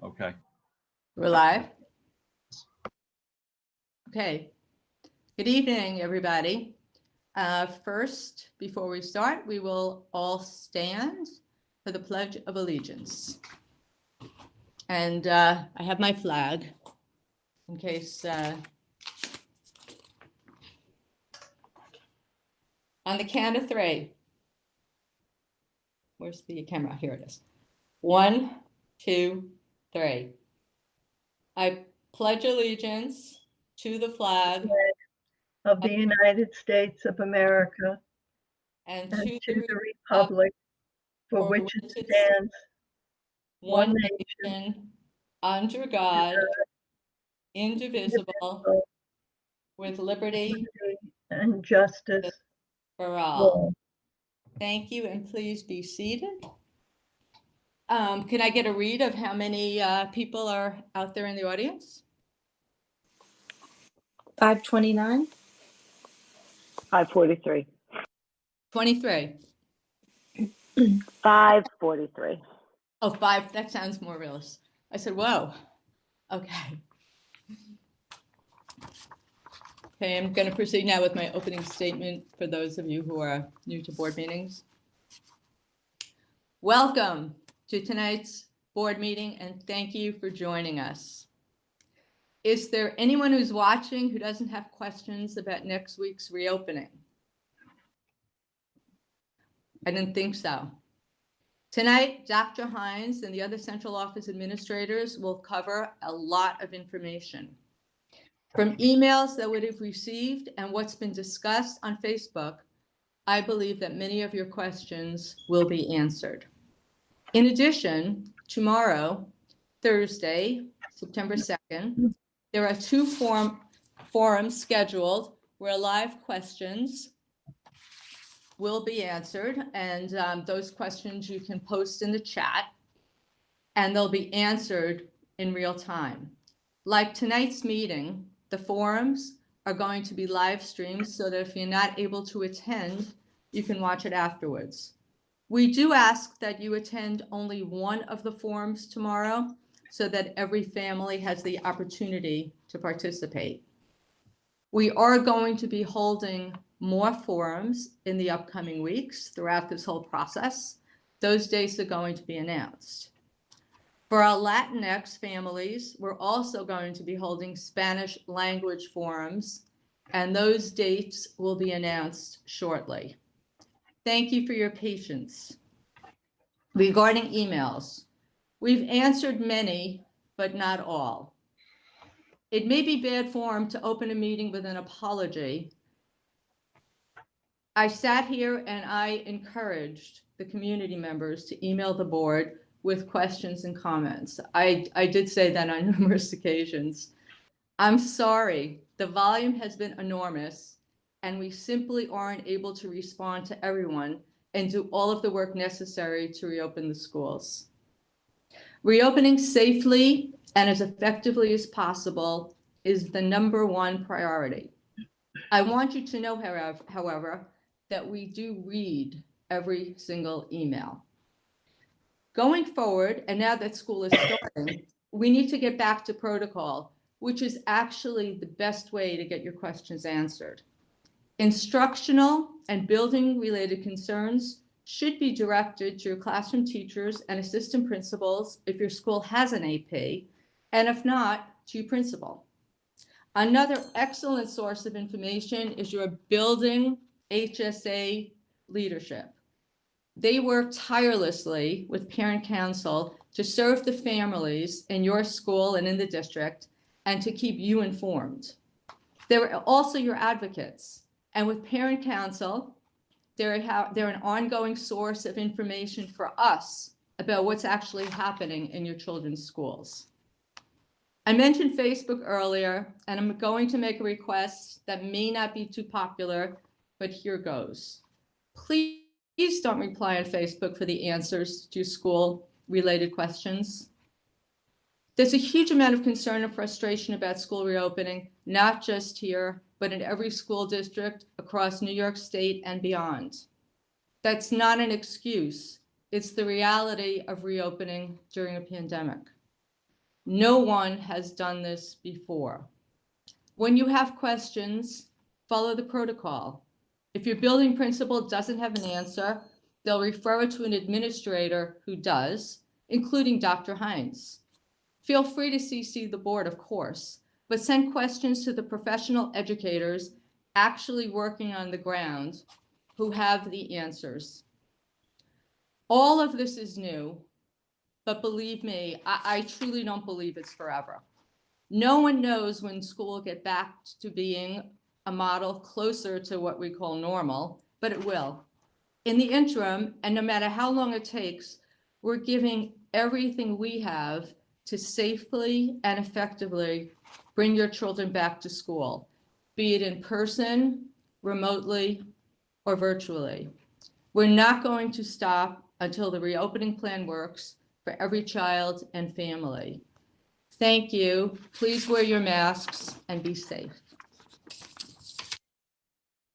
Okay. We're live. Okay. Good evening, everybody. First, before we start, we will all stand for the Pledge of Allegiance. And I have my flag in case. On the count of three. Where's the camera? Here it is. 1, 2, 3. I pledge allegiance to the flag of the United States of America and and to to the the republic for which it stands, one nation, under God, indivisible, indivisible, with liberty and justice for for all. all. Thank you, and please be seated. Can I get a read of how many people are out there in the audience? 529. 543. 23. 543. Oh, 5. That sounds more realistic. I said, whoa. Okay. Okay, I'm going to proceed now with my opening statement for those of you who are new to board meetings. Welcome to tonight's board meeting, and thank you for joining us. Is there anyone who's watching who doesn't have questions about next week's reopening? I didn't think so. Tonight, Dr. Hines and the other central office administrators will cover a lot of information. From emails that we have received and what's been discussed on Facebook, I believe that many of your questions will be answered. In addition, tomorrow, Thursday, September 2nd, there are 2 forums scheduled where live questions will be answered, and those questions you can post in the chat, and they'll be answered in real time. Like tonight's meeting, the forums are going to be live streamed so that if you're not able to attend, you can watch it afterwards. We do ask that you attend only one of the forums tomorrow so that every family has the opportunity to participate. We are going to be holding more forums in the upcoming weeks throughout this whole process. Those dates are going to be announced. For our Latinx families, we're also going to be holding Spanish language forums, and those dates will be announced shortly. Thank you for your patience. Regarding emails, we've answered many, but not all. It may be bad form to open a meeting with an apology. I sat here and I encouraged the community members to email the board with questions and comments. I did say that on numerous occasions. I'm sorry, the volume has been enormous and we simply aren't able to respond to everyone and do all of the work necessary to reopen the schools. Reopening safely and as effectively as possible is the #1 priority. I want you to know, however, that we do read every single email. Going forward, and now that school is starting, we need to get back to protocol, which is actually the best way to get your questions answered. Instructional and building-related concerns should be directed to your classroom teachers and assistant principals if your school has an AP, and if not, to your principal. Another excellent source of information is your building HSA leadership. They work tirelessly with parent council to serve the families in your school and in the district and to keep you informed. They're also your advocates. And with parent council, they're an ongoing source of information for us about what's actually happening in your children's schools. I mentioned Facebook earlier, and I'm going to make a request that may not be too popular, but here goes. Please don't reply on Facebook for the answers to school-related questions. There's a huge amount of concern and frustration about school reopening, not just here, but in every school district across New York State and beyond. That's not an excuse. It's the reality of reopening during a pandemic. No one has done this before. When you have questions, follow the protocol. If your building principal doesn't have an answer, they'll refer it to an administrator who does, including Dr. Hines. Feel free to CC the board, of course, but send questions to the professional educators actually working on the ground who have the answers. All of this is new, but believe me, I truly don't believe it's forever. No one knows when school will get back to being a model closer to what we call normal, but it will. In the interim, and no matter how long it takes, we're giving everything we have to safely and effectively bring your children back to school, be it in person, remotely, or virtually. We're not going to stop until the reopening plan works for every child and family. Thank you. Please wear your masks and be safe.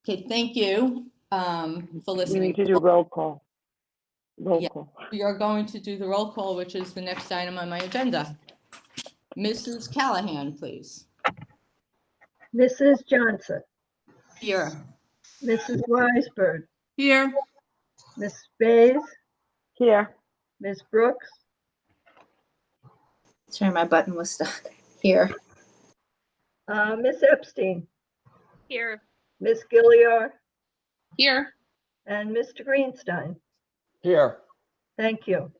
Okay, thank you for We listening. need to do roll call. Roll Yeah. call. We are going to do the roll call, which is the next item on my agenda. Mrs. Callahan, please. Mrs. Johnson, Here. Mrs. Weisberg, Here. Miss Bays, Here. Miss Brooks, Sorry, my button was stuck. Here. Miss Epstein, Here. Miss Gilliard, Here. and Mr. Greenstein. Here. Thank you.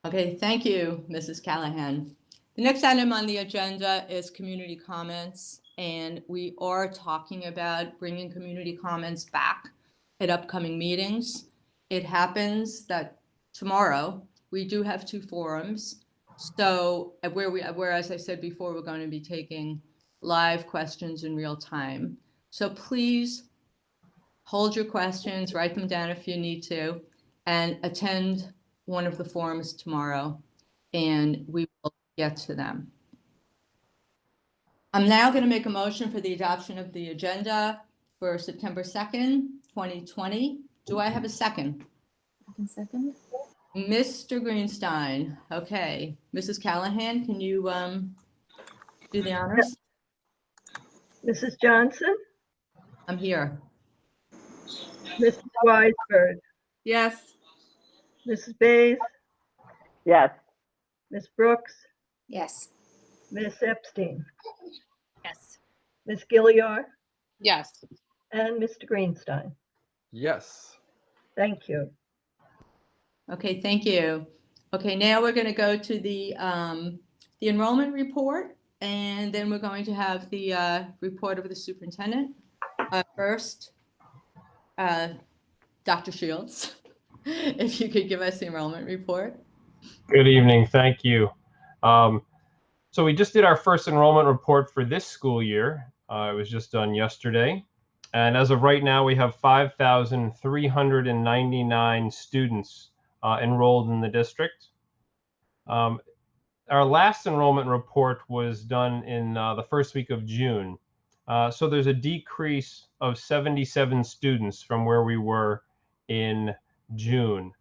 Okay, thank you, Mrs. Callahan. The next item on the agenda is community comments, and we are talking about bringing community comments back at upcoming meetings. It happens that tomorrow we do have 2 forums. So where, as I said before, we're going to be taking live questions in real time. So please hold your questions, write them down if you need to, and attend one of the forums tomorrow, and we will get to them. I'm now going to make a motion for the adoption of the agenda for September 2nd, 2020. Do I have a second? Second. Mr. Greenstein. Okay. Mrs. Callahan, can you do the honors? Mrs. Johnson, I'm here. Mrs. Weisberg, Yes. Mrs. Bays, Yes. Miss Brooks, Yes. Miss Epstein, Yes. Miss Gilliard, Yes. and Mr. Greenstein. Yes. Thank you. Okay, thank you. Okay, now we're going to go to the enrollment report, and then we're going to have the report of the superintendent. First, Dr. Shields, if you could give us the enrollment report. Good evening. Thank you. So we just did our first enrollment report for this school year. It was just done yesterday. And as of right now, we have 5,399 students enrolled in the district. Our last enrollment report was done in the first week of June. So there's a decrease of 77 students from where we were in June.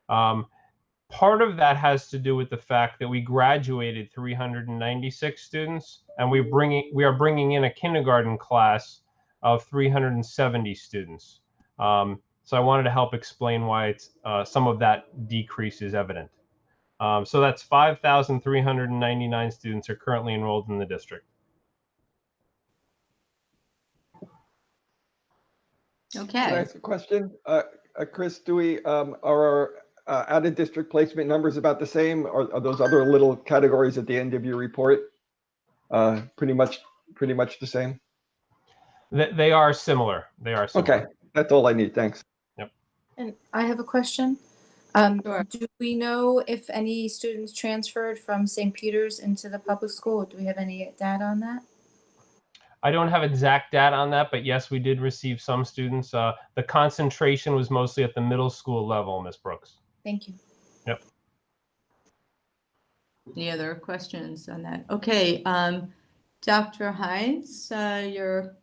Part of that has to do with the fact that we graduated 396 students, and we are bringing in a kindergarten class of 370 students. So I wanted to help explain why it's some of that decrease is evident. So that's 5,399 students are currently enrolled in the district. Can I Okay. ask a question? Chris, do we, are our added district placement numbers about the same? Or are those other little categories at the end of your report pretty much the same? They are similar. They are similar. Okay, that's all I need. Thanks. And I have a question. Sure. Do we know if any students transferred from St. Peter's into the public school? Do we have any data on that? I don't have exact data on that, but yes, we did receive some students. The concentration was mostly at the middle school level, Ms. Brooks. Thank you. Yep. Any other questions on that? Okay, Dr. Hines, your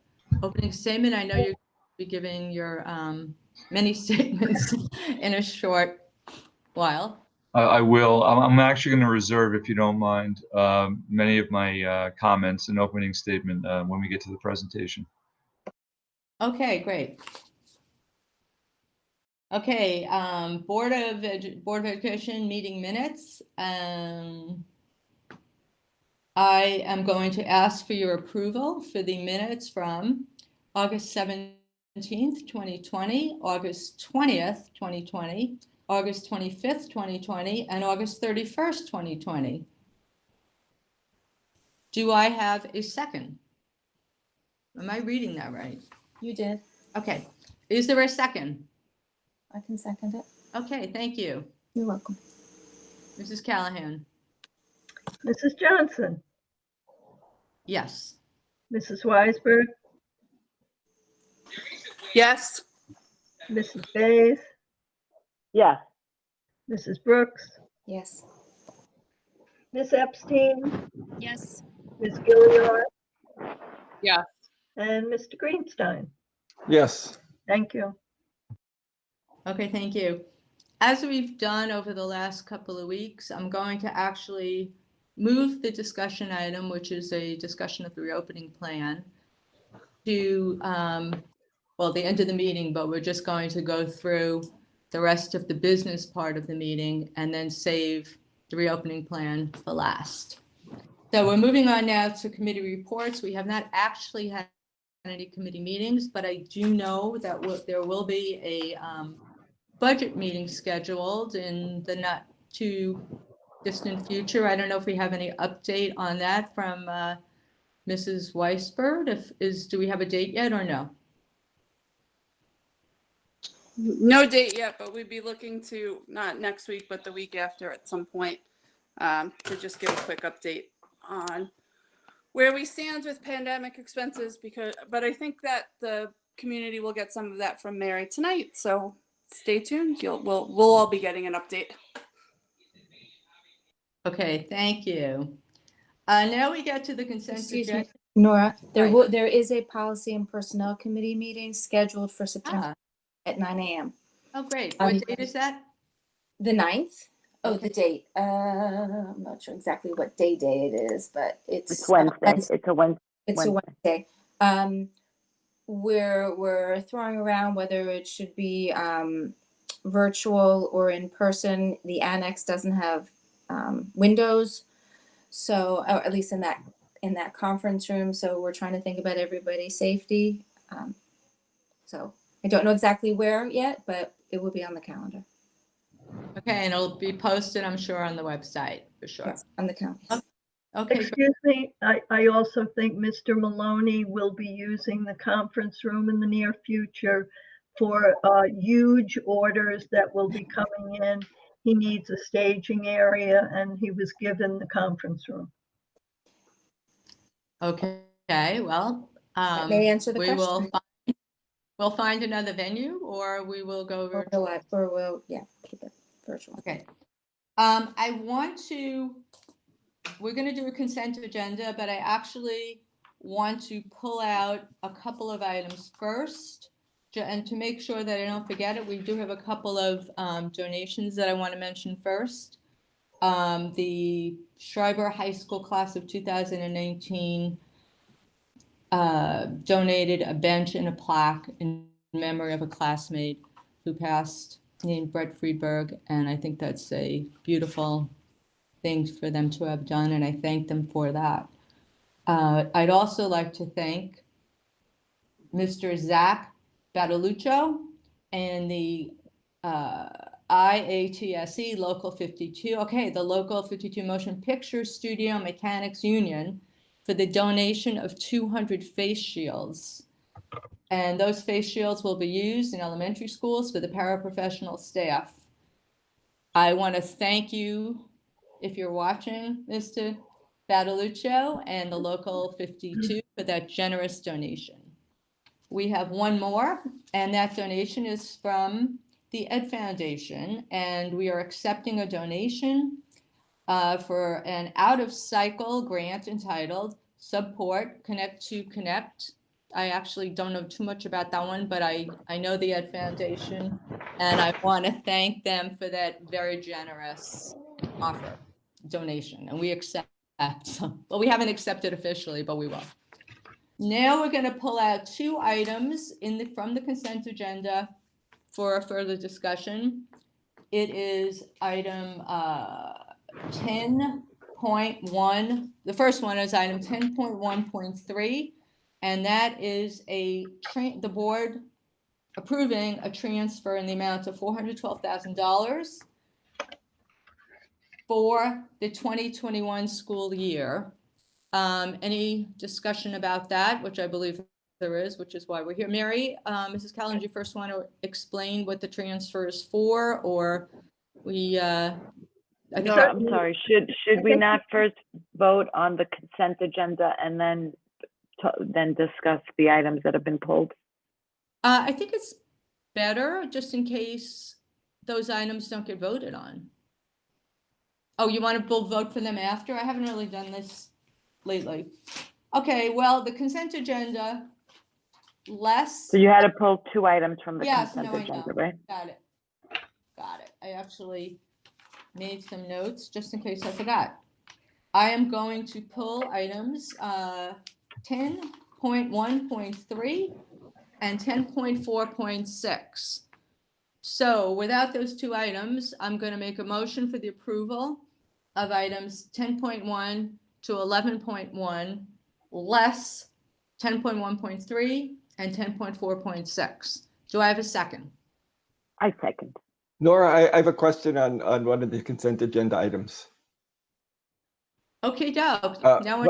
opening statement. I know you're going to be giving your many statements in a short while. I will. I'm actually going to reserve, if you don't mind, many of my comments and opening statement when we get to the presentation. Okay, great. Okay, Board of Education meeting minutes. I am going to ask for your approval for the minutes from August 17th, 2020, August 20th, 2020, August 25th, 2020, and August 31st, 2020. Do I have a second? Am I reading that right? You did. Okay. Is there a second? I can second it. Okay, thank you. You're welcome. Mrs. Callahan? Mrs. Johnson, Yes. Mrs. Weisberg, Yes. Mrs. Bays, yes, Mrs. Brooks, Yes. Ms. Epstein, Yes. Ms. Gilliard, Yes. and Mr. Greenstein. Yes. Thank you. Okay, thank you. As we've done over the last couple of weeks, I'm going to actually move the discussion item, which is a discussion of the reopening plan, to, well, the end of the meeting, but we're just going to go through the rest of the business part of the meeting and then save the reopening plan for last. So we're moving on now to committee reports. We have not actually had any committee meetings, but I do know that there will be a budget meeting scheduled in the not too distant future. I don't know if we have any update on that from Mrs. Weisberg. Do we have a date yet or no? No date yet, but we'd be looking to, not next week, but the week after at some point, to just give a quick update on where we stand with pandemic expenses, but I think that the community will get some of that from Mary tonight. So stay tuned. We'll all be getting an update. Okay, thank you. Now we get to the consent Excuse agenda. me, Nora, Right. there is a policy and personnel committee meeting scheduled for September Ah, at 9 a.m. oh, great. Um, What date is that? The 9th? Oh, Okay. the date. I'm not sure exactly what day it is, but it's it's Wednesday. It's a Wednesday. It's a Wednesday. We're throwing around whether it should be virtual or in person. The annex doesn't have windows, so or at least in that conference room. So we're trying to think about everybody's safety. So I don't know exactly where yet, but it will be on the calendar. Okay, and it'll be posted, I'm sure, on the website for sure. Yes, on the calendar. Okay, great. Excuse me, I also think Mr. Maloney will be using the conference room in the near future for huge orders that will be coming in. He needs a staging area and he was given the conference room. Okay, well, That may answer the we question. we'll find another venue, or we will go Or virtual. we'll keep it virtual. Okay. We're going to do a consent agenda, but I actually want to pull out a couple of items first. And to make sure that I don't forget it, we do have a couple of donations that I want to mention first. The Schreiber High School class of 2019 donated a bench and a plaque in memory of a classmate who passed, named Brett Friedberg, and I think that's a beautiful thing for them to have done, and I thank them for that. I'd also like to thank Mr. Zach Battaluccio and the IATSE Local 52, the Local 52 Motion Picture Studio Mechanics Union for the donation of 200 face shields. And those face shields will be used in elementary schools for the paraprofessional staff. I want to thank you, if you're watching, Mr. Battaluccio and the Local 52 for that generous donation. We have one more, and that donation is from the Ed Foundation, and we are accepting a donation for an out-of-cycle grant entitled Support Connect to Connect I actually don't know too much about that one, but I know the Ed Foundation, and I want to thank them for that very generous offer, donation, and we accept. Well, we haven't accepted officially, but we will. Now we're going to pull out two items from the consent agenda for further discussion. It is item 10.1. The first one is item 10.1.3, and that is the board approving a transfer in the amount of $412,000 for the 2021 school year. Any discussion about that, which I believe there is, which is why we're here. Mary, Mrs. Callan, do you first want to explain what the transfer is for, or we, I think No, I'm sorry. Should we not first vote on the consent agenda and then discuss the items that have been pulled? I think it's better just in case those items don't get voted on. Oh, you want to vote for them after? I haven't really done this lately. Okay, well, the consent agenda, So you had to pull two items from the Yes, consent no, I agenda, know. right? Got it. Got it. I actually made some notes just in case I forgot. I am going to pull items 10.1.3 and 10.4.6. So without those two items, I'm going to make a motion for the approval of items 10.1 to 11.1 less 10.1.3 and 10.4.6. Do I have a second? I second. Nora, I have a question on one of the consent agenda items. Okay, Doug. Now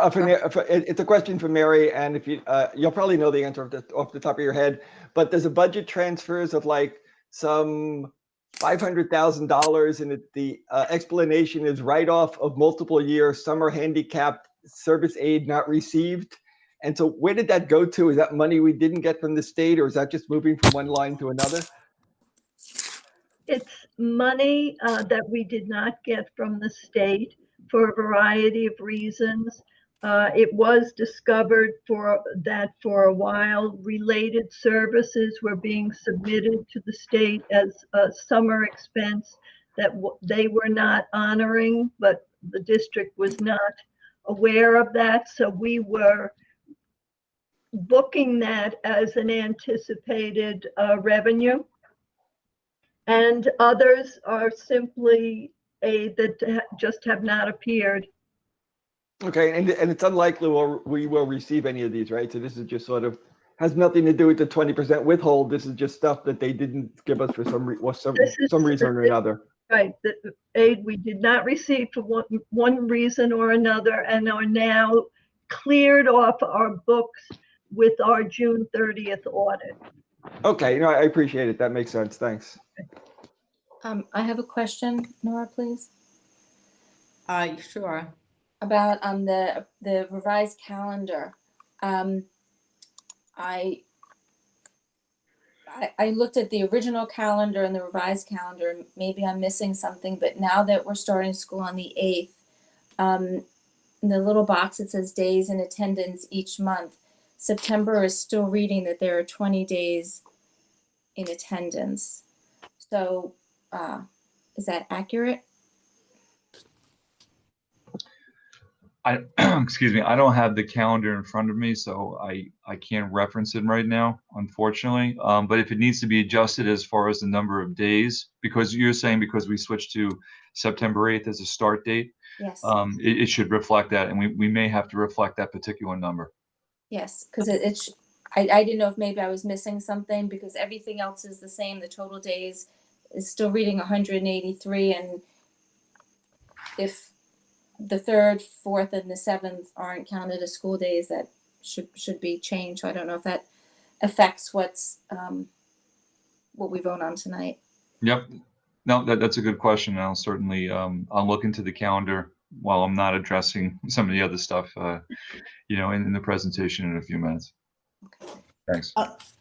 It's a question for Mary, and if you'll probably know the answer off the top of your head, but there's a budget transfers of like some $500,000, and the explanation is write-off of multiple year summer handicap service aid not received. And so where did that go to? Is that money we didn't get from the state, or is that just moving from one line to another? It's money that we did not get from the state for a variety of reasons. It was discovered that for a while related services were being submitted to the state as a summer expense that they were not honoring, but the district was not aware of that. So we were booking that as an anticipated revenue. And others are simply aid that just have not appeared. Okay, and it's unlikely we will receive any of these, right? So this is just sort of has nothing to do with the 20% withhold. This is just stuff that they didn't give us for some reason or another. Right, the aid we did not receive for one reason or another, and are now cleared off our books with our June 30th audit. Okay, no, I appreciate it. That makes sense. Thanks. I have a question, Nora, please, sure. about the revised calendar. I looked at the original calendar and the revised calendar. Maybe I'm missing something, but now that we're starting school on the 8th, in the little box it says days in attendance each month. September is still reading that there are 20 days in attendance. So is that accurate? Excuse me, I don't have the calendar in front of me, so I can't reference it right now, unfortunately. But if it needs to be adjusted as far as the number of days, because you're saying because we switched to September 8th as a start date, Yes. it should reflect that, and we may have to reflect that particular number. Yes, because I didn't know if maybe I was missing something, because everything else is the same. The total days is still reading 183, and if the 3rd, 4th, and the 7th aren't counted as school days, that should be changed. So I don't know if that affects what we vote on tonight. Yep. No, that's a good question. I'll certainly I'll look into the calendar while I'm not addressing some of the other stuff, in the presentation in a few minutes. Okay. Thanks.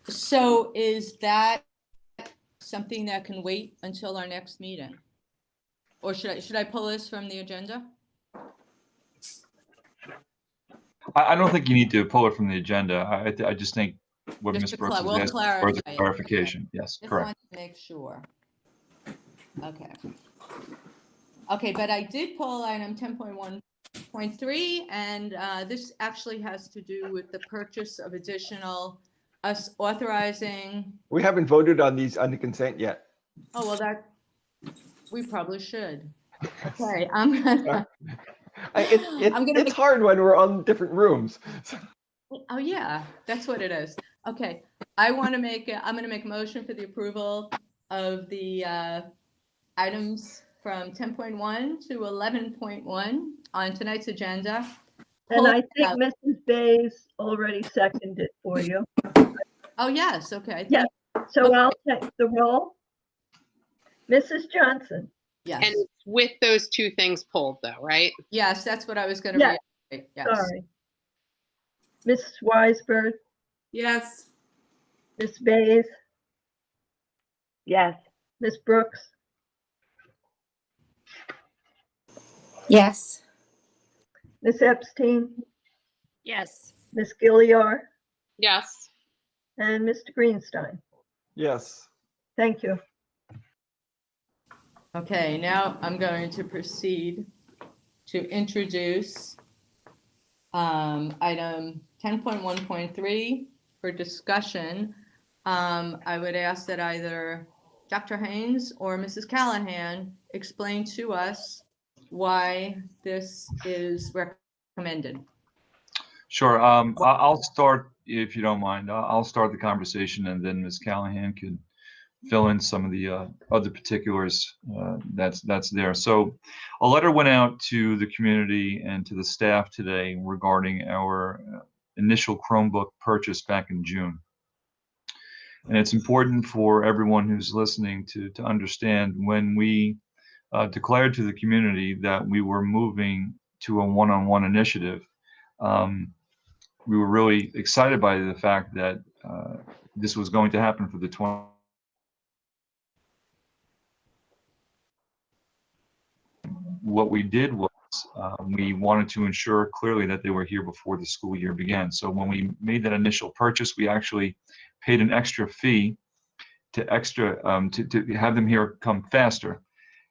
So is that something that can wait until our next meeting? Or should I pull this from the agenda? I don't think you need to pull it from the agenda. I just think what Just Ms. to Brooks is we'll asking for is a clarify it. clarification. Yes, Just correct. wanted to make sure. Okay. Okay, but I did pull item 10.1.3, and this actually has to do with the purchase of additional, us authorizing, We haven't voted on these on the consent yet. oh, well, that, we probably should. Okay, I'm gonna, I'm gonna It's make, hard when we're on different rooms. oh, yeah, that's what it is. Okay, I'm gonna make a motion for the approval of the items from 10.1 to 11.1 on tonight's agenda. And I Pull think out- Mrs. Bays already seconded it for you. Oh, yes, okay. Yeah. thank- So I'll take the roll. Mrs. Johnson, Yes, And with those two things pulled though, right? yes, that's what I was gonna Yes, reiterate, yes. sorry. Mrs. Weisberg, Yes. Ms. Bays, Yes, Ms. Brooks, Yes. Ms. Epstein, Yes. Ms. Gilliar, Yes. and Mr. Greenstein. Yes. Thank you. Okay, now I'm going to proceed to introduce item 10.1.3 for discussion. I would ask that either Dr. Haynes or Mrs. Callahan explain to us why this is recommended. Sure. I'll start, if you don't mind. I'll start the conversation, and then Ms. Callahan can fill in some of the other particulars that's there. So a letter went out to the community and to the staff today regarding our initial Chromebook purchase back in June. And it's important for everyone who's listening to understand when we declared to the community that we were moving to a one-on-one initiative. We were really excited by the fact that this was going to happen for the 20. What we did was we wanted to ensure clearly that they were here before the school year began. So when we made that initial purchase, we actually paid an extra fee to have them here come faster.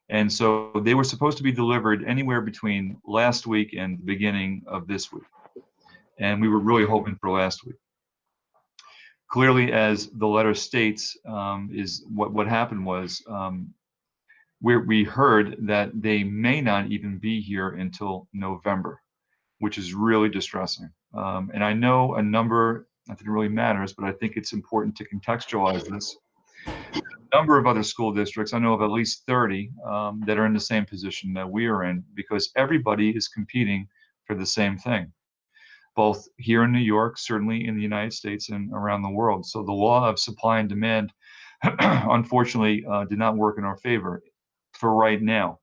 And so they were supposed to be delivered anywhere between last week and the beginning of this week. And we were really hoping for last week. Clearly, as the letter states, is what happened was we heard that they may not even be here until November, which is really distressing. And I know a number, not that it really matters, but I think it's important to contextualize this. A number of other school districts, I know of at least 30 that are in the same position that we are in, because everybody is competing for the same thing, both here in New York, certainly in the United States, and around the world. So the law of supply and demand, unfortunately, did not work in our favor for right now.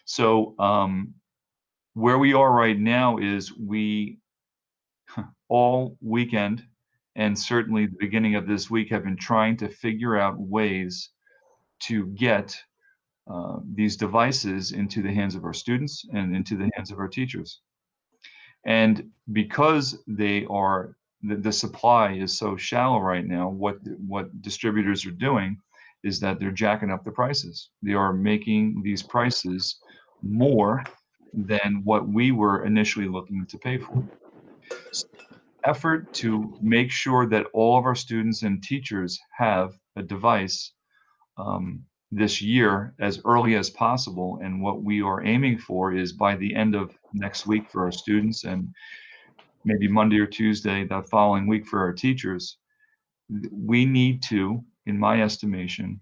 So where we are right now is we all weekend and certainly the beginning of this week have been trying to figure out ways to get these devices into the hands of our students and into the hands of our teachers. And because they are the supply is so shallow right now, what distributors are doing is that they're jacking up the prices. They are making these prices more than what we were initially looking to pay for. So, effort to make sure that all of our students and teachers have a device this year as early as possible. And what we are aiming for is by the end of next week for our students, and maybe Monday or Tuesday that following week for our teachers. We need to, in my estimation,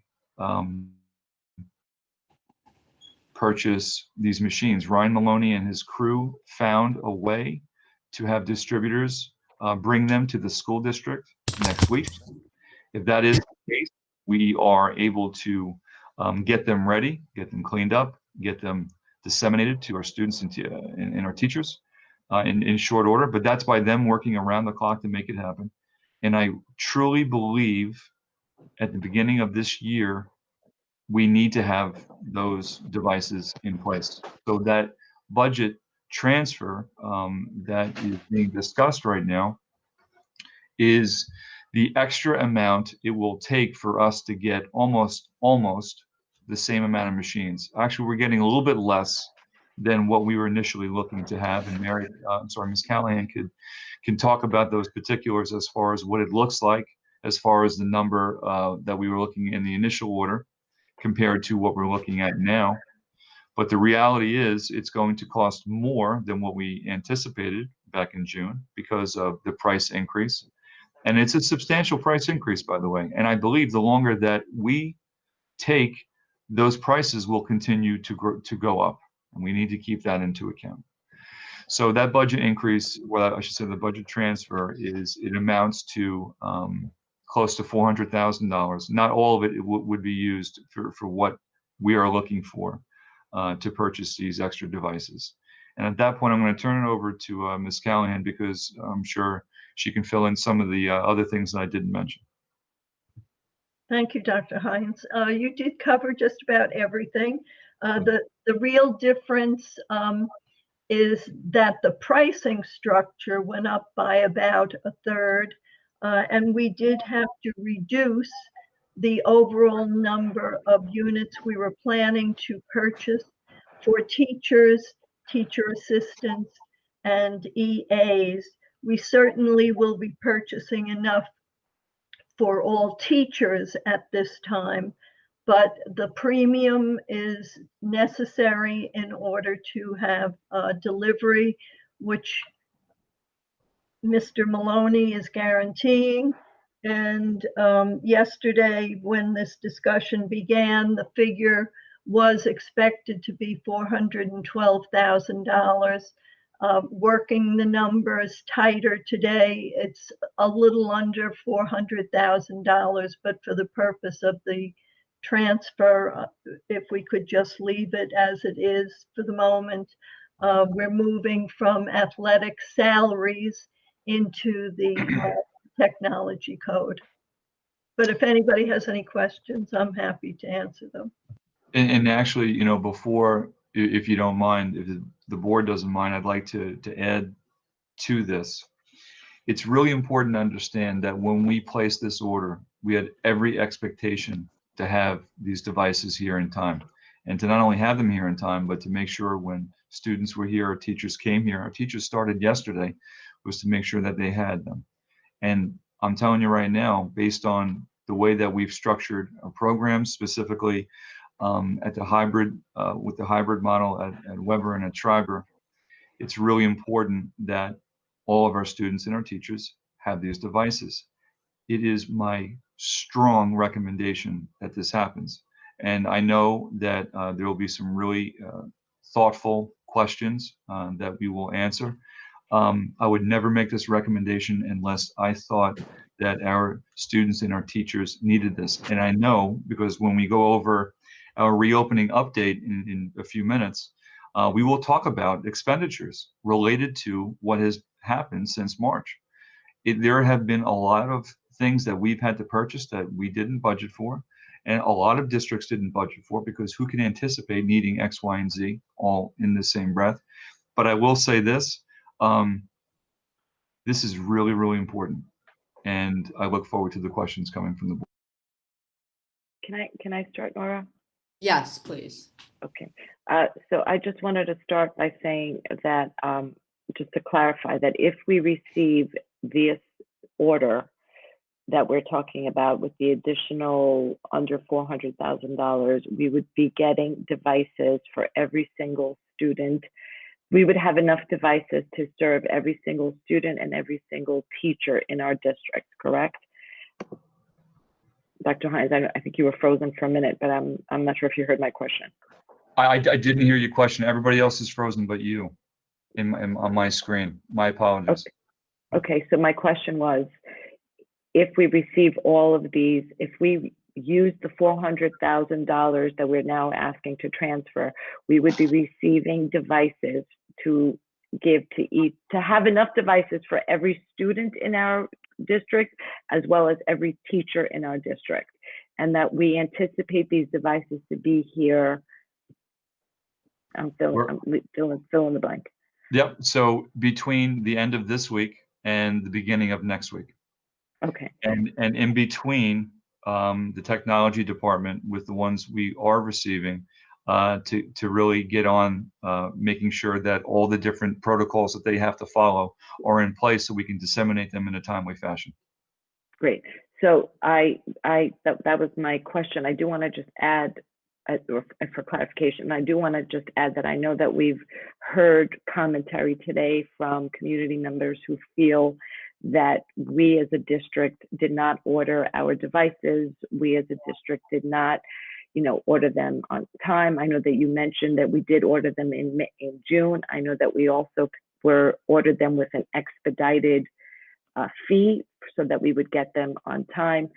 purchase these machines. Ryan Maloney and his crew found a way to have distributors bring them to the school district next week. If that is the case, we are able to get them ready, get them cleaned up, get them disseminated to our students and our teachers in short order. But that's by them working around the clock to make it happen. And I truly believe at the beginning of this year, we need to have those devices in place. So that budget transfer that is being discussed right now is the extra amount it will take for us to get almost the same amount of machines. Actually, we're getting a little bit less than what we were initially looking to have. And Ms. Callahan can talk about those particulars as far as what it looks like, as far as the number that we were looking in the initial order compared to what we're looking at now. But the reality is it's going to cost more than what we anticipated back in June because of the price increase. And it's a substantial price increase, by the way. And I believe the longer that we take, those prices will continue to go up. And we need to keep that into account. So that budget increase, well, I should say the budget transfer it amounts to close to $400,000. Not all of it would be used for what we are looking for to purchase these extra devices. And at that point, I'm going to turn it over to Ms. Callahan because I'm sure she can fill in some of the other things that I didn't mention. Thank you, Dr. Hines. You did cover just about everything. The real difference is that the pricing structure went up by about a third, and we did have to reduce the overall number of units we were planning to purchase for teachers, teacher assistants, and EAs. We certainly will be purchasing enough for all teachers at this time, but the premium is necessary in order to have delivery, which Mr. Maloney is guaranteeing. And yesterday, when this discussion began, the figure was expected to be $412,000. Working the numbers tighter today, it's a little under $400,000, but for the purpose of the transfer, if we could just leave it as it is for the moment, we're moving from athletic salaries into the technology code. But if anybody has any questions, I'm happy to answer them. And actually, you know, before, if you don't mind, if the board doesn't mind, I'd like to add to this. It's really important to understand that when we placed this order, we had every expectation to have these devices here in time, and to not only have them here in time, but to make sure when students were here, our teachers came here, our teachers started yesterday, was to make sure that they had them. And I'm telling you right now, based on the way that we've structured our programs, specifically at the hybrid, with the hybrid model at Weber and at Schreiber, it's really important that all of our students and our teachers have these devices. It is my strong recommendation that this happens. And I know that there will be some really thoughtful questions that we will answer. I would never make this recommendation unless I thought that our students and our teachers needed this. And I know because when we go over our reopening update in a few minutes, we will talk about expenditures related to what has happened since March. There have been a lot of things that we've had to purchase that we didn't budget for, and a lot of districts didn't budget for, because who can anticipate needing X, Y, and Z all in the same breath? But I will say this, this is really, really important. And I look forward to the questions coming from the board. Can I start, Nora? Yes, please. Okay. So I just wanted to start by saying that, just to clarify, that if we receive this order that we're talking about with the additional under $400,000, we would be getting devices for every single student. We would have enough devices to serve every single student and every single teacher in our district, correct? Dr. Hines, I think you were frozen for a minute, but I'm not sure if you heard my question. I didn't hear your question. Everybody else is frozen but you on my screen. My apologies. Okay, so my question was, if we receive all of these, if we use the $400,000 that we're now asking to transfer, we would be receiving devices to give to each, to have enough devices for every student in our district, as well as every teacher in our district. And that we anticipate these devices to be here. I'm fill in the blank. Yep. So between the end of this week and the beginning of next week, Okay, and in between, the technology department with the ones we are receiving, to really get on making sure that all the different protocols that they have to follow are in place so we can disseminate them in a timely fashion. great. So that was my question. I do want to just add, or for clarification, I do want to just add that I know that we've heard commentary today from community members who feel that we as a district did not order our devices. We as a district did not, order them on time. I know that you mentioned that we did order them in June. I know that we also ordered them with an expedited fee so that we would get them on time.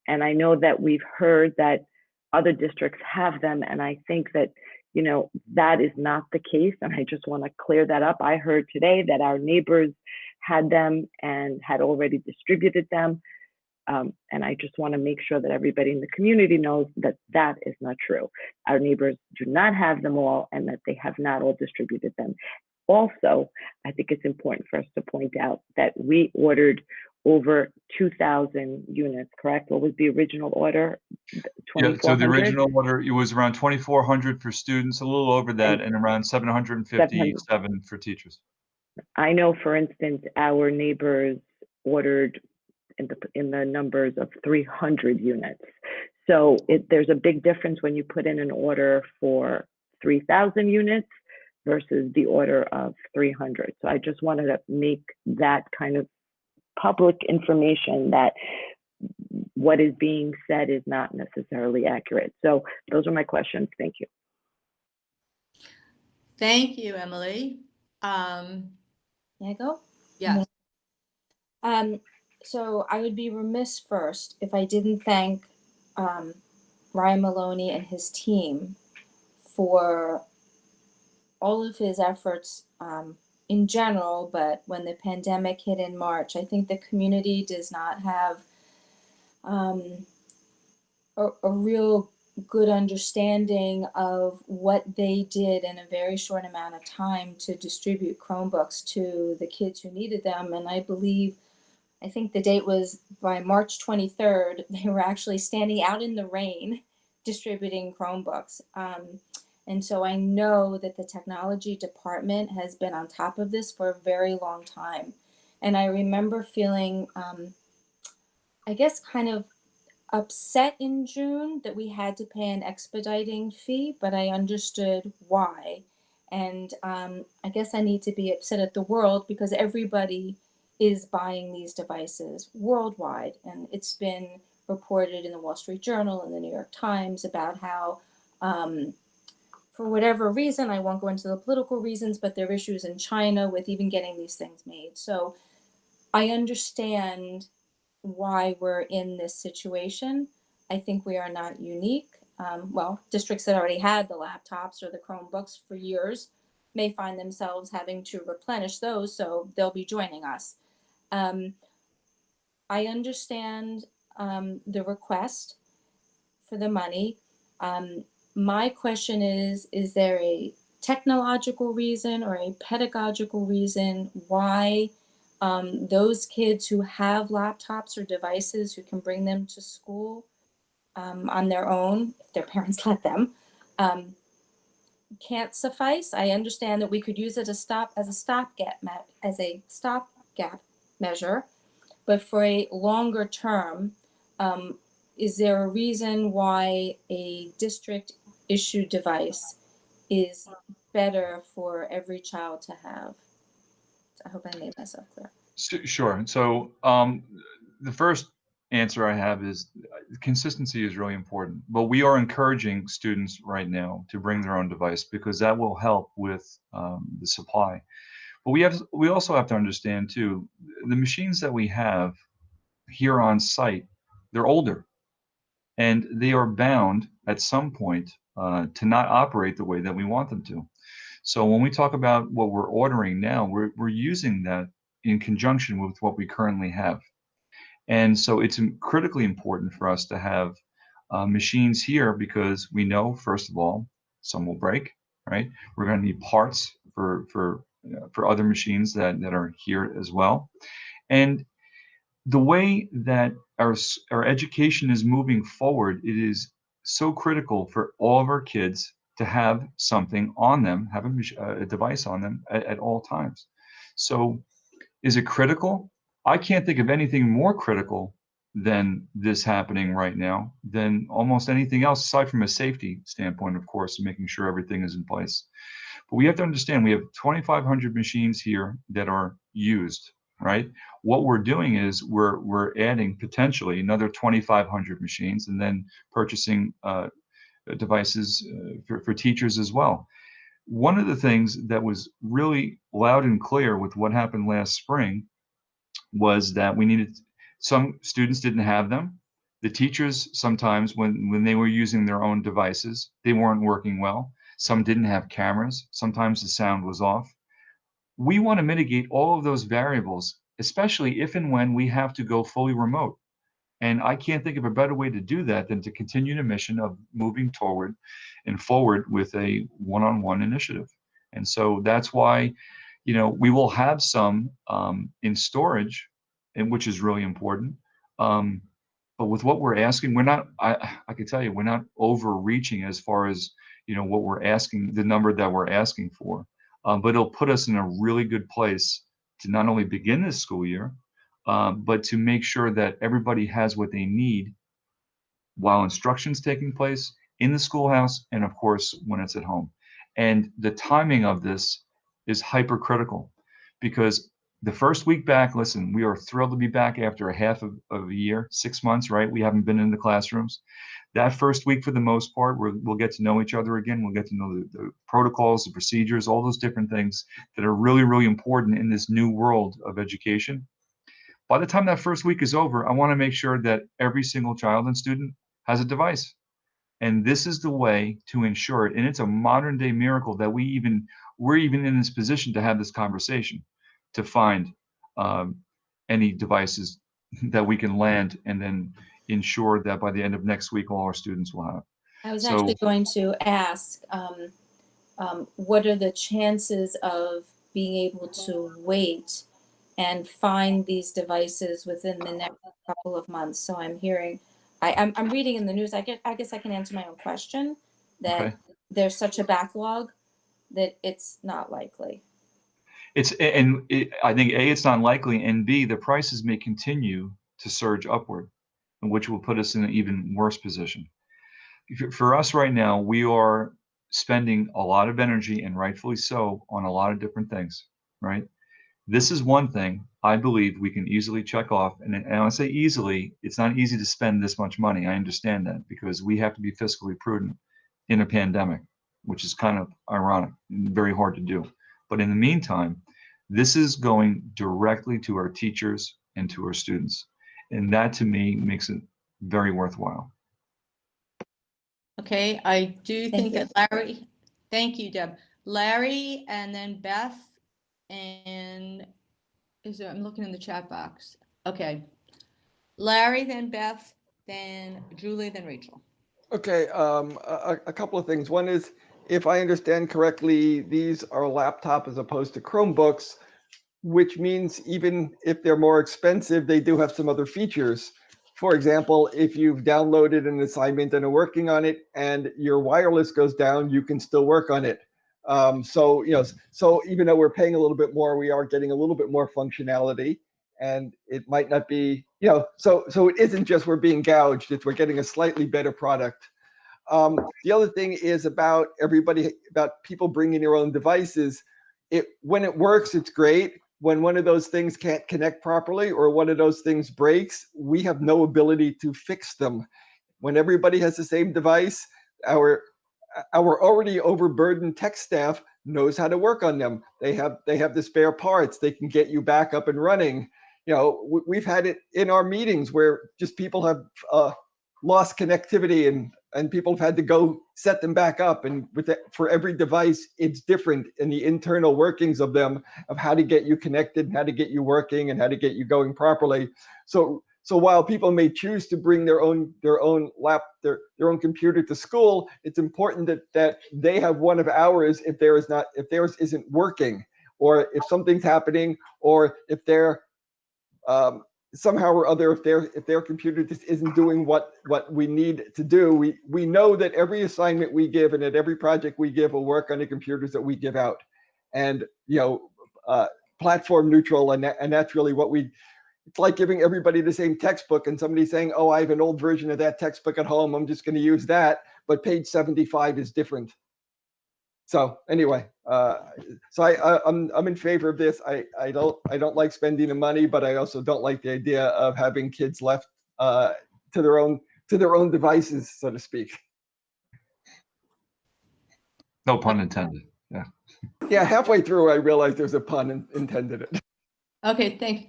And I know that we've heard that other districts have them, and I think that that is not the case, and I just want to clear that up. I heard today that our neighbors had them and had already distributed them, and I just want to make sure that everybody in the community knows that that is not true. Our neighbors do not have them all, and that they have not all distributed them. Also, I think it's important for us to point out that we ordered over 2,000 units, correct? What was the original order? Yeah, so the 2,400? original order, it was around 2,400 for students, a little over that, and around 757 for teachers. I know, for instance, our neighbors ordered in the numbers of 300 units. So there's a big difference when you put in an order for 3,000 units versus the order of 300. So I just wanted to make that kind of public information that what is being said is not necessarily accurate. So those are my questions. Thank you. Thank you, Emily. May I go? Yes. So I would be remiss first if I didn't thank Ryan Maloney and his team for all of his efforts in general, but when the pandemic hit in March, I think the community does not have a real good understanding of what they did in a very short amount of time to distribute Chromebooks to the kids who needed them. And I think the date was by March 23rd, they were actually standing out in the rain distributing Chromebooks. And so I know that the technology department has been on top of this for a very long time. And I remember feeling, I guess, kind of upset in June that we had to pay an expediting fee, but I understood why. And I guess I need to be upset at the world because everybody is buying these devices worldwide. And it's been reported in the Wall Street Journal and the New York Times about how, for whatever reason, I won't go into the political reasons, but there are issues in China with even getting these things made. So I understand why we're in this situation. I think we are not unique. Districts that already had the laptops or the Chromebooks for years may find themselves having to replenish those, so they'll be joining us. I understand the request for the money. My question is there a technological reason or a pedagogical reason why those kids who have laptops or devices who can bring them to school on their own, if their parents let them, can't suffice? I understand that we could use it as a stopgap measure, but for a longer term, is there a reason why a district issued device is better for every child to have? I hope I made myself clear. Sure. So the first answer I have is consistency is really important, but we are encouraging students right now to bring their own device because that will help with the supply. But we also have to understand too, the machines that we have here on site, they're older and they are bound at some point to not operate the way that we want them to. So when we talk about what we're ordering now, we're using that in conjunction with what we currently have. And so it's critically important for us to have machines here because we know, first of all, some will break, right? We're going to need parts for for other machines that are here as well. And the way that our education is moving forward, it is so critical for all of our kids to have something on them, have a device on them at all times. So is it critical? I can't think of anything more critical than this happening right now than almost anything else, aside from a safety standpoint, of course, making sure everything is in place. But we have to understand we have 2,500 machines here that are used, right? What we're doing is we're adding potentially another 2,500 machines and then purchasing devices for teachers as well. One of the things that was really loud and clear with what happened last spring was that we needed, some students didn't have them. The teachers sometimes, when they were using their own devices, they weren't working well. Some didn't have cameras. Sometimes the sound was off. We want to mitigate all of those variables, especially if and when we have to go fully remote. And I can't think of a better way to do that than to continue the mission of moving toward and forward with a one-on-one initiative. And so that's why, we will have some in storage, and which is really important. But with what we're asking, we're not, I can tell you, we're not overreaching as far as, what we're asking, the number that we're asking for. But it'll put us in a really good place to not only begin this school year, but to make sure that everybody has what they need while instruction's taking place in the schoolhouse and, of course, when it's at home. And the timing of this is hypercritical because the first week back, listen, we are thrilled to be back after a half of a year, 6 months, right? We haven't been in the classrooms. That first week, for the most part, we'll get to know each other again. We'll get to know the protocols, the procedures, all those different things that are really, really important in this new world of education. By the time that first week is over, I want to make sure that every single child and student has a device. And this is the way to ensure it. And it's a modern day miracle that we're even in this position to have this conversation, to find any devices that we can land and then ensure that by the end of next week, all our students will have. I was So- actually going to ask, what are the chances of being able to wait and find these devices within the next couple of months? So I'm hearing, I'm reading in the news. I guess I can answer my own question that Okay. there's such a backlog that it's not likely. I think A, it's not likely, and B, the prices may continue to surge upward, which will put us in an even worse position. For us right now, we are spending a lot of energy, and rightfully so, on a lot of different things, right? This is one thing I believe we can easily check off. And I want to say easily, it's not easy to spend this much money. I understand that because we have to be fiscally prudent in a pandemic, which is kind of ironic and very hard to do. But in the meantime, this is going directly to our teachers and to our students. And that to me makes it very worthwhile. Okay, I do Thank think that Larry, thank you, Deb. Larry and then Beth and I'm looking in the chat box. Okay. Larry, then Beth, then Julie, then Rachel. Okay, a couple of things. One is, if I understand correctly, these are laptop as opposed to Chromebooks, which means even if they're more expensive, they do have some other features. For example, if you've downloaded an assignment and are working on it and your wireless goes down, you can still work on it. So even though we're paying a little bit more, we are getting a little bit more functionality, and it might not be, so it isn't just we're being gouged, it's we're getting a slightly better product. The other thing is about people bringing their own devices. When it works, it's great. When one of those things can't connect properly or one of those things breaks, we have no ability to fix them. When everybody has the same device, our already overburdened tech staff knows how to work on them. They have the spare parts. They can get you back up and running. We've had it in our meetings where just people have lost connectivity and people have had to go set them back up. And for every device, it's different in the internal workings of them, of how to get you connected, and how to get you working, and how to get you going properly. So while people may choose to bring their own computer to school, it's important that they have one of ours if theirs isn't working. or if something's happening, or if they're somehow or other, if their computer just isn't doing what we need to do, we know that every assignment we give and at every project we give will work on the computers that we give out, and platform neutral, and that's really what we. It's like giving everybody the same textbook and somebody saying, "Oh, I have an old version of that textbook at home. I'm just going to use that." But page 75 is different. So anyway, so I'm in favor of this. I don't like spending the money, but I also don't like the idea of having kids left to their own devices, so to speak. No pun intended. Yeah. Yeah, halfway through I realized there's a pun intended. It. Okay, thank you.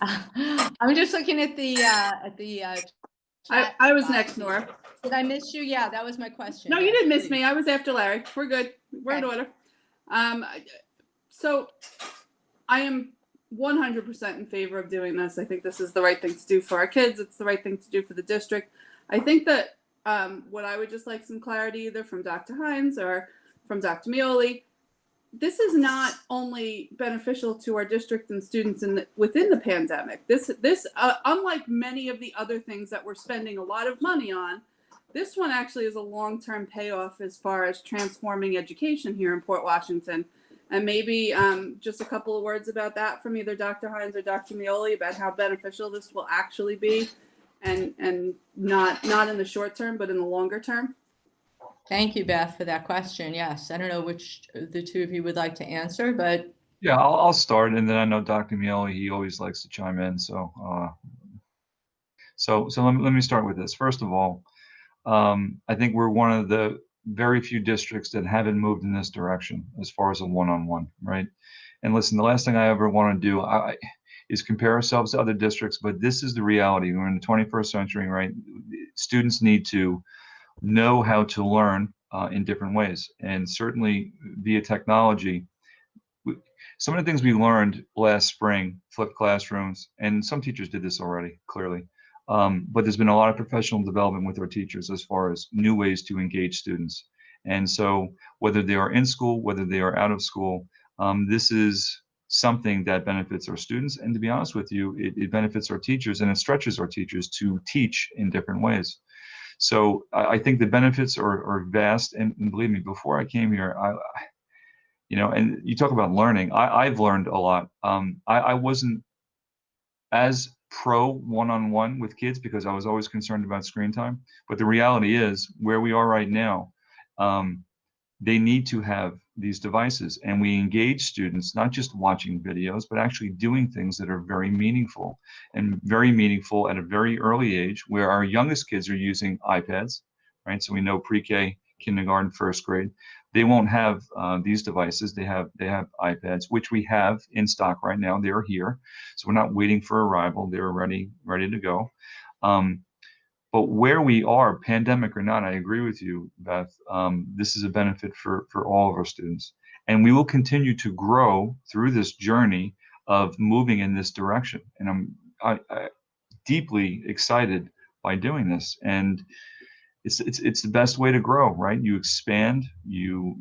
I'm just looking at the chat I was box. next, Nora. Did I miss you? Yeah, that was my question. No, you Yes, didn't miss please. me. I was after Larry. We're good. We're in Okay. order. So I am 100% in favor of doing this. I think this is the right thing to do for our kids. It's the right thing to do for the district. I think that what I would just like some clarity either from Dr. Hines or from Dr. Mioli. This is not only beneficial to our district and students within the pandemic. This unlike many of the other things that we're spending a lot of money on, this one actually is a long-term payoff as far as transforming education here in Port Washington. And maybe just a couple of words about that from either Dr. Hines or Dr. Mioli about how beneficial this will actually be, and not in the short term, but in the longer term. Thank you, Beth, for that question. Yes, I don't know which of the two of you would like to answer, but Yeah, I'll start, and then I know Dr. Miele, he always likes to chime in. So let me start with this. First of all, I think we're one of the very few districts that haven't moved in this direction as far as a one-on-one, right? And listen, the last thing I ever want to do is compare ourselves to other districts, but this is the reality. We're in the 21st century, right? Students need to know how to learn in different ways, and certainly via technology. Some of the things we learned last spring, flipped classrooms, and some teachers did this already, clearly. But there's been a lot of professional development with our teachers as far as new ways to engage students. And so whether they are in school, whether they are out of school, this is something that benefits our students. And to be honest with you, it benefits our teachers, and it stretches our teachers to teach in different ways. So I think the benefits are vast. And believe me, before I came here, and you talk about learning, I've learned a lot. I wasn't as pro one-on-one with kids because I was always concerned about screen time. But the reality is, where we are right now, they need to have these devices, and we engage students not just watching videos, but actually doing things that are very meaningful, and very meaningful at a very early age, where our youngest kids are using iPads, right? So we know pre-K, kindergarten, first grade, they won't have these devices. They have iPads, which we have in stock right now. They're here, so we're not waiting for arrival. They're ready to go. But where we are, pandemic or not, I agree with you, Beth. This is a benefit for all of our students. And we will continue to grow through this journey of moving in this direction. And I'm deeply excited by doing this. And it's the best way to grow, right? You expand, you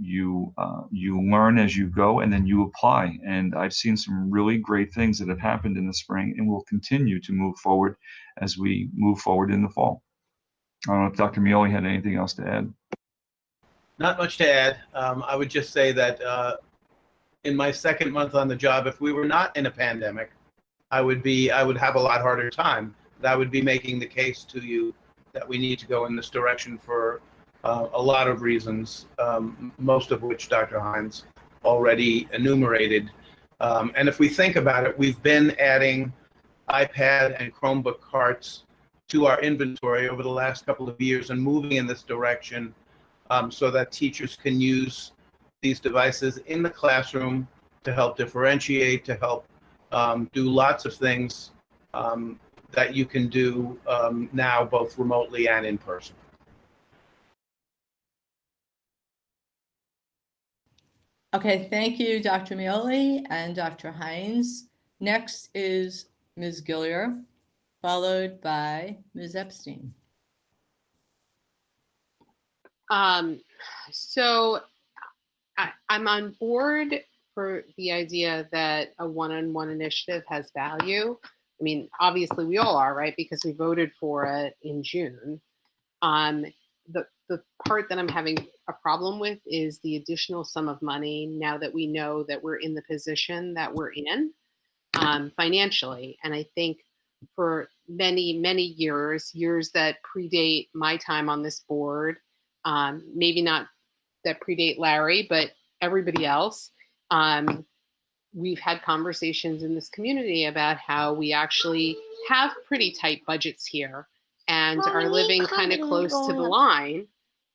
learn as you go, and then you apply. And I've seen some really great things that have happened in the spring, and will continue to move forward as we move forward in the fall. I don't know if Dr. Mioli had anything else to add. Not much to add. I would just say that in my second month on the job, if we were not in a pandemic, I would have a lot harder time. I would be making the case to you that we need to go in this direction for a lot of reasons, most of which Dr. Hines already enumerated. And if we think about it, we've been adding iPad and Chromebook carts to our inventory over the last couple of years, and moving in this direction so that teachers can use these devices in the classroom to help differentiate, to help do lots of things that you can do now, both remotely and in person. okay, thank you, Dr. Mioli and Dr. Hines. Next is Ms. Gillier, followed by Ms. Epstein. So I'm on board for the idea that a one-on-one initiative has value. I mean, obviously we all are, right? Because we voted for it in June. The part that I'm having a problem with is the additional sum of money now that we know that we're in the position that we're in financially. And I think for many, many years that predate my time on this board, maybe not that predate Larry, but everybody else, we've had conversations in this community about how we actually have pretty tight budgets here and are living kind of close to the line.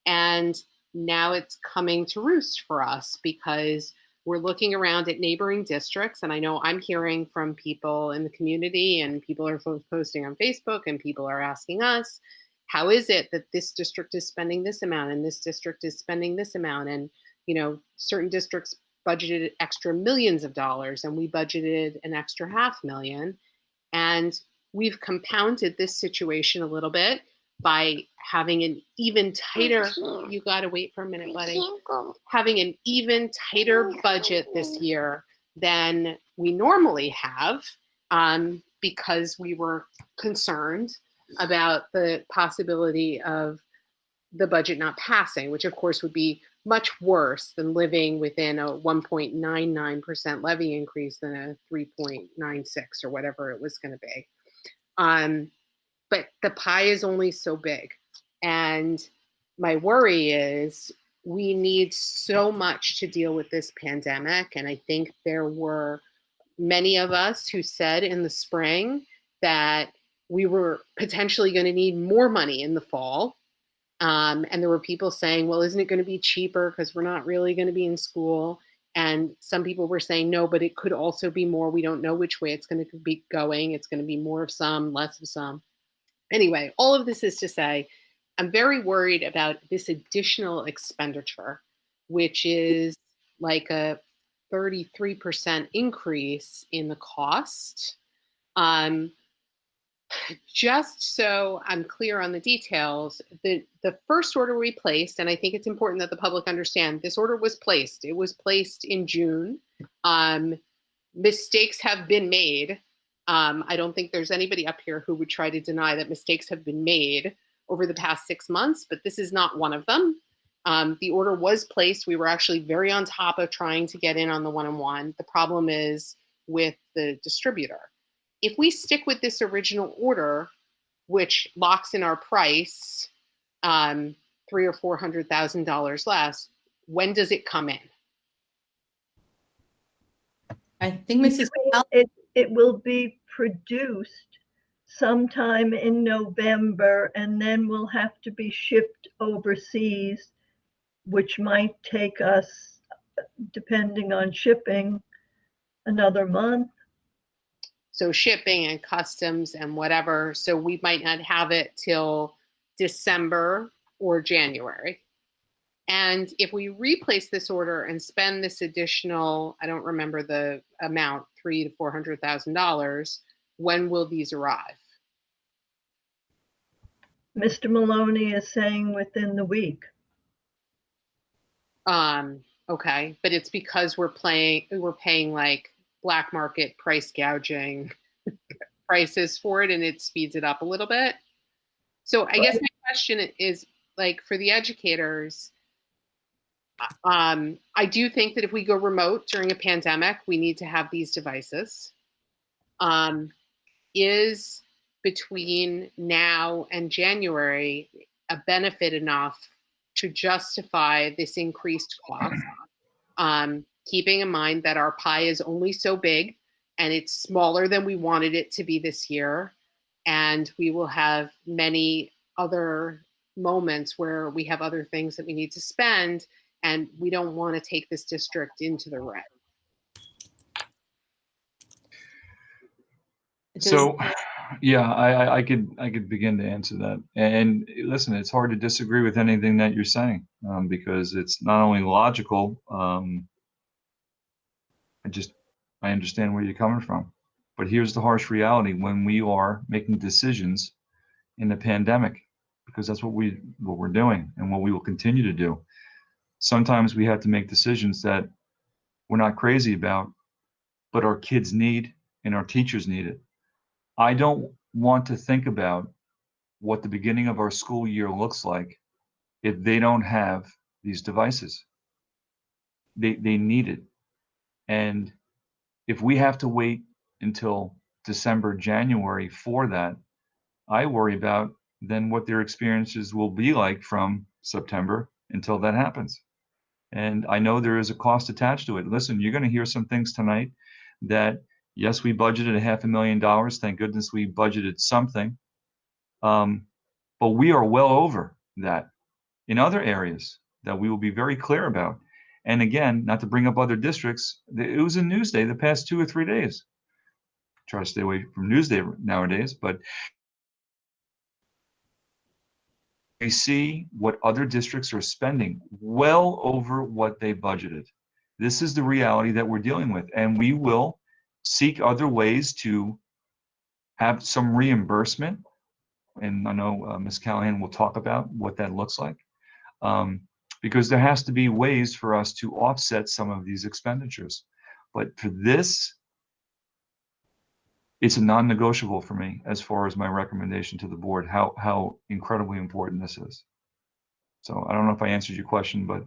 And now it's coming to roost for us because we're looking around at neighboring districts. And I know I'm hearing from people in the community, and people are posting on Facebook, and people are asking us, how is it that this district is spending this amount and this district is spending this amount? And, you know, certain districts budgeted extra millions of dollars and we budgeted an extra $500,000. And we've compounded this situation a little bit by having an even tighter, you gotta wait for a minute, buddy. Having an even tighter budget this year than we normally have, because we were concerned about the possibility of the budget not passing, which of course would be much worse than living within a 1.99% levy increase than a 3.96 or whatever it was going to be. But the pie is only so big. And my worry is we need so much to deal with this pandemic. And I think there were many of us who said in the spring that we were potentially going to need more money in the fall. And there were people saying, well, isn't it going to be cheaper because we're not really going to be in school? And some people were saying, no, but it could also be more. We don't know which way it's going to be going. It's going to be more of some, less of some. Anyway, all of this is to say, I'm very worried about this additional expenditure, which is like a 33% increase in the cost. Just so I'm clear on the details, the first order we placed, and I think it's important that the public understand, this order was placed. It was placed in June. Mistakes have been made. I don't think there's anybody up here who would try to deny that mistakes have been made over the past 6 months, but this is not one of them. The order was placed. We were actually very on top of trying to get in on the one-on-one. The problem is with the distributor. If we stick with this original order, which locks in our price, $300,000 or $400,000 less, when does it come in? I think Mrs. It will be produced sometime in November, and then will have to be shipped overseas, which might take us, depending on shipping, another month. So shipping and customs and whatever. So we might not have it till December or January. And if we replace this order and spend this additional, I don't remember the amount, $300,000 to $400,000, when will these arrive? Mr. Maloney is saying within the week. Okay, but it's because we're paying like black market price gouging prices for it, and it speeds it up a little bit. So I guess my question is, like, for the educators, I do think that if we go remote during a pandemic, we need to have these devices. Is between now and January a benefit enough to justify this increased cost? Keeping in mind that our pie is only so big and it's smaller than we wanted it to be this year. And we will have many other moments where we have other things that we need to spend, and we don't want to take this district into the red. So, yeah, I could begin to answer that. And listen, it's hard to disagree with anything that you're saying, because it's not only logical. I understand where you're coming from, but here's the harsh reality: when we are making decisions in the pandemic, because that's what we're doing and what we will continue to do. Sometimes we have to make decisions that we're not crazy about, but our kids need and our teachers need it. I don't want to think about what the beginning of our school year looks like if they don't have these devices. They need it. And if we have to wait until December, January for that, I worry about then what their experiences will be like from September until that happens. And I know there is a cost attached to it. Listen, you're going to hear some things tonight that, yes, we budgeted $500,000. Thank goodness we budgeted something. But we are well over that in other areas that we will be very clear about. And again, not to bring up other districts, it was in Newsday the past 2 or 3 days. Try to stay away from Newsday nowadays, but we see what other districts are spending well over what they budgeted. This is the reality that we're dealing with, and we will seek other ways to have some reimbursement. And I know Ms. Callahan will talk about what that looks like, because there has to be ways for us to offset some of these expenditures. But for this, it's a non-negotiable for me as far as my recommendation to the board, how incredibly important this is. So I don't know if I answered your question, but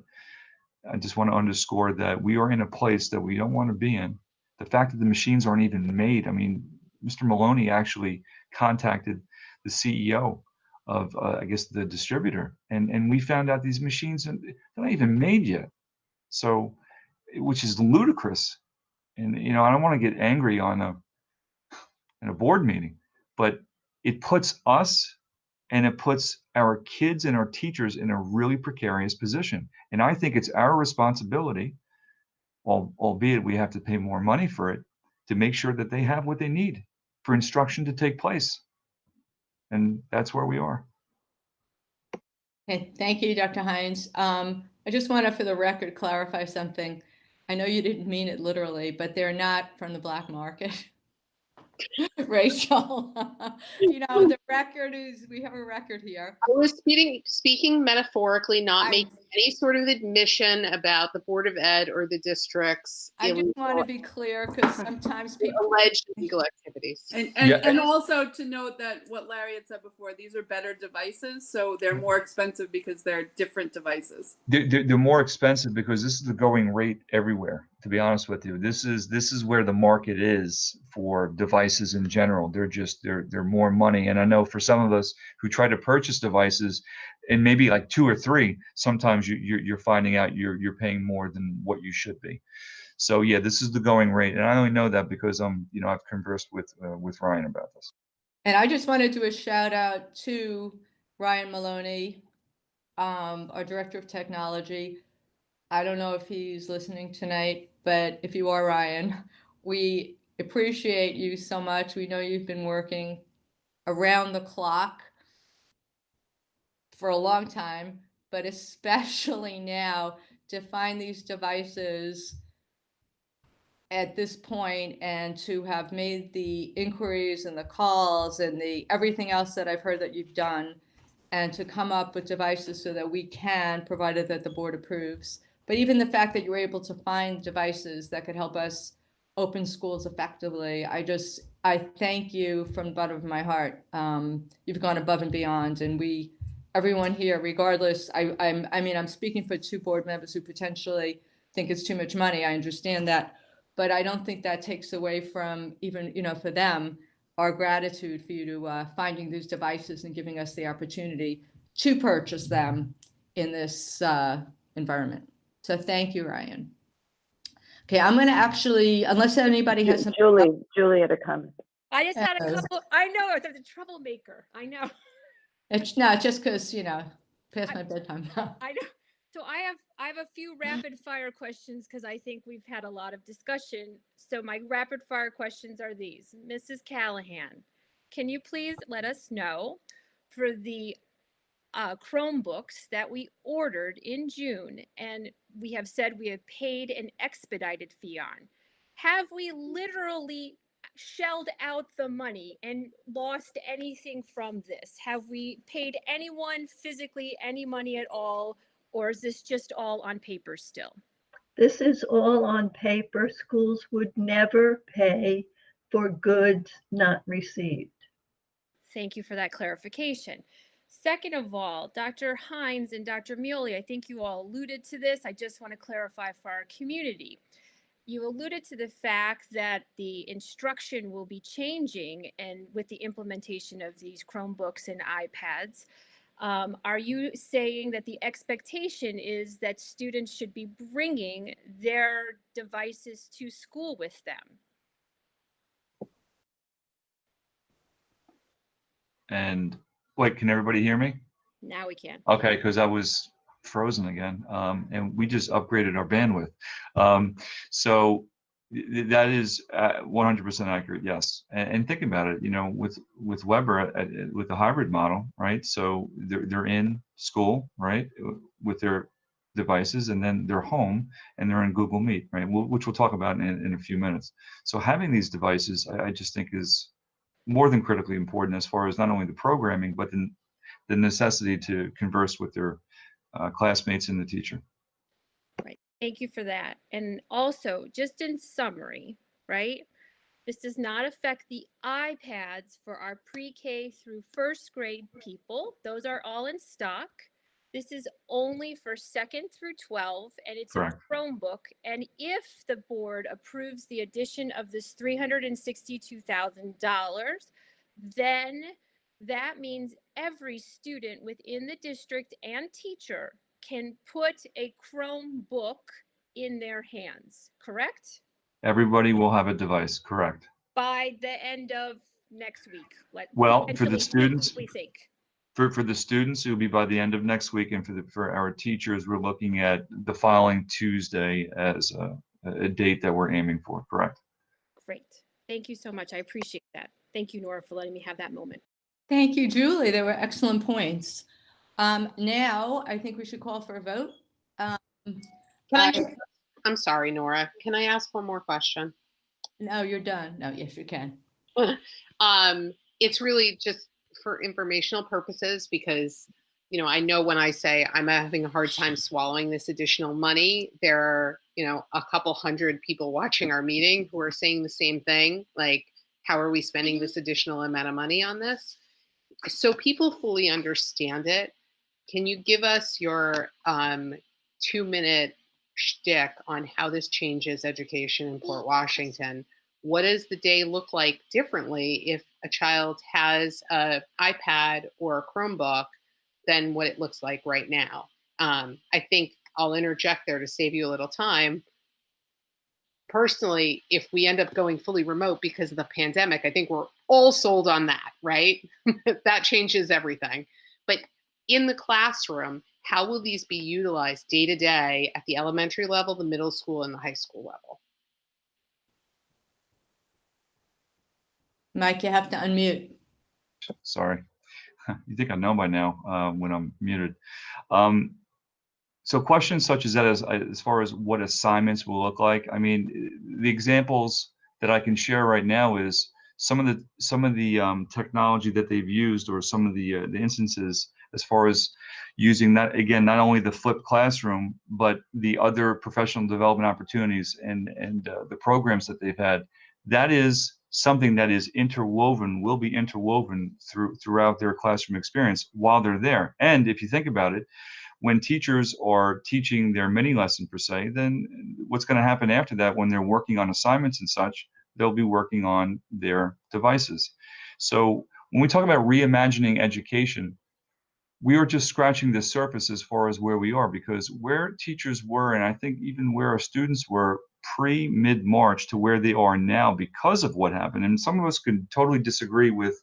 I just want to underscore that we are in a place that we don't want to be in. The fact that the machines aren't even made. I mean, Mr. Maloney actually contacted the CEO of, I guess, the distributor, and we found out these machines, they're not even made yet. So, which is ludicrous. And, I don't want to get angry in a board meeting, but it puts us and it puts our kids and our teachers in a really precarious position. And I think it's our responsibility, albeit we have to pay more money for it, to make sure that they have what they need for instruction to take place. And that's where we are. Okay, thank you, Dr. Hines. I just want to, for the record, clarify something. I know you didn't mean it literally, but they're not from the black market. Rachel, the record is, we have a record here. I was speaking metaphorically, not I- making any sort of admission about the Board of Ed or the district's I just want to be clear because sometimes people alleged illegal activities. And also to note that what Larry had said before, these are better devices, so they're more expensive because they're different devices. They're more expensive because this is the going rate everywhere. To be honest with you, this is where the market is for devices in general. They're more money. And I know for some of us who try to purchase devices, and maybe like 2 or 3, sometimes you're finding out you're paying more than what you should be. So yeah, this is the going rate, and I only know that because I've conversed with Ryan about this. And I just want to do a shout out to Ryan Maloney, our Director of Technology. I don't know if he's listening tonight, but if you are, Ryan, we appreciate you so much. We know you've been working around the clock for a long time, but especially now to find these devices at this point and to have made the inquiries and the calls and everything else that I've heard that you've done, and to come up with devices so that we can, provided that the board approves. But even the fact that you were able to find devices that could help us open schools effectively, I thank you from the bottom of my heart. You've gone above and beyond, and everyone here, regardless, I'm speaking for 2 board members who potentially think it's too much money. I understand that, but I don't think that takes away from even, for them, our gratitude for you to finding these devices and giving us the opportunity to purchase them in this environment. So thank you, Ryan. Okay, I'm going to actually, unless anybody has something. Julie had a comment. I just had a couple. I know I'm a troublemaker. I know. It's just because past my bedtime now. I know. So I have a few rapid fire questions because I think we've had a lot of discussion. So my rapid fire questions are these. Mrs. Callahan, can you please let us know for the Chromebooks that we ordered in June and we have said we have paid an expedited fee on? Have we literally shelled out the money and lost anything from this? Have we paid anyone physically any money at all? Or is this just all on paper still? This is all on paper. Schools would never pay for goods not received. Thank you for that clarification. Second of all, Dr. Hines and Dr. Muley, I think you all alluded to this. I just want to clarify for our community. You alluded to the fact that the instruction will be changing and with the implementation of these Chromebooks and iPads. Are you saying that the expectation is that students should be bringing their devices to school with them? And wait, can everybody hear me? Now we can. Okay, because I was frozen again, and we just upgraded our bandwidth. So that is 100% accurate, yes. And think about it, you know, with Weber, with the hybrid model, right? So they're in school, right, with their devices, and then they're home and they're in Google Meet, right, which we'll talk about in a few minutes. So having these devices, I just think is more than critically important as far as not only the programming, but the necessity to converse with their classmates and the teacher. Right. Thank you for that. And also, just in summary, right? This does not affect the iPads for our pre-K through first grade people. Those are all in stock. This is only for 2nd through 12, and it's Correct. a Chromebook. And if the board approves the addition of this $362,000, then that means every student within the district and teacher can put a Chromebook in their hands, correct? Everybody will have a device, correct? By the end of next week. Well, for the students, we think. for the students, it will be by the end of next week, and for our teachers, we're looking at the following Tuesday as a date that we're aiming for, correct? Great. Thank you so much. I appreciate that. Thank you, Nora, for letting me have that moment. Thank you, Julie. They were excellent points. Now I think we should call for a vote. I'm sorry, Nora. Can I ask one more question? No, you're done. No, yes, you can. It's really just for informational purposes because, you know, I know when I say I'm having a hard time swallowing this additional money, there are, you know, a couple hundred people watching our meeting who are saying the same thing. Like, how are we spending this additional amount of money on this? So people fully understand it. Can you give us your 2-minute shtick on how this changes education in Port Washington? What does the day look like differently if a child has an iPad or a Chromebook than what it looks like right now? I think I'll interject there to save you a little time. Personally, if we end up going fully remote because of the pandemic, I think we're all sold on that, right? That changes everything. But in the classroom, how will these be utilized day to day at the elementary level, the middle school, and the high school level? Mike, you have to unmute. Sorry. You think I know by now when I'm muted. So questions such as that, as far as what assignments will look like, I mean, the examples that I can share right now is some of the technology that they've used, or some of the instances as far as using that, again, not only the flipped classroom, but the other professional development opportunities and the programs that they've had. That is something that is interwoven, will be interwoven throughout their classroom experience while they're there. And if you think about it, when teachers are teaching their mini lesson per se, then what's going to happen after that when they're working on assignments and such, they'll be working on their devices. So when we talk about reimagining education, we are just scratching the surface as far as where we are, because where teachers were, and I think even where our students were mid-March to where they are now because of what happened. And some of us could totally disagree with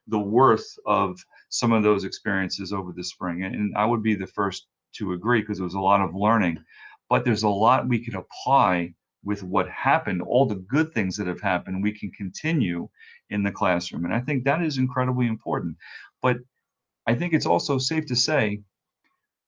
the worth of some of those experiences over the spring. And I would be the first to agree, because there was a lot of learning, but there's a lot we could apply with what happened, all the good things that have happened, we can continue in the classroom. And I think that is incredibly important. But I think it's also safe to say,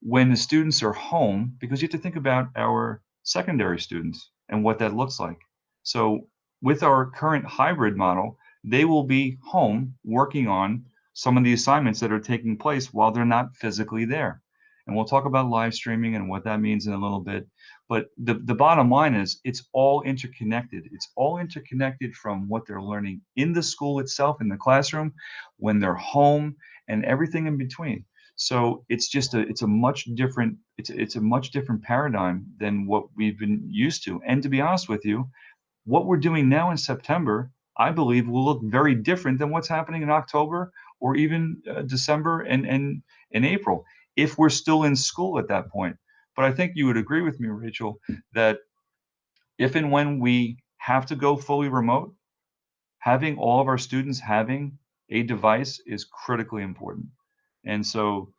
when the students are home, because you have to think about our secondary students and what that looks like. So with our current hybrid model, they will be home working on some of the assignments that are taking place while they're not physically there. And we'll talk about live streaming and what that means in a little bit. But the bottom line is it's all interconnected. It's all interconnected from what they're learning in the school itself, in the classroom, when they're home, and everything in between. So it's just it's a much different paradigm than what we've been used to. And to be honest with you, what we're doing now in September, I believe, will look very different than what's happening in October or even December and April, if we're still in school at that point. But I think you would agree with me, Rachel, that if and when we have to go fully remote, having all of our students having a device is critically important. And so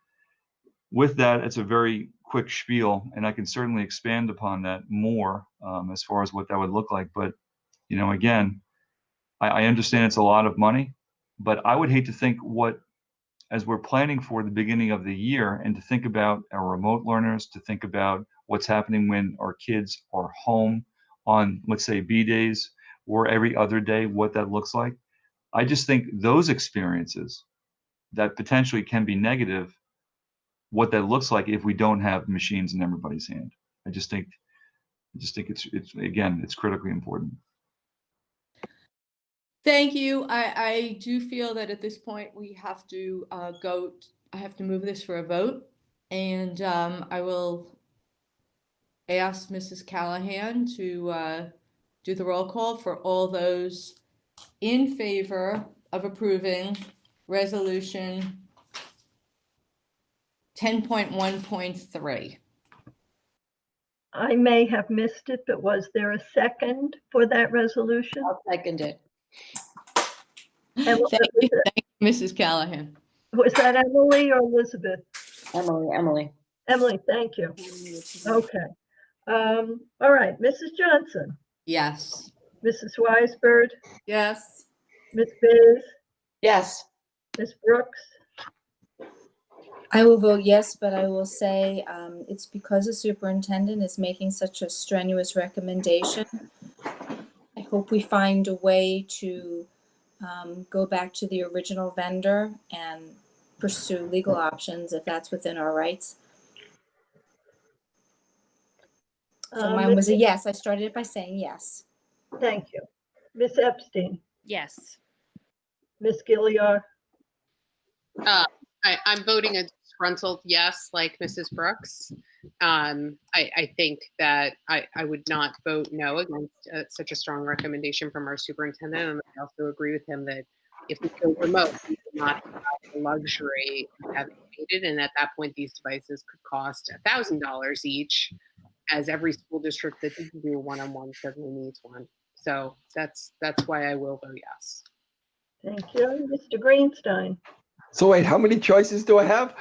with that, it's a very quick spiel, and I can certainly expand upon that more as far as what that would look like. But, you know, again, I understand it's a lot of money, but I would hate to think as we're planning for the beginning of the year, and to think about our remote learners, to think about what's happening when our kids are home on, let's say, B days or every other day, what that looks like. I just think those experiences that potentially can be negative, what that looks like if we don't have machines in everybody's hand. I just think it's again, it's critically important. Thank you. I do feel that at this point we have to I have to move this for a vote, and I will ask Mrs. Callahan to do the roll call for all those in favor of approving resolution 10.1.3. I may have missed it, but was there a second for that resolution? I'll second it. And Thank you, Mrs. Callahan. was that Emily or Elizabeth? Emily. Emily, thank you. Okay. All right, Mrs. Johnson, Yes. Mrs. Weisberg, Yes. Ms. Biz, Yes. Ms. Brooks, I will vote yes, but I will say it's because the superintendent is making such a strenuous recommendation. I hope we find a way to go back to the original vendor and pursue legal options if that's within our rights. So mine was a yes. I started it by saying yes. thank you. Ms. Epstein, Yes. Ms. Gilliard, I'm voting a disgruntled yes, like Mrs. Brooks. I think that I would not vote no against such a strong recommendation from our superintendent. And I also agree with him that if we go remote, we will not have the luxury of having waited. And at that point, these devices could cost $1,000 each, as every school district that doesn't do a one-on-one suddenly needs one. So that's why I will vote yes. thank you. Mr. Greenstein, So wait, how many choices do I have?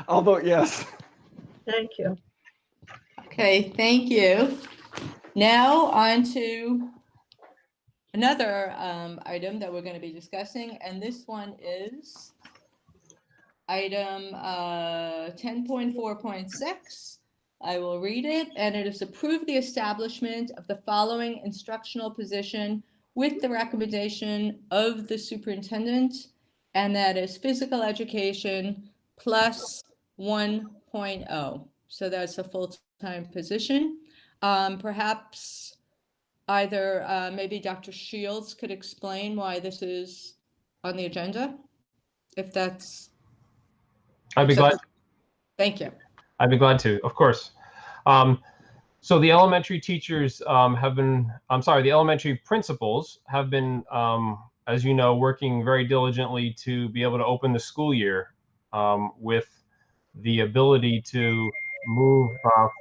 I'll vote yes. thank you. Okay, thank you. Now on to another item that we're going to be discussing, and this one is item 10.4.6. I will read it, and it is approve the establishment of the following instructional position with the recommendation of the superintendent, and that is physical education plus 1.0. So that's a full-time position. Perhaps either maybe Dr. Shields could explain why this is on the agenda, if that's. I'd be glad. Thank you. I'd be glad to, of course. So the elementary teachers the elementary principals have been, as you know, working very diligently to be able to open the school year with the ability to move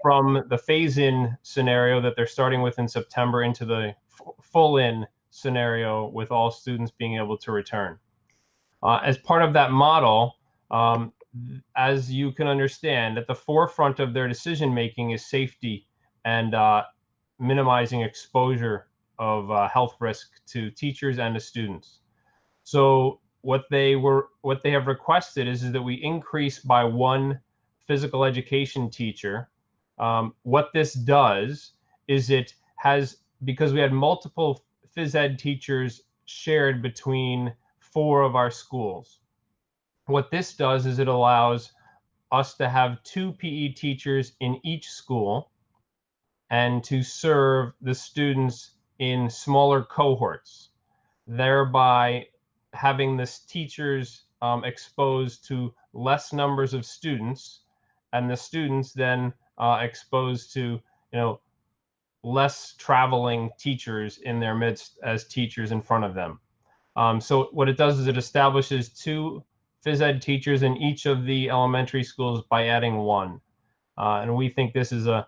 from the phase-in scenario that they're starting with in September into the full-in scenario with all students being able to return. As part of that model, as you can understand, at the forefront of their decision-making is safety and minimizing exposure of health risk to teachers and to students. So what they have requested is that we increase by one physical education teacher. What this does is because we had multiple phys ed teachers shared between 4 of our schools. What this does is it allows us to have 2 PE teachers in each school and to serve the students in smaller cohorts, thereby having the teachers exposed to less numbers of students, and the students then exposed to, less traveling teachers in their midst as teachers in front of them. So what it does is it establishes 2 phys ed teachers in each of the elementary schools by adding 1. And we think this is a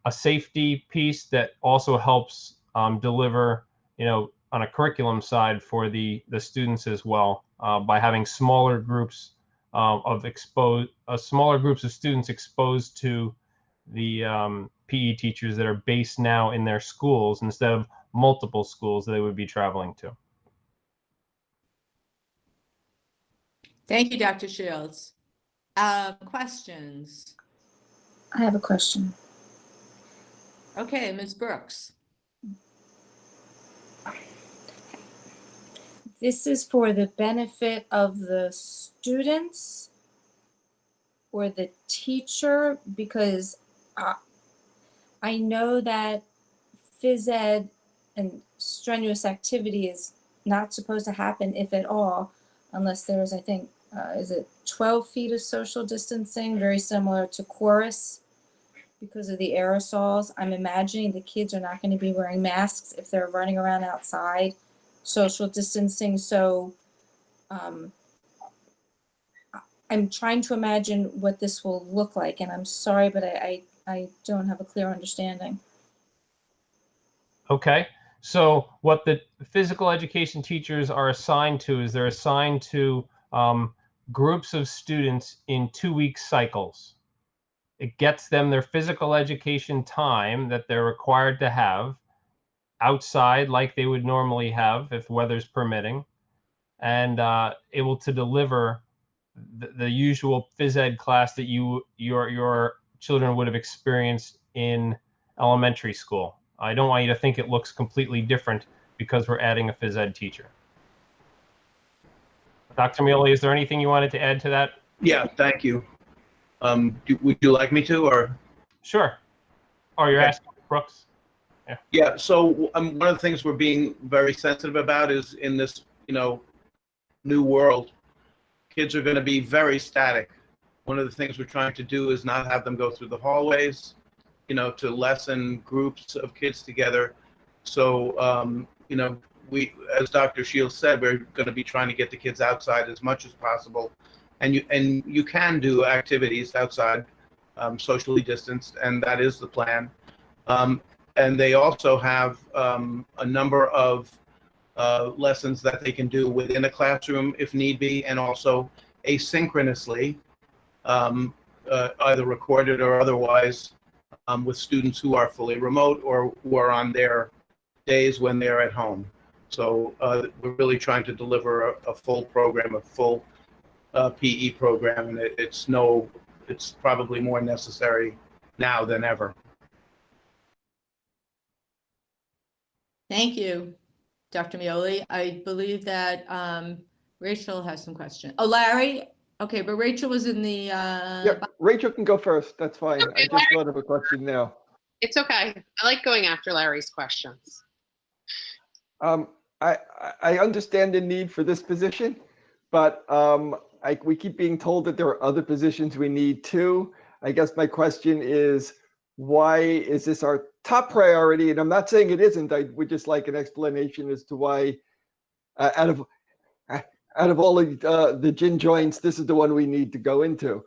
safety piece that also helps deliver, on a curriculum side for the students as well, by having smaller groups smaller groups of students exposed to the PE teachers that are based now in their schools instead of multiple schools that they would be traveling to. Thank you, Dr. Shields. Questions? I have a question. Okay, Ms. Brooks. This is for the benefit of the students or the teacher, because I know that phys ed and strenuous activity is not supposed to happen, if at all, unless there's, I think, is it 12 feet of social distancing, very similar to chorus because of the aerosols. I'm imagining the kids are not going to be wearing masks if they're running around outside, social distancing. So I'm trying to imagine what this will look like, and I'm sorry, but I don't have a clear understanding. Okay, so what the physical education teachers are assigned to is they're assigned to groups of students in 2-week cycles. It gets them their physical education time that they're required to have outside like they would normally have if weather's permitting, and able to deliver the usual phys ed class that your children would have experienced in elementary school. I don't want you to think it looks completely different because we're adding a phys ed teacher. Dr. Mealy, is there anything you wanted to add to that? Yeah, thank you. Would you like me to, or? Sure. Oh, you're Okay. asking Brooks? Yeah, so one of the things we're being very sensitive about is in this, new world, kids are going to be very static. One of the things we're trying to do is not have them go through the hallways, to lessen groups of kids together. So, we, as Dr. Shields said, we're going to be trying to get the kids outside as much as possible. And you can do activities outside, socially distanced, and that is the plan. And they also have a number of lessons that they can do within a classroom if need be, and also asynchronously, either recorded or otherwise, with students who are fully remote or who are on their days when they're at home. So we're really trying to deliver a full program, a full PE program, and it's probably more necessary now than ever. Thank you, Dr. Mealy. I believe that Rachel has some questions. Oh, Larry? Okay, but Rachel was in the... Yep, Rachel can go first. That's fine. Okay, I just thought of a question now. It's okay. I like going after Larry's questions. I understand the need for this position, but we keep being told that there are other positions we need too. I guess my question is, why is this our top priority? And I'm not saying it isn't. I would just like an explanation as to why, out of all of the gin joints, this is the one we need to go into.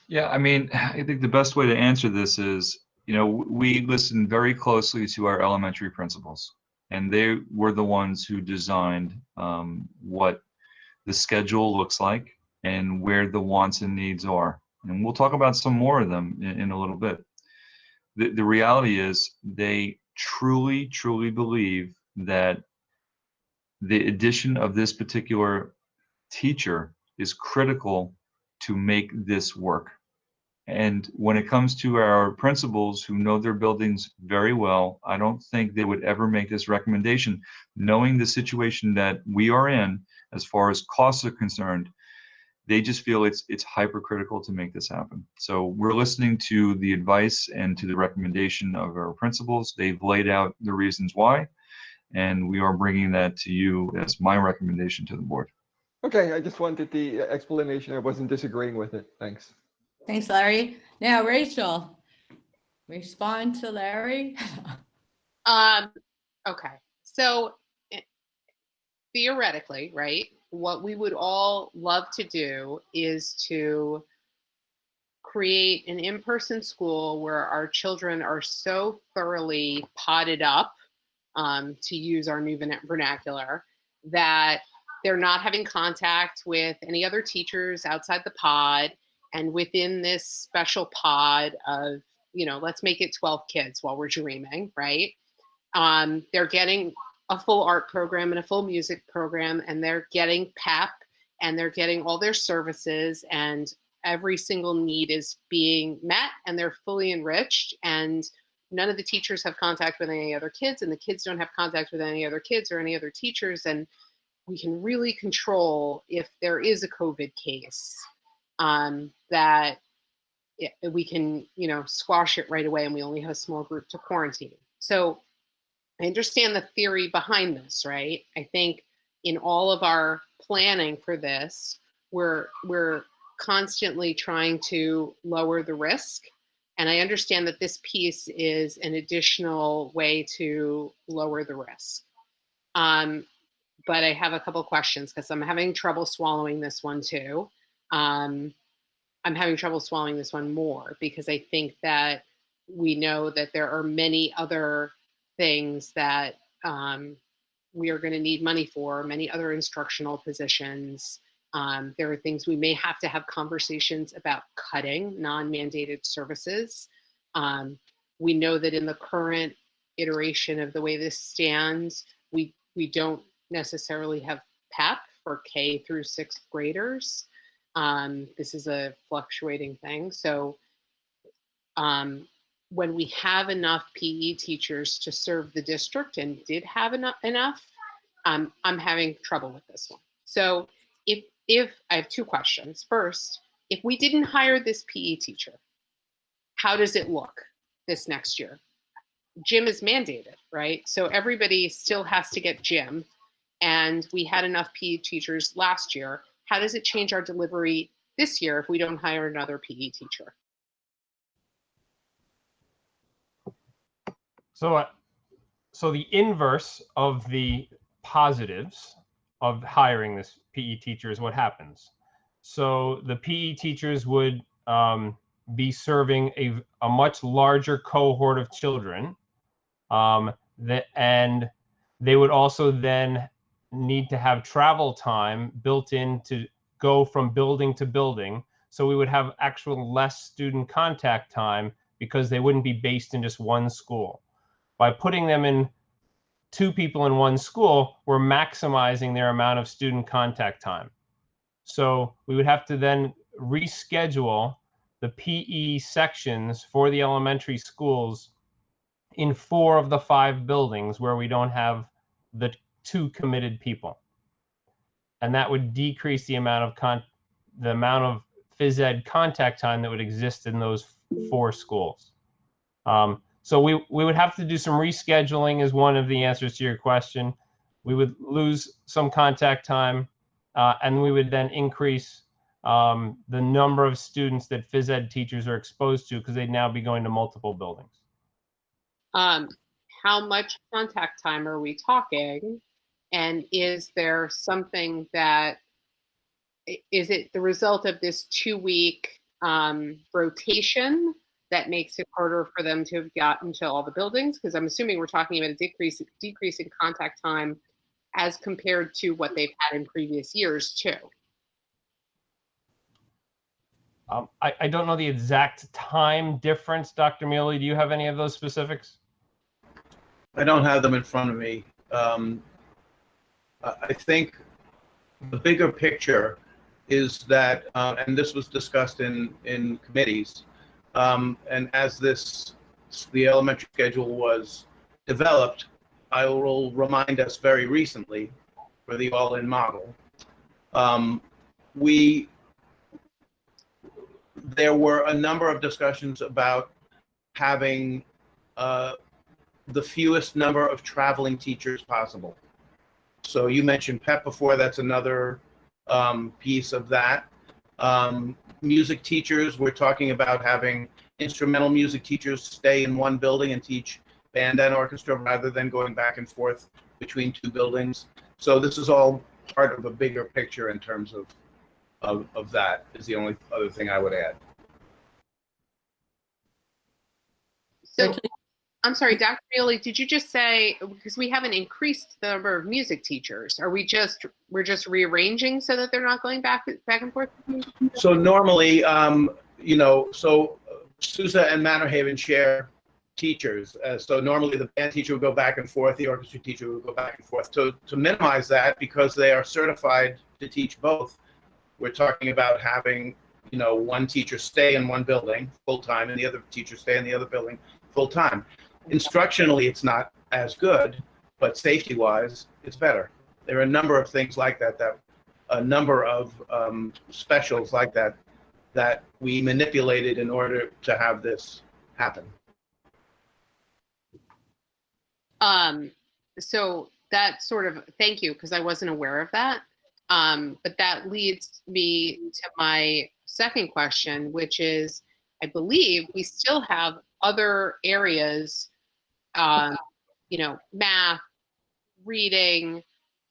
Yeah, I mean, I think the best way to answer this is, we listened very closely to our elementary principals, and they were the ones who designed what the schedule looks like and where the wants and needs are. And we'll talk about some more of them in a little bit. The reality is they truly, truly believe that the addition of this particular teacher is critical to make this work. And when it comes to our principals who know their buildings very well, I don't think they would ever make this recommendation, knowing the situation that we are in as far as costs are concerned. they just feel it's hypercritical to make this happen. So we're listening to the advice and to the recommendation of our principals. They've laid out the reasons why, and we are bringing that to you as my recommendation to the board. Okay, I just wanted the explanation. I wasn't disagreeing with it. Thanks. Thanks, Larry. Now, Rachel, respond to Larry. Okay. So theoretically, right, what we would all love to do is to create an in-person school where our children are so thoroughly potted up, to use our new vernacular, that they're not having contact with any other teachers outside the pod, and within this special pod of, let's make it 12 kids while we're dreaming, right? They're getting a full art program and a full music program, and they're getting PEP, and they're getting all their services, and every single need is being met, and they're fully enriched, and none of the teachers have contact with any other kids, and the kids don't have contact with any other kids or any other teachers, and we can really control if there is a COVID case, that we can, squash it right away, and we only have a small group to quarantine. So I understand the theory behind this, right? I think in all of our planning for this, we're constantly trying to lower the risk. And I understand that this piece is an additional way to lower the risk. But I have a couple questions because I'm having trouble swallowing this one too. I'm having trouble swallowing this one more because I think that we know that there are many other things that we are going to need money for, many other instructional positions. There are things we may have to have conversations about cutting non-mandated services. We know that in the current iteration of the way this stands, we don't necessarily have PEP for K through 6th graders. This is a fluctuating thing. So when we have enough PE teachers to serve the district and did have enough, I'm having trouble with this one. So if I have two questions. First, if we didn't hire this PE teacher, how does it look this next year? Gym is mandated, right? So everybody still has to get gym, and we had enough PE teachers last year. How does it change our delivery this year if we don't hire another PE teacher? So the inverse of the positives of hiring this PE teacher is what happens. So the PE teachers would be serving a much larger cohort of children, and they would also then need to have travel time built in to go from building to building. So we would have actual less student contact time because they wouldn't be based in just one school. By putting them in 2 people in one school, we're maximizing their amount of student contact time. So we would have to then reschedule the PE sections for the elementary schools in 4 of the 5 buildings where we don't have the 2 committed people. And that would decrease the amount of phys ed contact time that would exist in those 4 schools. So we would have to do some rescheduling as one of the answers to your question. We would lose some contact time, and we would then increase the number of students that phys ed teachers are exposed to because they'd now be going to multiple buildings. How much contact time are we talking? And is there something that, is it the result of this 2-week rotation that makes it harder for them to have gotten to all the buildings? Because I'm assuming we're talking about a decrease in contact time as compared to what they've had in previous years too. I don't know the exact time difference. Dr. Mealy, do you have any of those specifics? I don't have them in front of me. I think the bigger picture is that, and this was discussed in committees, and as the elementary schedule was developed, I will remind us very recently for the all-in model, we there were a number of discussions about having the fewest number of traveling teachers possible. So you mentioned PEP before, that's another piece of that. Music teachers, we're talking about having instrumental music teachers stay in one building and teach band and orchestra rather than going back and forth between two buildings. So this is all part of a bigger picture in terms of that, is the only other thing I would add. So, I'm sorry, Dr. Mealy, did you just say, because we haven't increased the number of music teachers, we're just rearranging so that they're not going back and forth? So normally, you know, so Sousa and Manor Haven share teachers. So normally the band teacher would go back and forth, the orchestra teacher would go back and forth. To minimize that, because they are certified to teach both, we're talking about having, you know, one teacher stay in one building full-time and the other teacher stay in the other building full-time. Instructionally, it's not as good, but safety-wise, it's better. There are a number of things like that, a number of specials like that, that we manipulated in order to have this happen. So that sort of, thank you, because I wasn't aware of that. But that leads me to my second question, which is, I believe we still have other areas, you know, math, reading,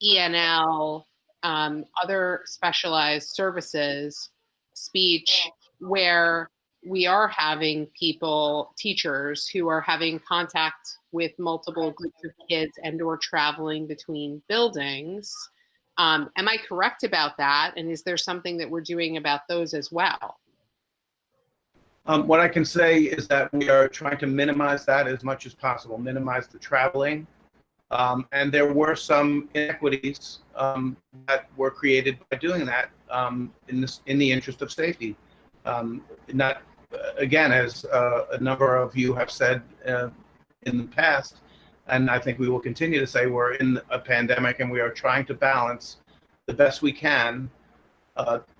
ENL, other specialized services, speech, where we are having teachers who are having contact with multiple groups of kids and or traveling between buildings. Am I correct about that? And is there something that we're doing about those as well? What I can say is that we are trying to minimize that as much as possible, minimize the traveling. And there were some inequities that were created by doing that in the interest of safety. Not, again, as a number of you have said in the past, and I think we will continue to say, we're in a pandemic and we are trying to balance the best we can,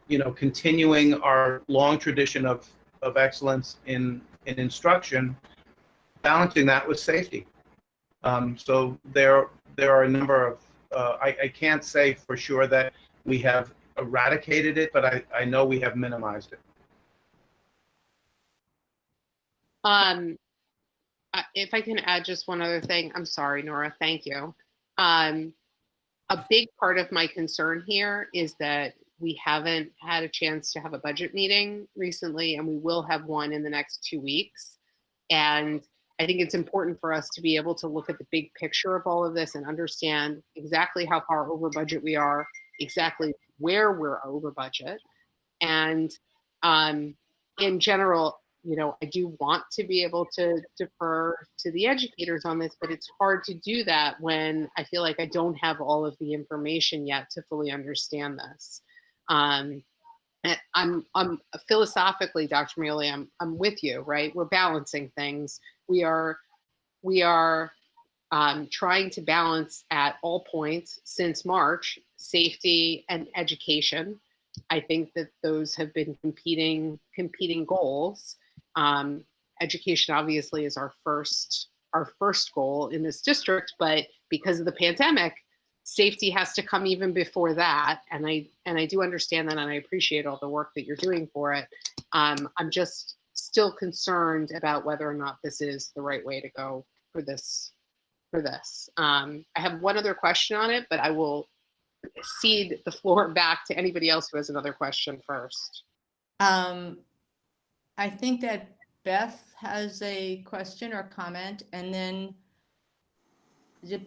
you know, continuing our long tradition of excellence in instruction, balancing that with safety. So there are a number of, I can't say for sure that we have eradicated it, but I know we have minimized it. If I can add just one other thing, I'm sorry, Nora, thank you. A big part of my concern here is that we haven't had a chance to have a budget meeting recently, and we will have one in the next 2 weeks. And I think it's important for us to be able to look at the big picture of all of this and understand exactly how far over budget we are, exactly where we're over budget. And in general, you know, I do want to be able to defer to the educators on this, but it's hard to do that when I feel like I don't have all of the information yet to fully understand this. I'm philosophically, Dr. Mealy, I'm with you, right? We're balancing things. We are trying to balance at all points since March, safety and education. I think that those have been competing goals. Education obviously is our first goal in this district, but because of the pandemic, safety has to come even before that. And I do understand that, and I appreciate all the work that you're doing for it. I'm just still concerned about whether or not this is the right way to go for this. I have one other question on it, but I will cede the floor back to anybody else who has another question first. I think that Beth has a question or comment, and then, you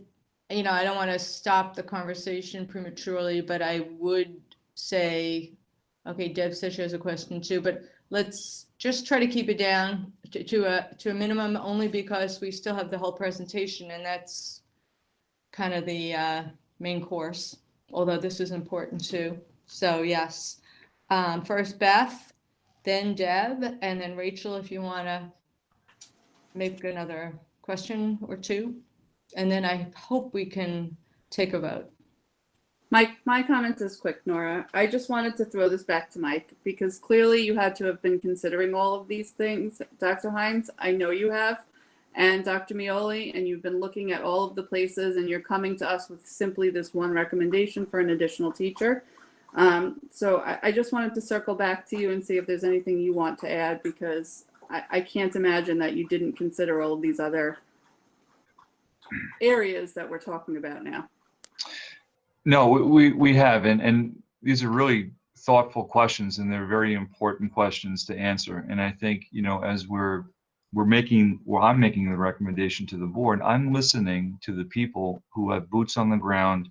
know, I don't want to stop the conversation prematurely, but I would say, okay, Deb says she has a question too, but let's just try to keep it down to a minimum, only because we still have the whole presentation, and that's kind of the main course, although this is important too. So yes, first Beth, then Deb, and then Rachel, if you want to make another question or two. And then I hope we can take a vote. My comment is quick, Nora. I just wanted to throw this back to Mike because clearly you had to have been considering all of these things, Dr. Hines. I know you have, and Dr. Mioli, and you've been looking at all of the places, and you're coming to us with simply this one recommendation for an additional teacher. So I just wanted to circle back to you and see if there's anything you want to add, because I can't imagine that you didn't consider all of these other areas that we're talking about now. No, we have, and these are really thoughtful questions, and they're very important questions to answer. And I think, you know, as I'm making the recommendation to the board, I'm listening to the people who have boots on the ground,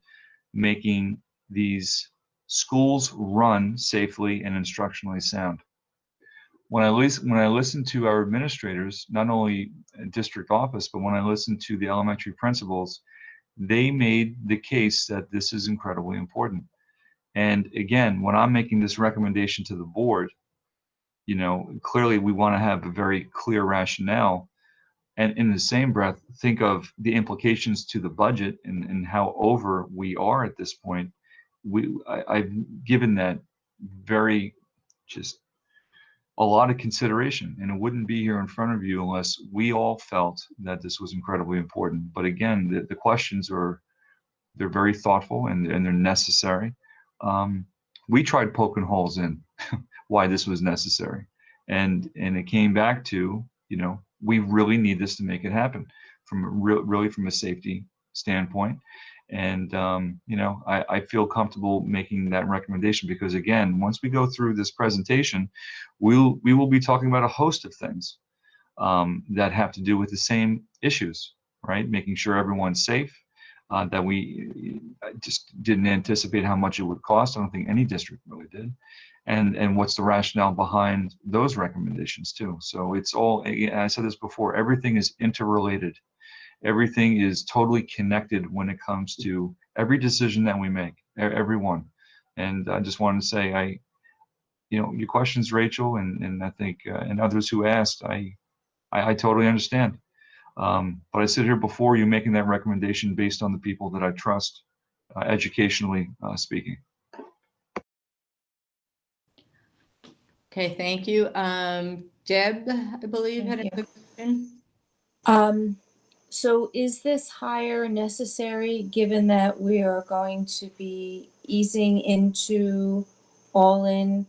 making these schools run safely and instructionally sound. When I listen to our administrators, not only in district office, but when I listen to the elementary principals, they made the case that this is incredibly important. And again, when I'm making this recommendation to the board, you know, clearly we want to have a very clear rationale. And in the same breath, think of the implications to the budget and how over we are at this point. I've given that very just a lot of consideration, and it wouldn't be here in front of you unless we all felt that this was incredibly important. But again, the questions they're very thoughtful and they're necessary. We tried poking holes in why this was necessary, and it came back to, you know, we really need this to make it happen really from a safety standpoint. And you know, I feel comfortable making that recommendation because, again, once we go through this presentation, we will be talking about a host of things that have to do with the same issues, right? Making sure everyone's safe, that we just didn't anticipate how much it would cost. I don't think any district really did. And what's the rationale behind those recommendations too. So it's all, I said this before, everything is interrelated. Everything is totally connected when it comes to every decision that we make, every one. And I just wanted to say, you know, your questions, Rachel, and I think, and others who asked, I totally understand. But I sit here before you making that recommendation based on the people that I trust, educationally speaking. Okay, thank you. Deb, I believe, had Thank another question. So is this hire necessary given that we are going to be easing into all in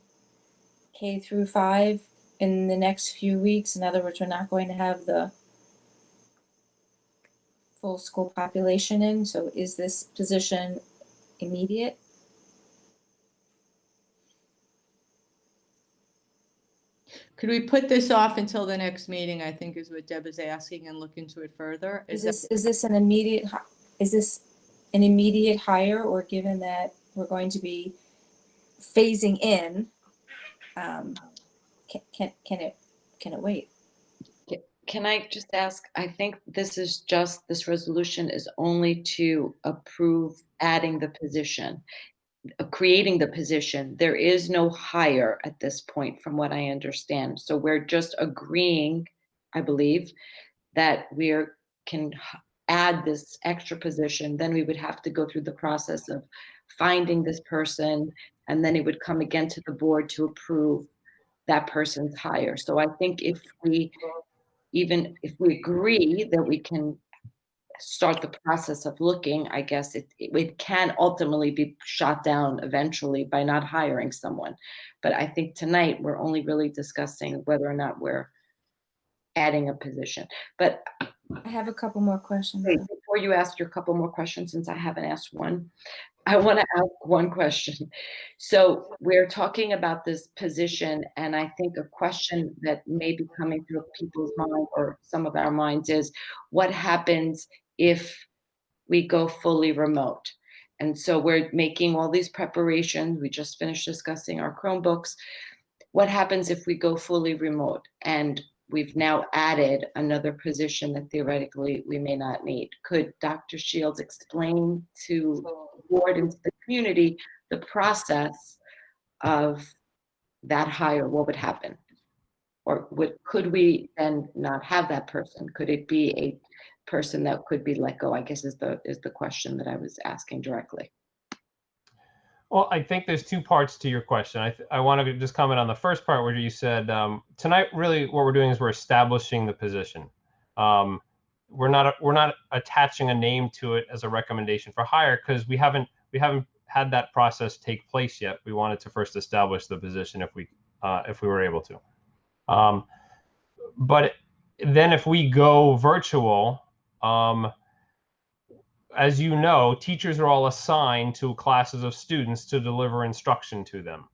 K through 5 in the next few weeks? In other words, we're not going to have the full school population in. So is this position immediate? Could we put this off until the next meeting, I think is what Deb is asking, and look into it further? Is this an immediate hire, or given that we're going to be phasing in, can it wait? Can I just ask, I think this resolution is only to approve adding the position, creating the position. There is no hire at this point, from what I understand. So we're just agreeing, I believe, that can add this extra position. Then we would have to go through the process of finding this person, and then it would come again to the board to approve that person's hire. So I think if we agree that we can start the process of looking, I guess it can ultimately be shot down eventually by not hiring someone. But I think tonight we're only really discussing whether or not we're adding a position. But I have a couple more questions. before you ask your couple more questions, since I haven't asked one, I want to ask one question. So we're talking about this position, and I think a question that may be coming through people's mind or some of our minds is, what happens if we go fully remote? And so we're making all these preparations. We just finished discussing our Chromebooks. What happens if we go fully remote? And we've now added another position that theoretically we may not need. Could Dr. Shields explain to the board and to the community the process of that hire? What would happen? Or could we then not have that person? Could it be a person that could be let go? I guess is the question that I was asking directly. Well, I think there's two parts to your question. I want to just comment on the first part where you said tonight. Really, what we're doing is we're establishing the position. We're not attaching a name to it as a recommendation for hire because we haven't had that process take place yet. We wanted to first establish the position if we were able to. But then if we go virtual, as you know, teachers are all assigned to classes of students to deliver instruction to them.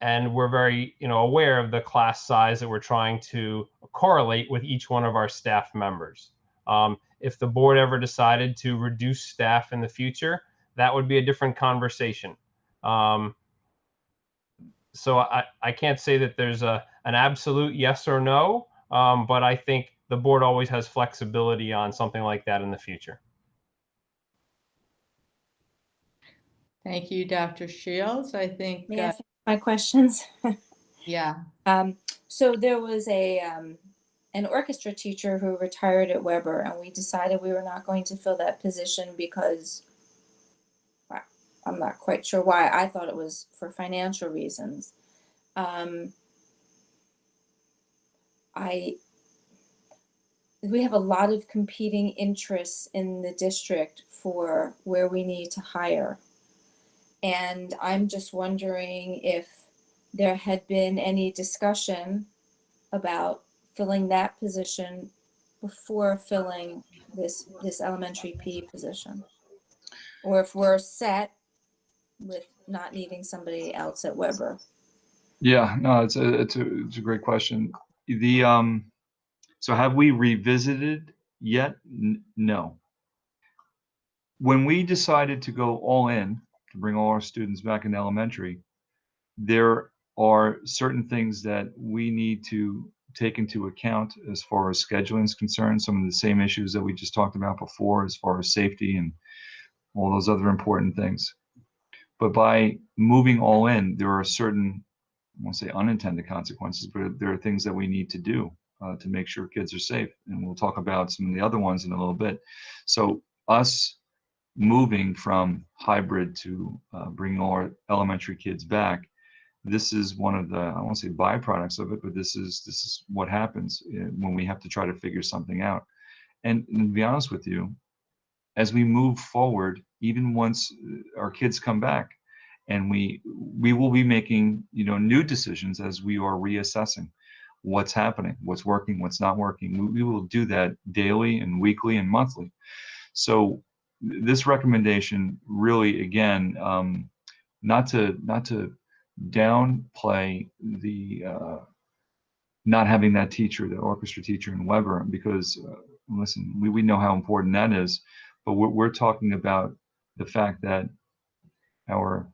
And we're very, aware of the class size that we're trying to correlate with each one of our staff members. If the board ever decided to reduce staff in the future, that would be a different conversation. So I can't say that there's an absolute yes or no, but I think the board always has flexibility on something like that in the future. Thank you, Dr. Shields. I think. May I finish my questions? Yeah. So there was an orchestra teacher who retired at Weber, and we decided we were not going to fill that position because I'm not quite sure why. I thought it was for financial reasons. We have a lot of competing interests in the district for where we need to hire. And I'm just wondering if there had been any discussion about filling that position before filling this elementary PE position, or if we're set with not needing somebody else at Weber. Yeah, no, it's a great question. So have we revisited yet? No. When we decided to go all in to bring all our students back in elementary, there are certain things that we need to take into account as far as scheduling is concerned. Some of the same issues that we just talked about before, as far as safety and all those other important things. But by moving all in, there are certain, I won't say unintended consequences, but there are things that we need to do to make sure kids are safe. And we'll talk about some of the other ones in a little bit. So us moving from hybrid to bringing all our elementary kids back, this is one of the, I won't say byproducts of it, but this is what happens when we have to try to figure something out. And to be honest with you, as we move forward, even once our kids come back, and we will be making new decisions as we are reassessing what's happening, what's working, what's not working. We will do that daily and weekly and monthly. So this recommendation really, again, not to downplay the not having that teacher, the orchestra teacher in Weber, because listen, we know how important that is, but we're talking about the fact that our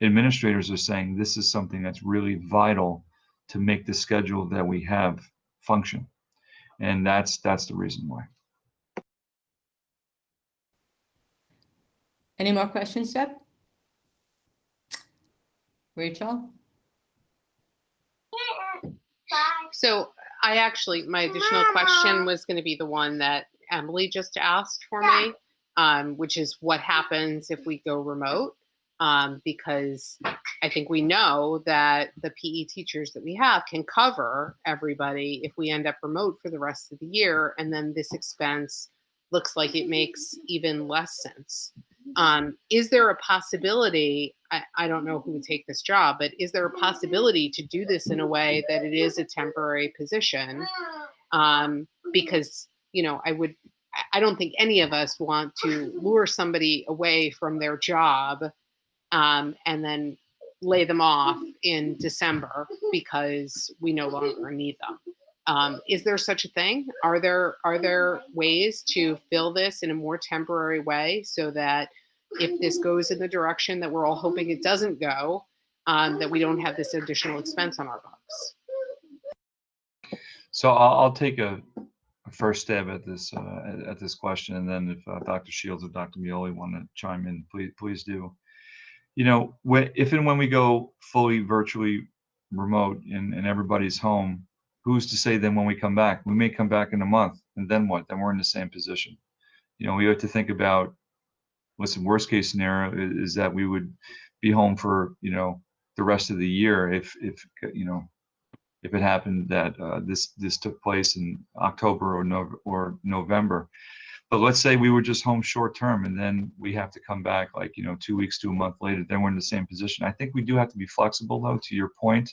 administrators are saying this is something that's really vital to make the schedule that we have function. And that's the reason why. Any more questions, Deb? Rachel? So my additional question was going to be the one that Emily just asked for me, which is what happens if we go remote? Because I think we know that the PE teachers that we have can cover everybody if we end up remote for the rest of the year, and then this expense looks like it makes even less sense. Is there a possibility, I don't know who would take this job, but is there a possibility to do this in a way that it is a temporary position? Because, I don't think any of us want to lure somebody away from their job and then lay them off in December because we no longer need them. Is there such a thing? Are there ways to fill this in a more temporary way so that if this goes in the direction that we're all hoping it doesn't go, that we don't have this additional expense on our books? So I'll take a first stab at this question, and then if Dr. Shields or Dr. Mioli want to chime in, please do. If and when we go fully virtually remote and everybody's home, who's to say then when we come back? We may come back in a month, and then what? Then we're in the same position. We have to think about listen, worst case scenario is that we would be home for, you know, the rest of the year if you know, if it happened that this took place in October or November. But let's say we were just home short term and then we have to come back like, you know, 2 weeks to a month later, then we're in the same position. I think we do have to be flexible though, to your point.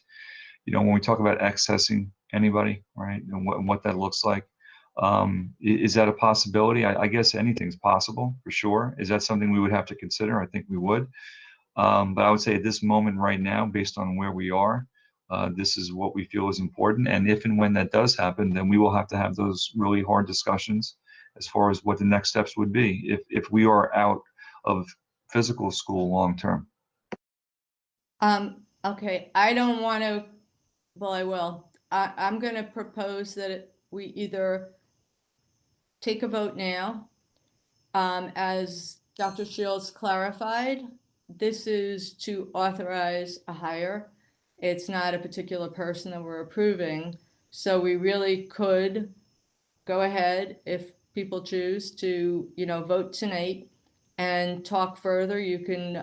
You know, when we talk about accessing anybody, right, and what that looks like, is that a possibility? I guess anything's possible for sure. Is that something we would have to consider? I think we would. But I would say at this moment right now, based on where we are, this is what we feel is important. And if and when that does happen, then we will have to have those really hard discussions as far as what the next steps would be if we are out of physical school long term. Okay, I don't want to, well, I will. I'm going to propose that we either take a vote now. As Dr. Shields clarified, this is to authorize a hire. It's not a particular person that we're approving. So we really could go ahead if people choose to, you know, vote tonight and talk further. You can,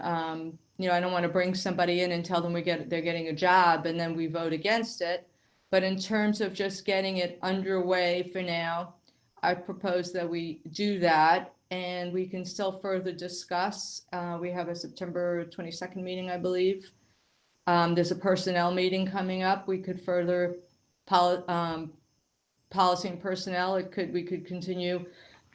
you know, I don't want to bring somebody in and tell them they're getting a job and then we vote against it. But in terms of just getting it underway for now, I propose that we do that and we can still further discuss. We have a September 22nd meeting, I believe. There's a personnel meeting coming up. We could further policy and personnel. We could continue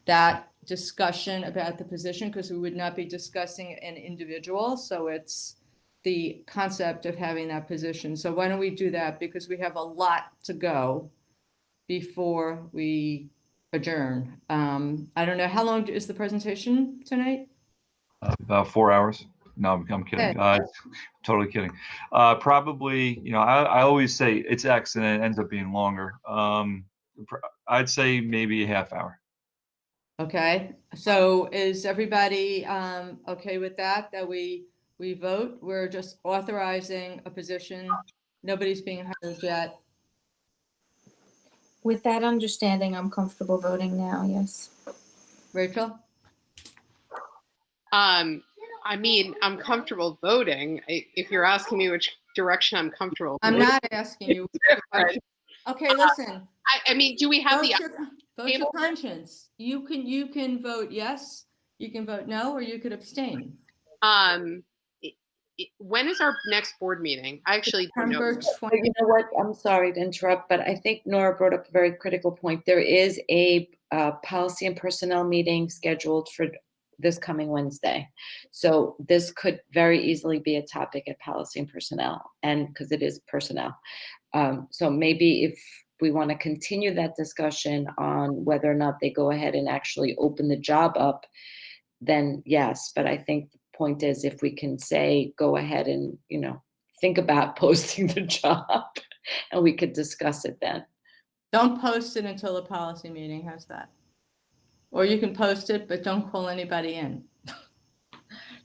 that discussion about the position because we would not be discussing an individual. So it's the concept of having that position. So why don't we do that? Because we have a lot to go before we adjourn. I don't know, how long is the presentation tonight? About 4 hours. No, I'm kidding. Totally kidding. Probably, you know, I always say it's X and it ends up being longer. I'd say maybe a half hour. Okay, so is everybody okay with that we vote? We're just authorizing a position. Nobody's being hired yet. With that understanding, I'm comfortable voting now, yes. Rachel? I mean, I'm comfortable voting. If you're asking me which direction I'm comfortable I'm voting, not asking you. Okay, listen. I mean, do we have Vote your conscience. You can vote yes, you can vote no, or you could abstain. When is our next board meeting? I actually don't know. But you know what? I'm sorry to interrupt, but I think Nora brought up a very critical point. There is a policy and personnel meeting scheduled for this coming Wednesday. So this could very easily be a topic at policy and personnel, and because it is personnel. So maybe if we want to continue that discussion on whether or not they go ahead and actually open the job up, then yes. But I think the point is if we can say, go ahead and, you know, think about posting the job and we could discuss it then. Don't post it until the policy meeting. How's that? Or you can post it, but don't call anybody in.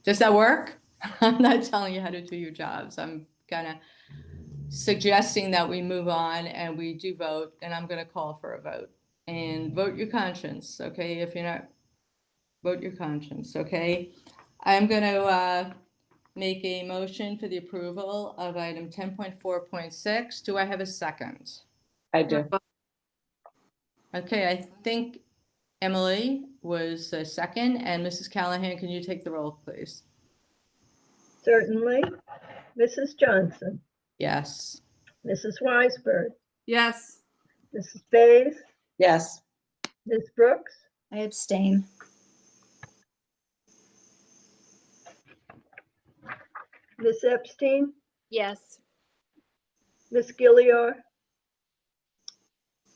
Does that work? I'm not telling you how to do your jobs. I'm kind of suggesting that we move on and we do vote, and I'm going to call for a vote. And vote your conscience, okay? If you're not, vote your conscience, okay? I'm going to make a motion for the approval of item 10.4.6. Do I have a second? I do. Okay, I think Emily was a second, and Mrs. Callahan, can you take the roll, please? Certainly. Mrs. Johnson, Yes. Mrs. Weisberg, Yes. Mrs. Bays, Yes. Ms. Brooks, I abstain. Ms. Epstein, Yes. Ms. Gilliar,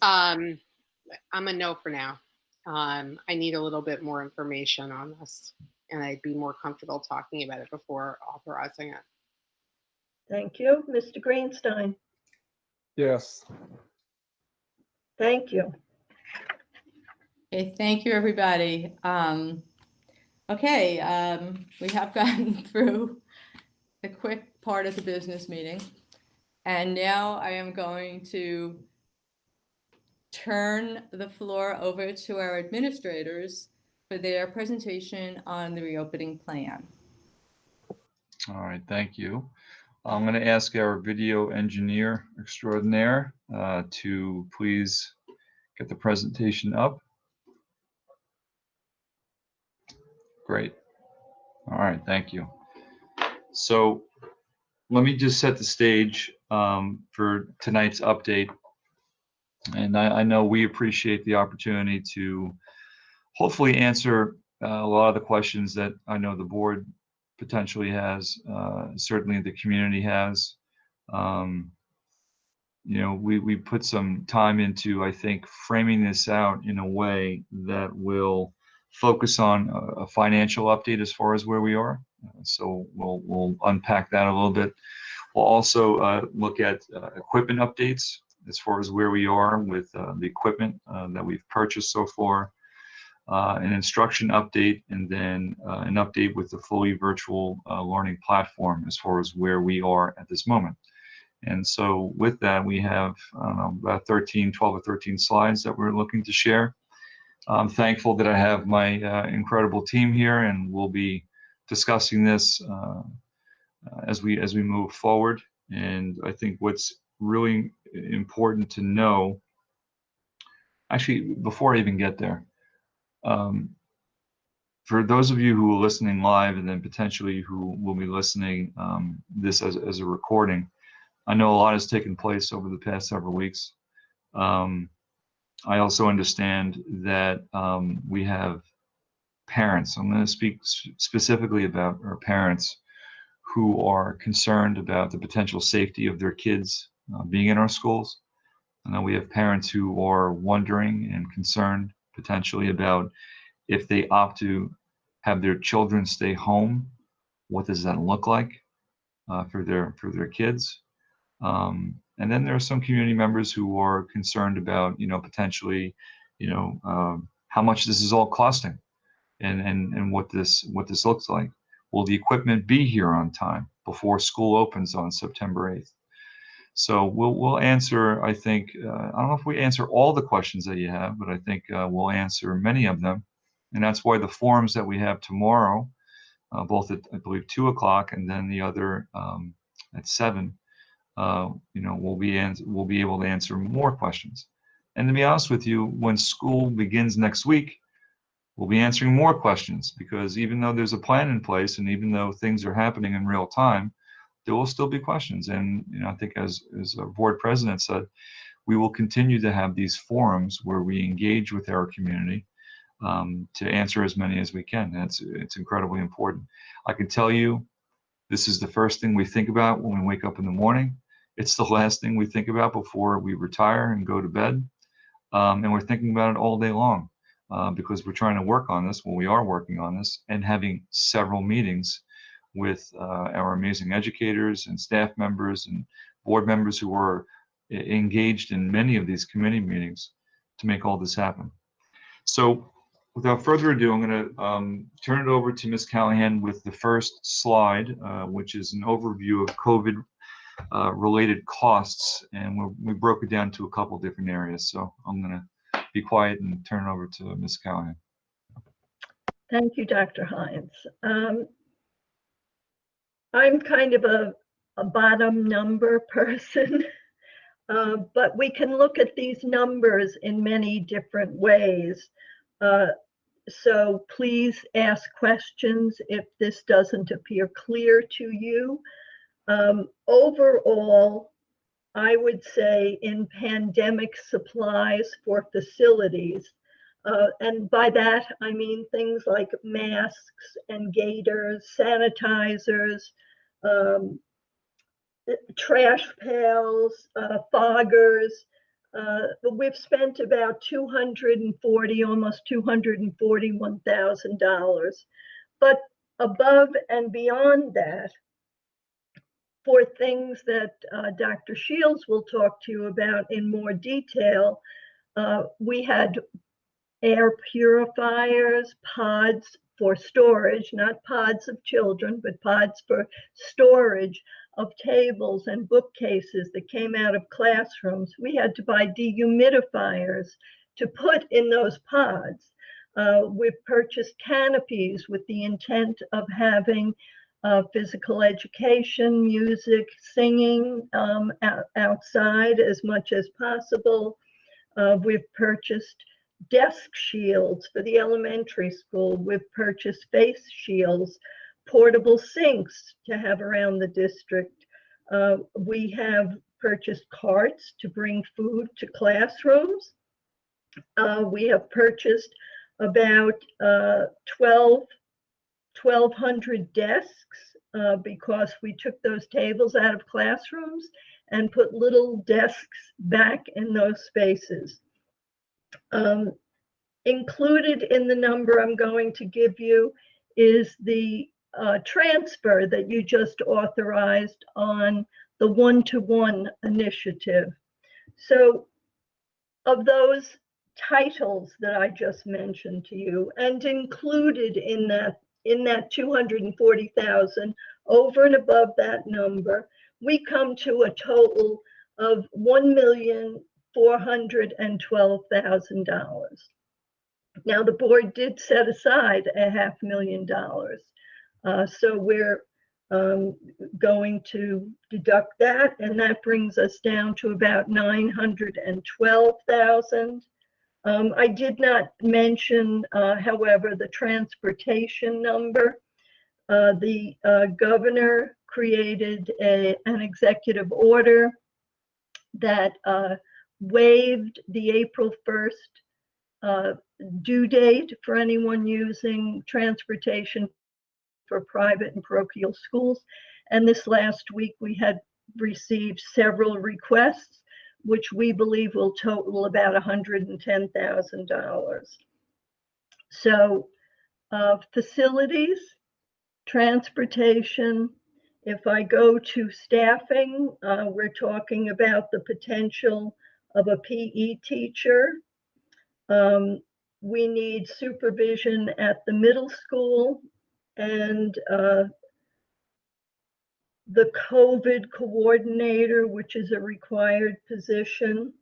I'm a no for now. I need a little bit more information on this, and I'd be more comfortable talking about it before authorizing it. thank you. Mr. Greenstein, Yes. thank you. Okay, thank you, everybody. Okay, we have gotten through the quick part of the business meeting. And now I am going to turn the floor over to our administrators for their presentation on the reopening plan. All right, thank you. I'm going to ask our video engineer extraordinaire to please get the presentation up. Great. All right, thank you. So let me just set the stage for tonight's update. And I know we appreciate the opportunity to hopefully answer a lot of the questions that I know the board potentially has, certainly the community has. You know, we put some time into, I think, framing this out in a way that will focus on a financial update as far as where we are. So we'll unpack that a little bit. We'll also look at equipment updates as far as where we are with the equipment that we've purchased so far, an instruction update, and then an update with the fully virtual learning platform as far as where we are at this moment. And so with that, we have about 12 or 13 slides that we're looking to share. I'm thankful that I have my incredible team here, and we'll be discussing this as we move forward. And I think what's really important to know, actually, before I even get there, for those of you who are listening live and then potentially who will be listening this as a recording, I know a lot has taken place over the past several weeks. I also understand that we have parents. I'm going to speak specifically about our parents who are concerned about the potential safety of their kids being in our schools. I know we have parents who are wondering and concerned potentially about if they opt to have their children stay home, what does that look like for their kids? And then there are some community members who are concerned about, potentially, how much this is all costing, and what this looks like. Will the equipment be here on time before school opens on September 8th? So we'll answer, I think, I don't know if we answer all the questions that you have, but I think we'll answer many of them. And that's why the forums that we have tomorrow, both at, I believe, 2 o'clock and then the other at 7, we'll be able to answer more questions. And to be honest with you, when school begins next week, we'll be answering more questions, because even though there's a plan in place and even though things are happening in real time, there will still be questions. And I think as our board president said, we will continue to have these forums where we engage with our community to answer as many as we can. It's incredibly important. I can tell you, this is the first thing we think about when we wake up in the morning. It's the last thing we think about before we retire and go to bed. And we're thinking about it all day long because we're trying to work on this. Well, we are working on this and having several meetings with our amazing educators and staff members and board members who are engaged in many of these committee meetings to make all this happen. So without further ado, I'm going to turn it over to Ms. Callahan with the first slide, which is an overview of COVID related costs, and we broke it down to a couple different areas. So I'm going to be quiet and turn it over to Ms. Callahan. Thank you, Dr. Hines. I'm kind of a bottom number person, but we can look at these numbers in many different ways. So please ask questions if this doesn't appear clear to you. Overall, I would say in pandemic supplies for facilities, and by that I mean things like masks and gaiters, sanitizers, trash pails, foggers. We've spent about almost $241,000. But above and beyond that, for things that Dr. Shields will talk to you about in more detail, we had air purifiers, pods for storage, not pods of children, but pods for storage of tables and bookcases that came out of classrooms. We had to buy dehumidifiers to put in those pods. We've purchased canopies with the intent of having physical education, music, singing outside as much as possible. We've purchased desk shields for the elementary school. We've purchased face shields, portable sinks to have around the district. We have purchased carts to bring food to classrooms. We have purchased about 1,200 desks because we took those tables out of classrooms and put little desks back in those spaces. Included in the number I'm going to give you is the transfer that you just authorized on the one-to-one initiative. So of those titles that I just mentioned to you, and included in that 240,000, over and above that number, we come to a total of $1,412,000. Now, the board did set aside $500,000. So we're going to deduct that, and that brings us down to about 912,000. I did not mention, however, the transportation number. The governor created an executive order that waived the April 1st due date for anyone using transportation for private and parochial schools. And this last week, we had received several requests, which we believe will total about $110,000. So facilities, transportation. If I go to staffing, we're talking about the potential of a PE teacher. We need supervision at the middle school, and the COVID coordinator, which is a required position.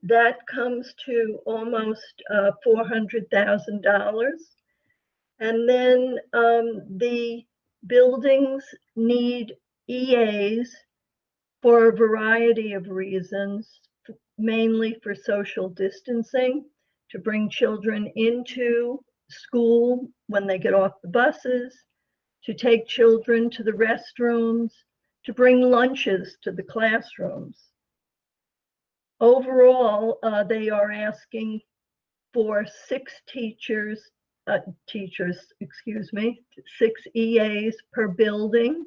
That comes to almost $400,000. And then the buildings need EAs for a variety of reasons, mainly for social distancing, to bring children into school when they get off the buses, to take children to the restrooms, to bring lunches to the classrooms. Overall, they are asking for 6 6 EAs per building.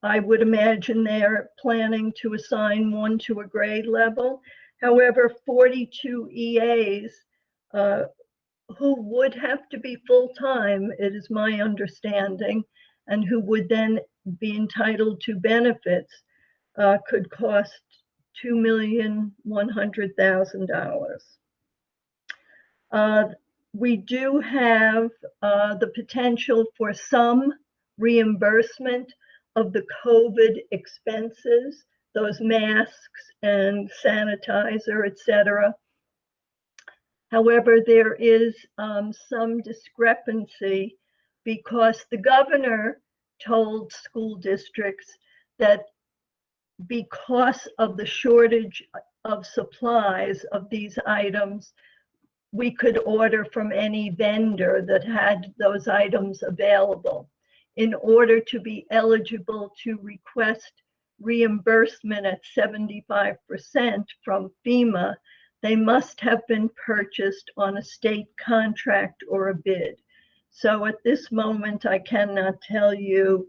I would imagine they're planning to assign 1 to a grade level. However, 42 EAs who would have to be full-time, it is my understanding, and who would then be entitled to benefits, could cost $2,100,000. We do have the potential for some reimbursement of the COVID expenses, those masks and sanitizer, etc. However, there is some discrepancy because the governor told school districts that because of the shortage of supplies of these items, we could order from any vendor that had those items available. In order to be eligible to request reimbursement at 75% from FEMA, they must have been purchased on a state contract or a bid. So at this moment, I cannot tell you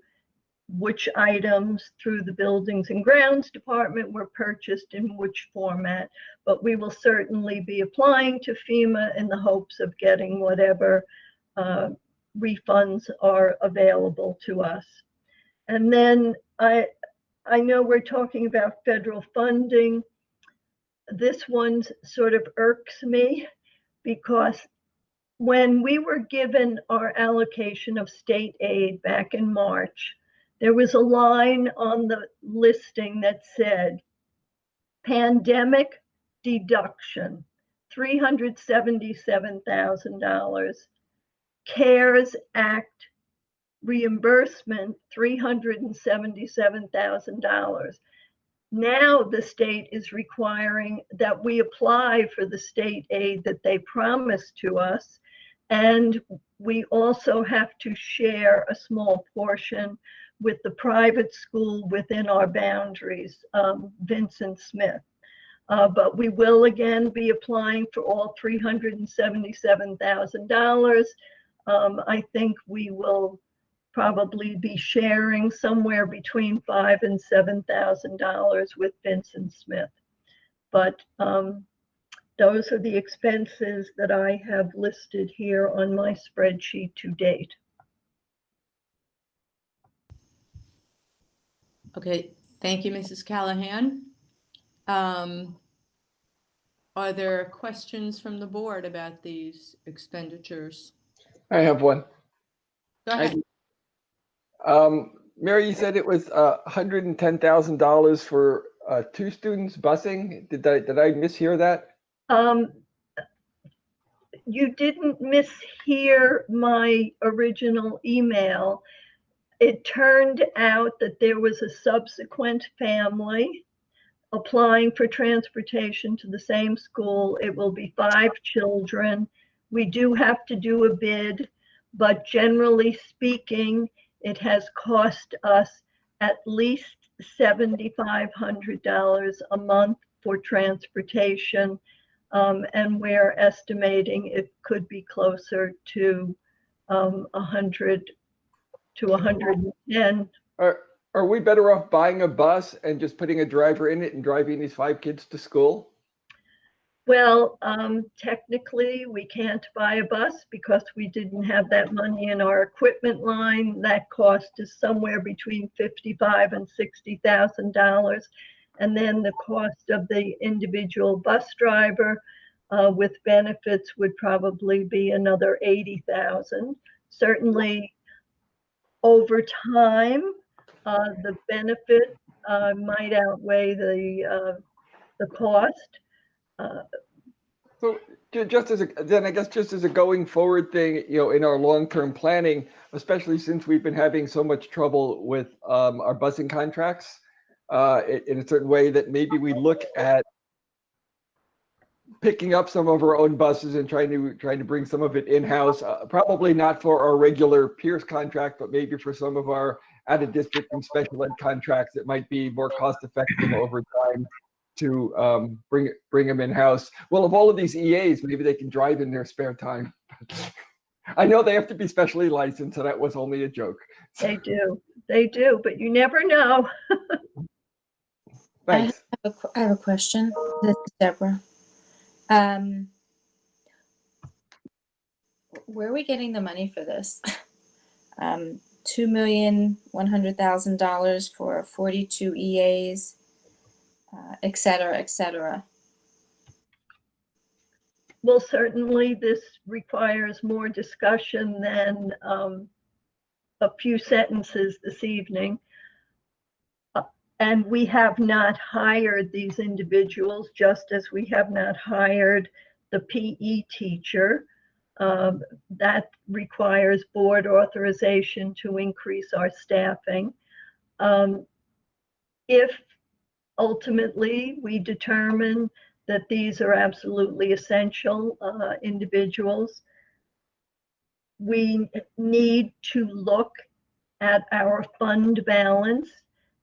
which items through the Buildings and Grounds Department were purchased in which format, but we will certainly be applying to FEMA in the hopes of getting whatever refunds are available to us. And then I know we're talking about federal funding. This one sort of irks me because when we were given our allocation of state aid back in March, there was a line on the listing that said pandemic deduction $377,000. CARES Act reimbursement, $377,000. Now the state is requiring that we apply for the state aid that they promised to us. And we also have to share a small portion with the private school within our boundaries, Vincent Smith. But we will again be applying for all $377,000. I think we will probably be sharing somewhere between $5,000 and $7,000 with Vincent Smith. But those are the expenses that I have listed here on my spreadsheet to date. Okay, thank you, Mrs. Callahan. Are there questions from the board about these expenditures? I have one. Go ahead. Mary, you said it was $110,000 for 2 students busing. Did I mishear that? You didn't mishear my original email. It turned out that there was a subsequent family applying for transportation to the same school. It will be 5 children. We do have to do a bid, but generally speaking, it has cost us at least $7,500 a month for transportation. And we're estimating it could be closer to 100 to 110. Are we better off buying a bus and just putting a driver in it and driving these 5 kids to school? Well, technically, we can't buy a bus because we didn't have that money in our equipment line. That cost is somewhere between $55,000 and $60,000. And then the cost of the individual bus driver with benefits would probably be another $80,000. Certainly, over time, the benefit might outweigh the cost. So just as a going forward thing, in our long-term planning, especially since we've been having so much trouble with our busing contracts, in a certain way, that maybe we look at picking up some of our own buses and trying to bring some of it in-house, probably not for our regular Pierce contract, but maybe for some of our out-of-district and special ed contracts that might be more cost-effective over time to bring them in-house. Well, of all of these EAs, maybe they can drive in their spare time. I know they have to be specially licensed, so that was only a joke. They do, but you never know. Thanks. I have a question. This is Deborah. Where are we getting the money for this? $2,100,000 for 42 EAs, et cetera, et cetera. Well, certainly this requires more discussion than a few sentences this evening. And we have not hired these individuals, just as we have not hired the PE teacher. That requires board authorization to increase our staffing. If ultimately we determine that these are absolutely essential individuals, we need to look at our fund balance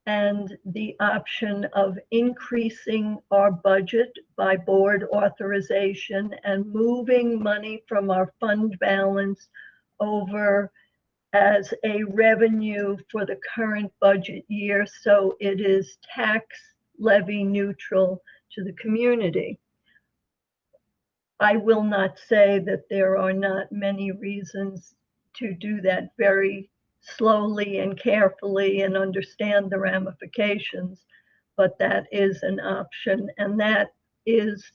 and the option of increasing our budget by board authorization and moving money from our fund balance over as a revenue for the current budget year, so it is tax levy neutral to the community. I will not say that there are not many reasons to do that very slowly and carefully and understand the ramifications, but that is an option, and that is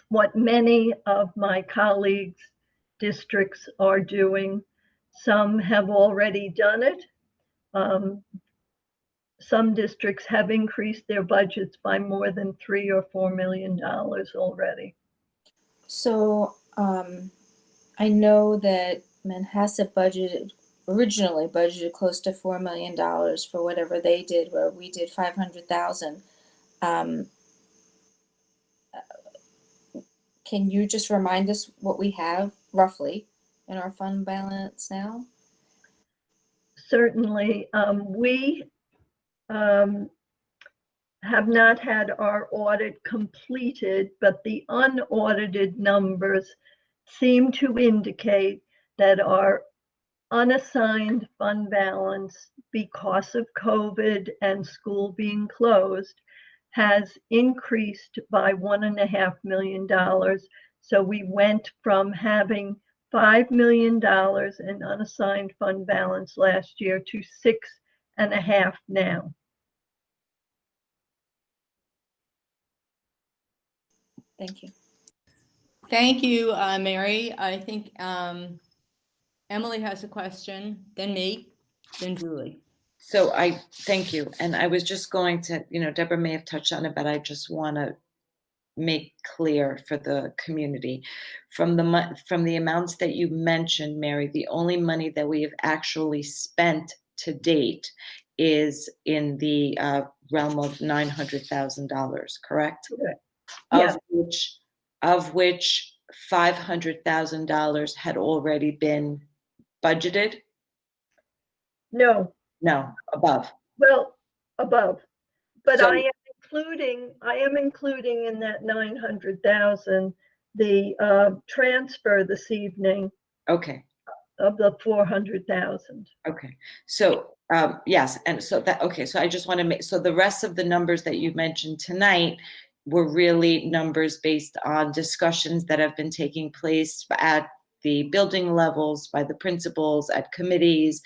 what many of my colleagues' districts are doing. Some have already done it. Some districts have increased their budgets by more than $3 or $4 million already. So I know that Manhasset originally budgeted close to $4 million for whatever they did, where we did 500,000. Can you just remind us what we have roughly in our fund balance now? Certainly, we have not had our audit completed, but the unaudited numbers seem to indicate that our unassigned fund balance, because of COVID and school being closed, has increased by $1.5 million. So we went from having $5 million in unassigned fund balance last year to 6.5 now. Thank you. Thank you, Mary. I think Emily has a question, then me, then Julie. So I thank you. And I was just going to, Deborah may have touched on it, but I just want to make clear for the community from the amounts that you mentioned, Mary, the only money that we have actually spent to date is in the realm of $900,000, correct? Correct. Yeah. Of which $500,000 had already been budgeted. No, Above. well, above, but So- I am including in that 900,000 the transfer this evening Okay. of the 400,000. Okay. So yes, and so that okay. So I just want to make so the rest of the numbers that you mentioned tonight were really numbers based on discussions that have been taking place at the building levels by the principals at committees.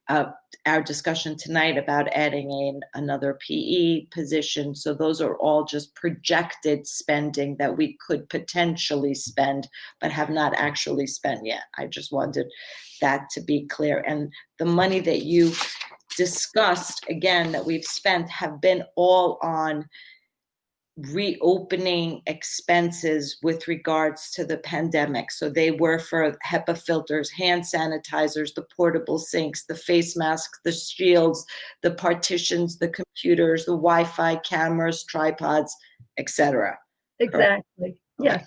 Our discussion tonight about adding in another PE position. So those are all just projected spending that we could potentially spend, but have not actually spent yet. I just wanted that to be clear. And the money that you discussed, again, that we've spent have been all on reopening expenses with regards to the pandemic. So they were for HEPA filters, hand sanitizers, the portable sinks, the face masks, the shields, the partitions, the computers, the Wi-Fi cameras, tripods, etc. Exactly. Yes.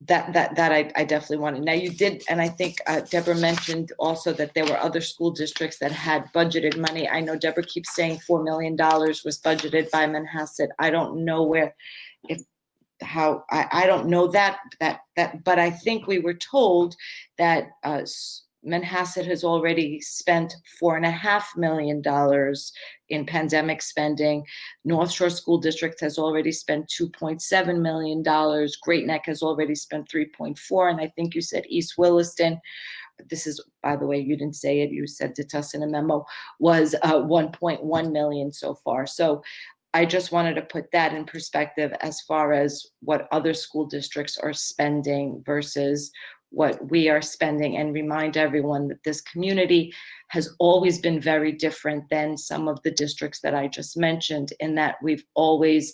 That I definitely wanted. Now you did, and I think Deborah mentioned also that there were other school districts that had budgeted money. I know Deborah keeps saying $4 million was budgeted by Manhasset. I don't know I don't know that, but I think we were told that Manhasset has already spent $4.5 million in pandemic spending. North Shore School District has already spent $2.7 million. Great Neck has already spent 3.4, and I think you said East Williston, this is, by the way, you didn't say it, you said it to us in a memo, was 1.1 million so far. So I just wanted to put that in perspective as far as what other school districts are spending versus what we are spending, and remind everyone that this community has always been very different than some of the districts that I just mentioned, in that we've always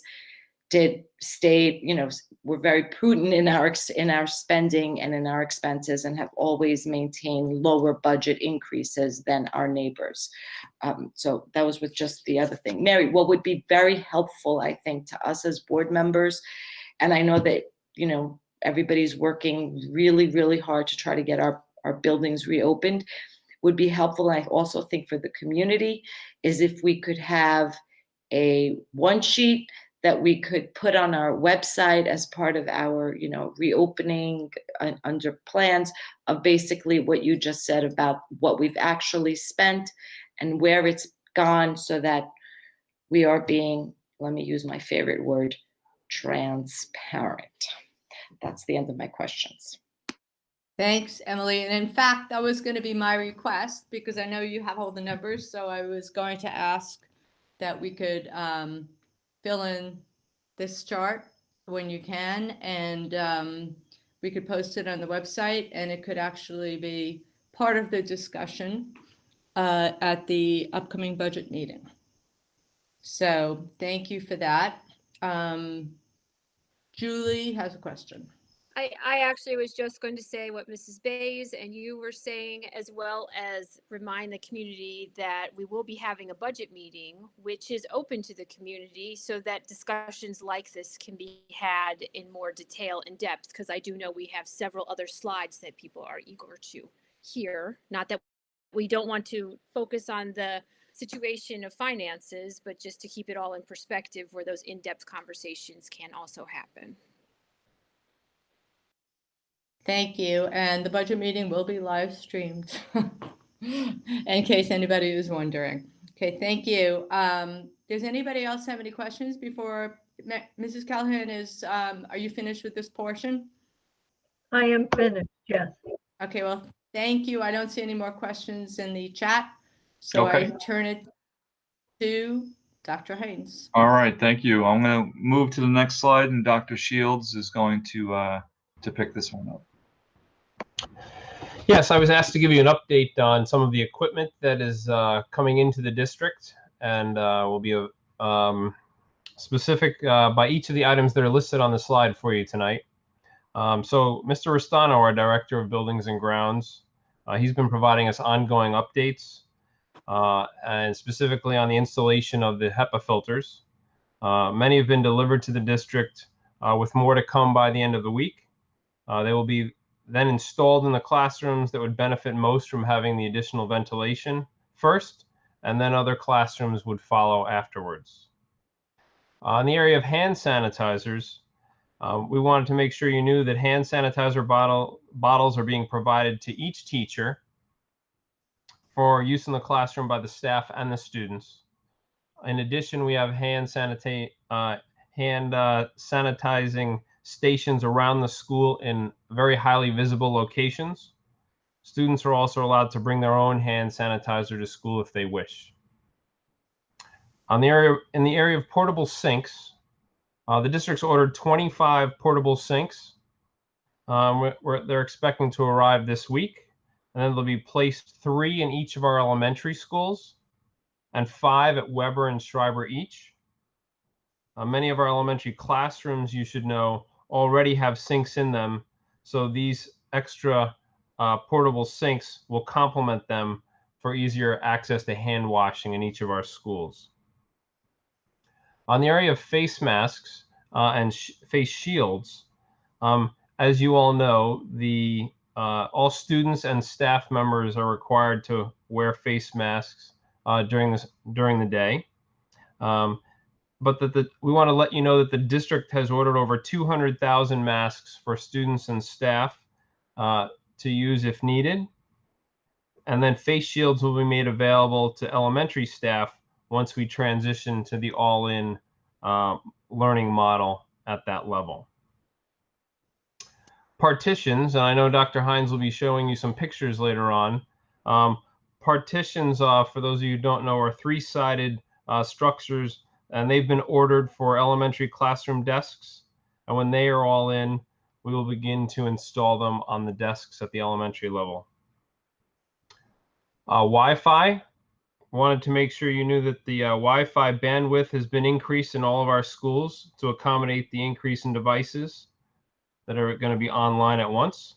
we're very prudent in our spending and in our expenses, and have always maintained lower budget increases than our neighbors. So that was with just the other thing. Mary, what would be very helpful, I think, to us as board members, and I know that, everybody's working really, really hard to try to get our buildings reopened, would be helpful. And I also think for the community is if we could have a one sheet that we could put on our website as part of our, reopening under plans of basically what you just said about what we've actually spent and where it's gone, so that we are being, let me use my favorite word, transparent. That's the end of my questions. Thanks, Emily. And in fact, that was going to be my request, because I know you have all the numbers. So I was going to ask that we could fill in this chart when you can, and we could post it on the website, and it could actually be part of the discussion at the upcoming budget meeting. So thank you for that. Julie has a question. I actually was just going to say what Mrs. Bays and you were saying, as well as remind the community that we will be having a budget meeting, which is open to the community, so that discussions like this can be had in more detail and depth, because I do know we have several other slides that people are eager to hear. Not that we don't want to focus on the situation of finances, but just to keep it all in perspective where those in-depth conversations can also happen. Thank you. And the budget meeting will be live streamed in case anybody is wondering. Okay, thank you. Does anybody else have any questions before Mrs. Callahan are you finished with this portion? I am finished, yes. Okay, well, thank you. I don't see any more questions in the chat. So Okay. I turn it to Dr. Haynes. All right, thank you. I'm going to move to the next slide, and Dr. Shields is going to pick this one up. Yes, I was asked to give you an update on some of the equipment that is coming into the district, and will be specific by each of the items that are listed on the slide for you tonight. So Mr. Restano, our Director of Buildings and Grounds, he's been providing us ongoing updates, and specifically on the installation of the HEPA filters. Many have been delivered to the district, with more to come by the end of the week. They will be then installed in the classrooms that would benefit most from having the additional ventilation first, and then other classrooms would follow afterwards. In the area of hand sanitizers, we wanted to make sure you knew that hand sanitizer bottles are being provided to each teacher for use in the classroom by the staff and the students. In addition, we have hand sanitizing stations around the school in very highly visible locations. Students are also allowed to bring their own hand sanitizer to school if they wish. In the area of portable sinks, the district's ordered 25 portable sinks. They're expecting to arrive this week, and then there'll be placed 3 in each of our elementary schools and 5 at Weber and Schreiber each. Many of our elementary classrooms, you should know, already have sinks in them, so these extra portable sinks will complement them for easier access to hand washing in each of our schools. On the area of face masks and face shields, as you all know, all students and staff members are required to wear face masks during the day. But we want to let you know that the district has ordered over 200,000 masks for students and staff to use if needed. And then face shields will be made available to elementary staff once we transition to the all-in learning model at that level. Partitions, and I know Dr. Hines will be showing you some pictures later on. Partitions, for those of you who don't know, are 3-sided structures, and they've been ordered for elementary classroom desks. And when they are all in, we will begin to install them on the desks at the elementary level. Wi-Fi, wanted to make sure you knew that the Wi-Fi bandwidth has been increased in all of our schools to accommodate the increase in devices that are going to be online at once.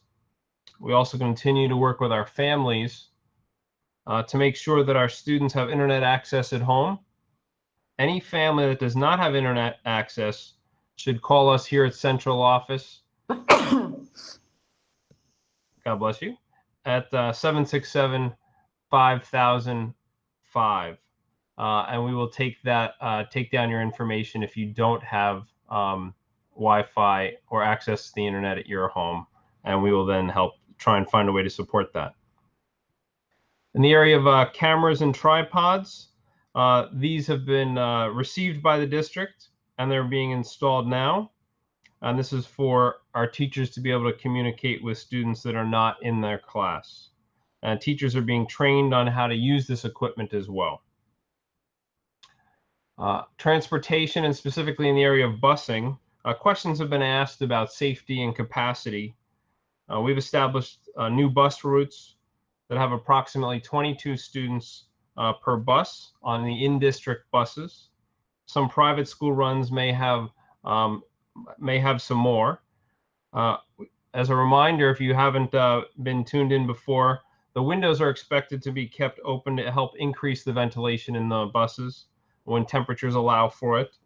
We also continue to work with our families to make sure that our students have internet access at home. Any family that does not have internet access should call us here at central office. God bless you. At 767-5005, and we will take down your information if you don't have Wi-Fi or access to the internet at your home, and we will then help try and find a way to support that. In the area of cameras and tripods, these have been received by the district, and they're being installed now. And this is for our teachers to be able to communicate with students that are not in their class. Teachers are being trained on how to use this equipment as well. Transportation, and specifically in the area of busing, questions have been asked about safety and capacity. We've established new bus routes that have approximately 22 students per bus on the in-district buses. Some private school runs may have some more. As a reminder, if you haven't been tuned in before, the windows are expected to be kept open to help increase the ventilation in the buses when temperatures allow for it.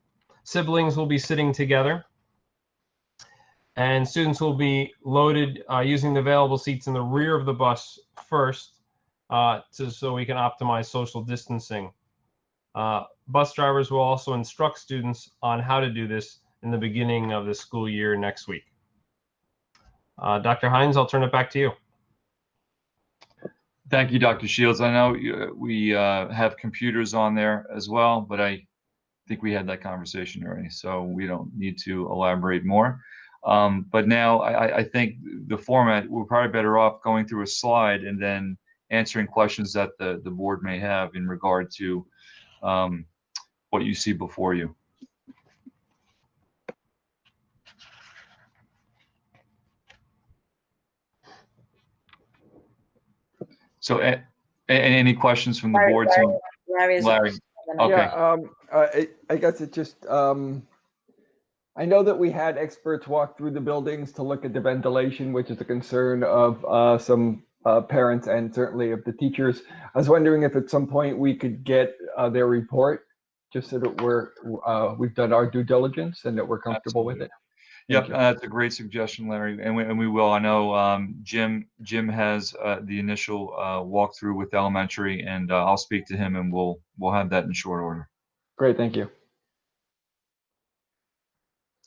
Siblings will be sitting together, and students will be loaded using the available seats in the rear of the bus first, so we can optimize social distancing. Bus drivers will also instruct students on how to do this in the beginning of the school year next week. Dr. Hines, I'll turn it back to you. Thank you, Dr. Shields. I know we have computers on there as well, but I think we had that conversation already, so we don't need to elaborate more. But now I think the format, we're probably better off going through a slide and then answering questions that the board may have in regard to what you see before you. So, any questions from the board? Larry, Larry, okay. Yeah, I guess it just, I know that we had experts walk through the buildings to look at the ventilation, which is a concern of some parents and certainly of the teachers. I was wondering if at some point we could get their report, just so that we've done our due diligence and that we're comfortable with it. Yep, that's a great suggestion, Larry, and we will. I know Jim has the initial walkthrough with elementary, and I'll speak to him, and we'll have that in short order. Great, thank you.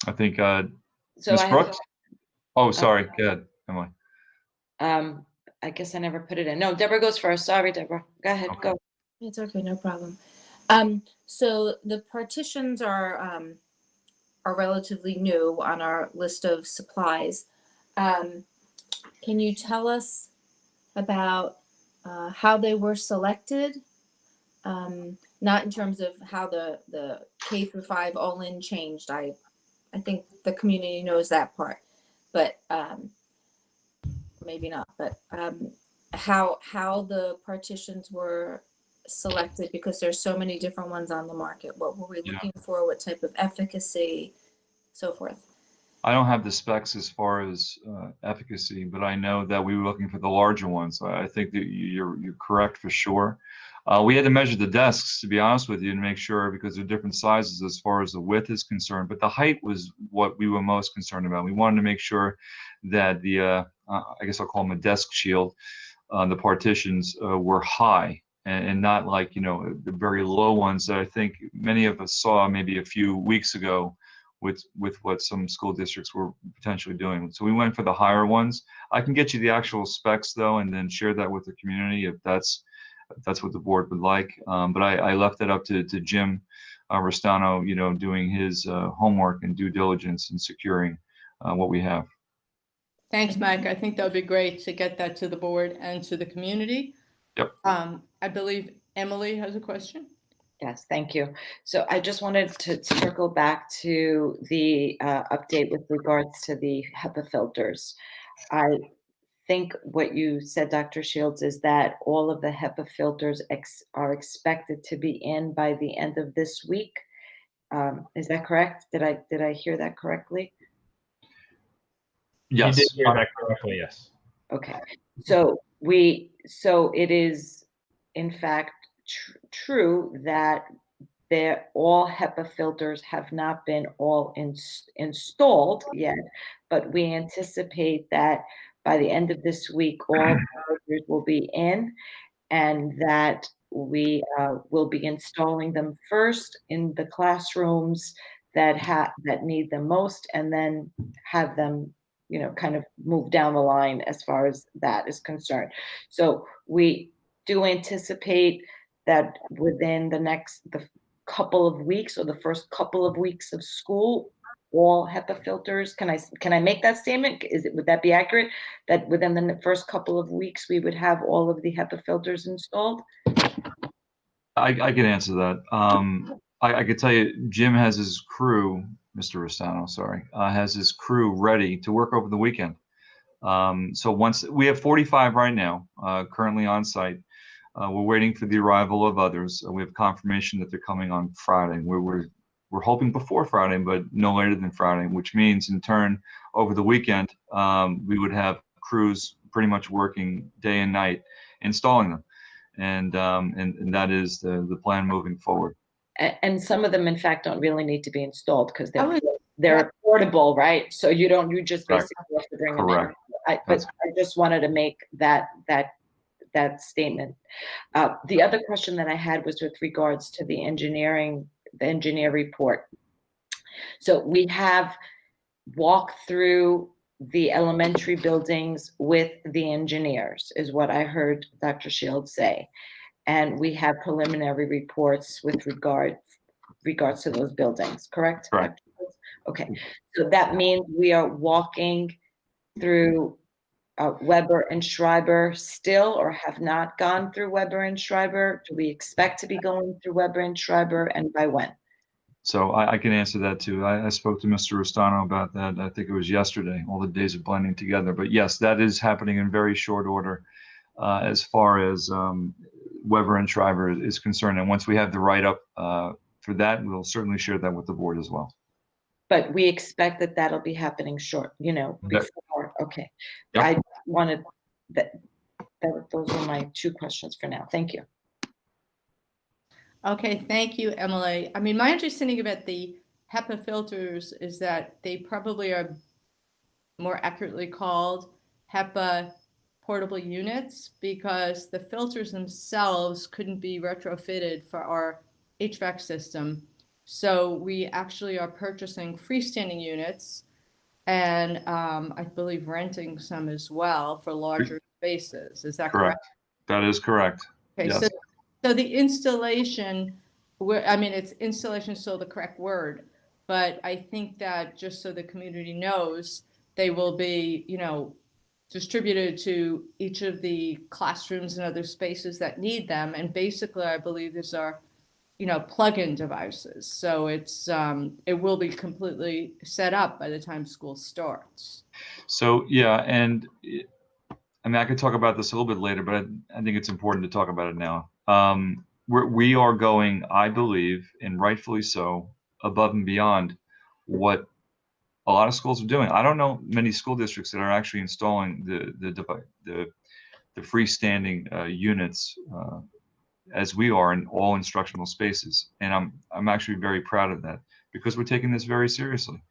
I think So Ms. Brooks. Oh, sorry. Go ahead, Emily. I guess I never put it in. No, Deborah goes first. Sorry, Deborah. Go ahead. Okay. Go. It's okay, no problem. So the partitions are relatively new on our list of supplies. Can you tell us about how they were selected? Not in terms of how the K through 5 all in changed. I think the community knows that part, but maybe not. But how the partitions were selected, because there's so many different ones on the market. What were we looking for? What type of efficacy, so forth? I don't have the specs as far as efficacy, but I know that we were looking for the larger ones. I think that you're correct for sure. We had to measure the desks, to be honest with you, to make sure, because they're different sizes as far as the width is concerned. But the height was what we were most concerned about. We wanted to make sure that the, I guess I'll call them a desk shield, the partitions were high and not like, the very low ones that I think many of us saw maybe a few weeks ago with what some school districts were potentially doing. So we went for the higher ones. I can get you the actual specs though, and then share that with the community if that's what the board would like. But I left that up to Jim Restano, doing his homework and due diligence in securing what we have. Thanks, Mike. I think that would be great to get that to the board and to the community. Yep. I believe Emily has a question. Yes, thank you. So I just wanted to circle back to the update with regards to the HEPA filters. I think what you said, Dr. Shields, is that all of the HEPA filters are expected to be in by the end of this week. Is that correct? Did I hear that correctly? Yes. You did hear that correctly, yes. Okay. So it is in fact true that all HEPA filters have not been all installed yet, but we anticipate that by the end of this week, all filters will be in, and that we will be installing them first in the classrooms that need them most, and then have them, kind of move down the line as far as that is concerned. So we do anticipate that within the couple of weeks, or the first couple of weeks of school, all HEPA filters, can I make that statement? Would that be accurate? That within the first couple of weeks, we would have all of the HEPA filters installed? I can answer that. I could tell you, Jim has his crew, Mr. Restano, sorry, has his crew ready to work over the weekend. So once we have 45 right now, currently on site. We're waiting for the arrival of others. We have confirmation that they're coming on Friday. We're we're hoping before Friday, but no later than Friday, which means in turn over the weekend, we would have crews pretty much working day and night installing them. And that is the plan moving forward. And some of them, in fact, don't really need to be installed because Oh, they're portable, right? So you just Correct. basically have to bring them in. Correct. But I just wanted to make that statement. The other question that I had was with regards to the engineer report. So we have walked through the elementary buildings with the engineers, is what I heard Dr. Shields say. And we have preliminary reports with regards to those buildings, correct? Correct. Okay, so that means we are walking through Weber and Schreiber still, or have not gone through Weber and Schreiber? Do we expect to be going through Weber and Schreiber, and by when? So I can answer that too. I spoke to Mr. Rustano about that. I think it was yesterday. All the days are blending together. But yes, that is happening in very short order as far as Weber and Schreiber is concerned. And once we have the write-up for that, we'll certainly share that with the board as well. But we expect that that'll be happening before. Okay. Yep. I wanted those are my two questions for now. Thank you. Okay, thank you, Emily. I mean, my understanding about the HEPA filters is that they probably are more accurately called HEPA portable units, because the filters themselves couldn't be retrofitted for our HVAC system. So we actually are purchasing freestanding units and I believe renting some as well for larger spaces. Is that correct? That is correct. Okay, Yes. so the installation, installation is still the correct word, but I think that just so the community knows, they will be, distributed to each of the classrooms and other spaces that need them. And basically, I believe these are, plug-in devices. So it will be completely set up by the time school starts. So yeah, and I mean, I could talk about this a little bit later, but I think it's important to talk about it now. We are going, I believe, and rightfully so, above and beyond what a lot of schools are doing. I don't know many school districts that are actually installing the freestanding units as we are in all instructional spaces, and I'm actually very proud of that, because we're taking this very seriously.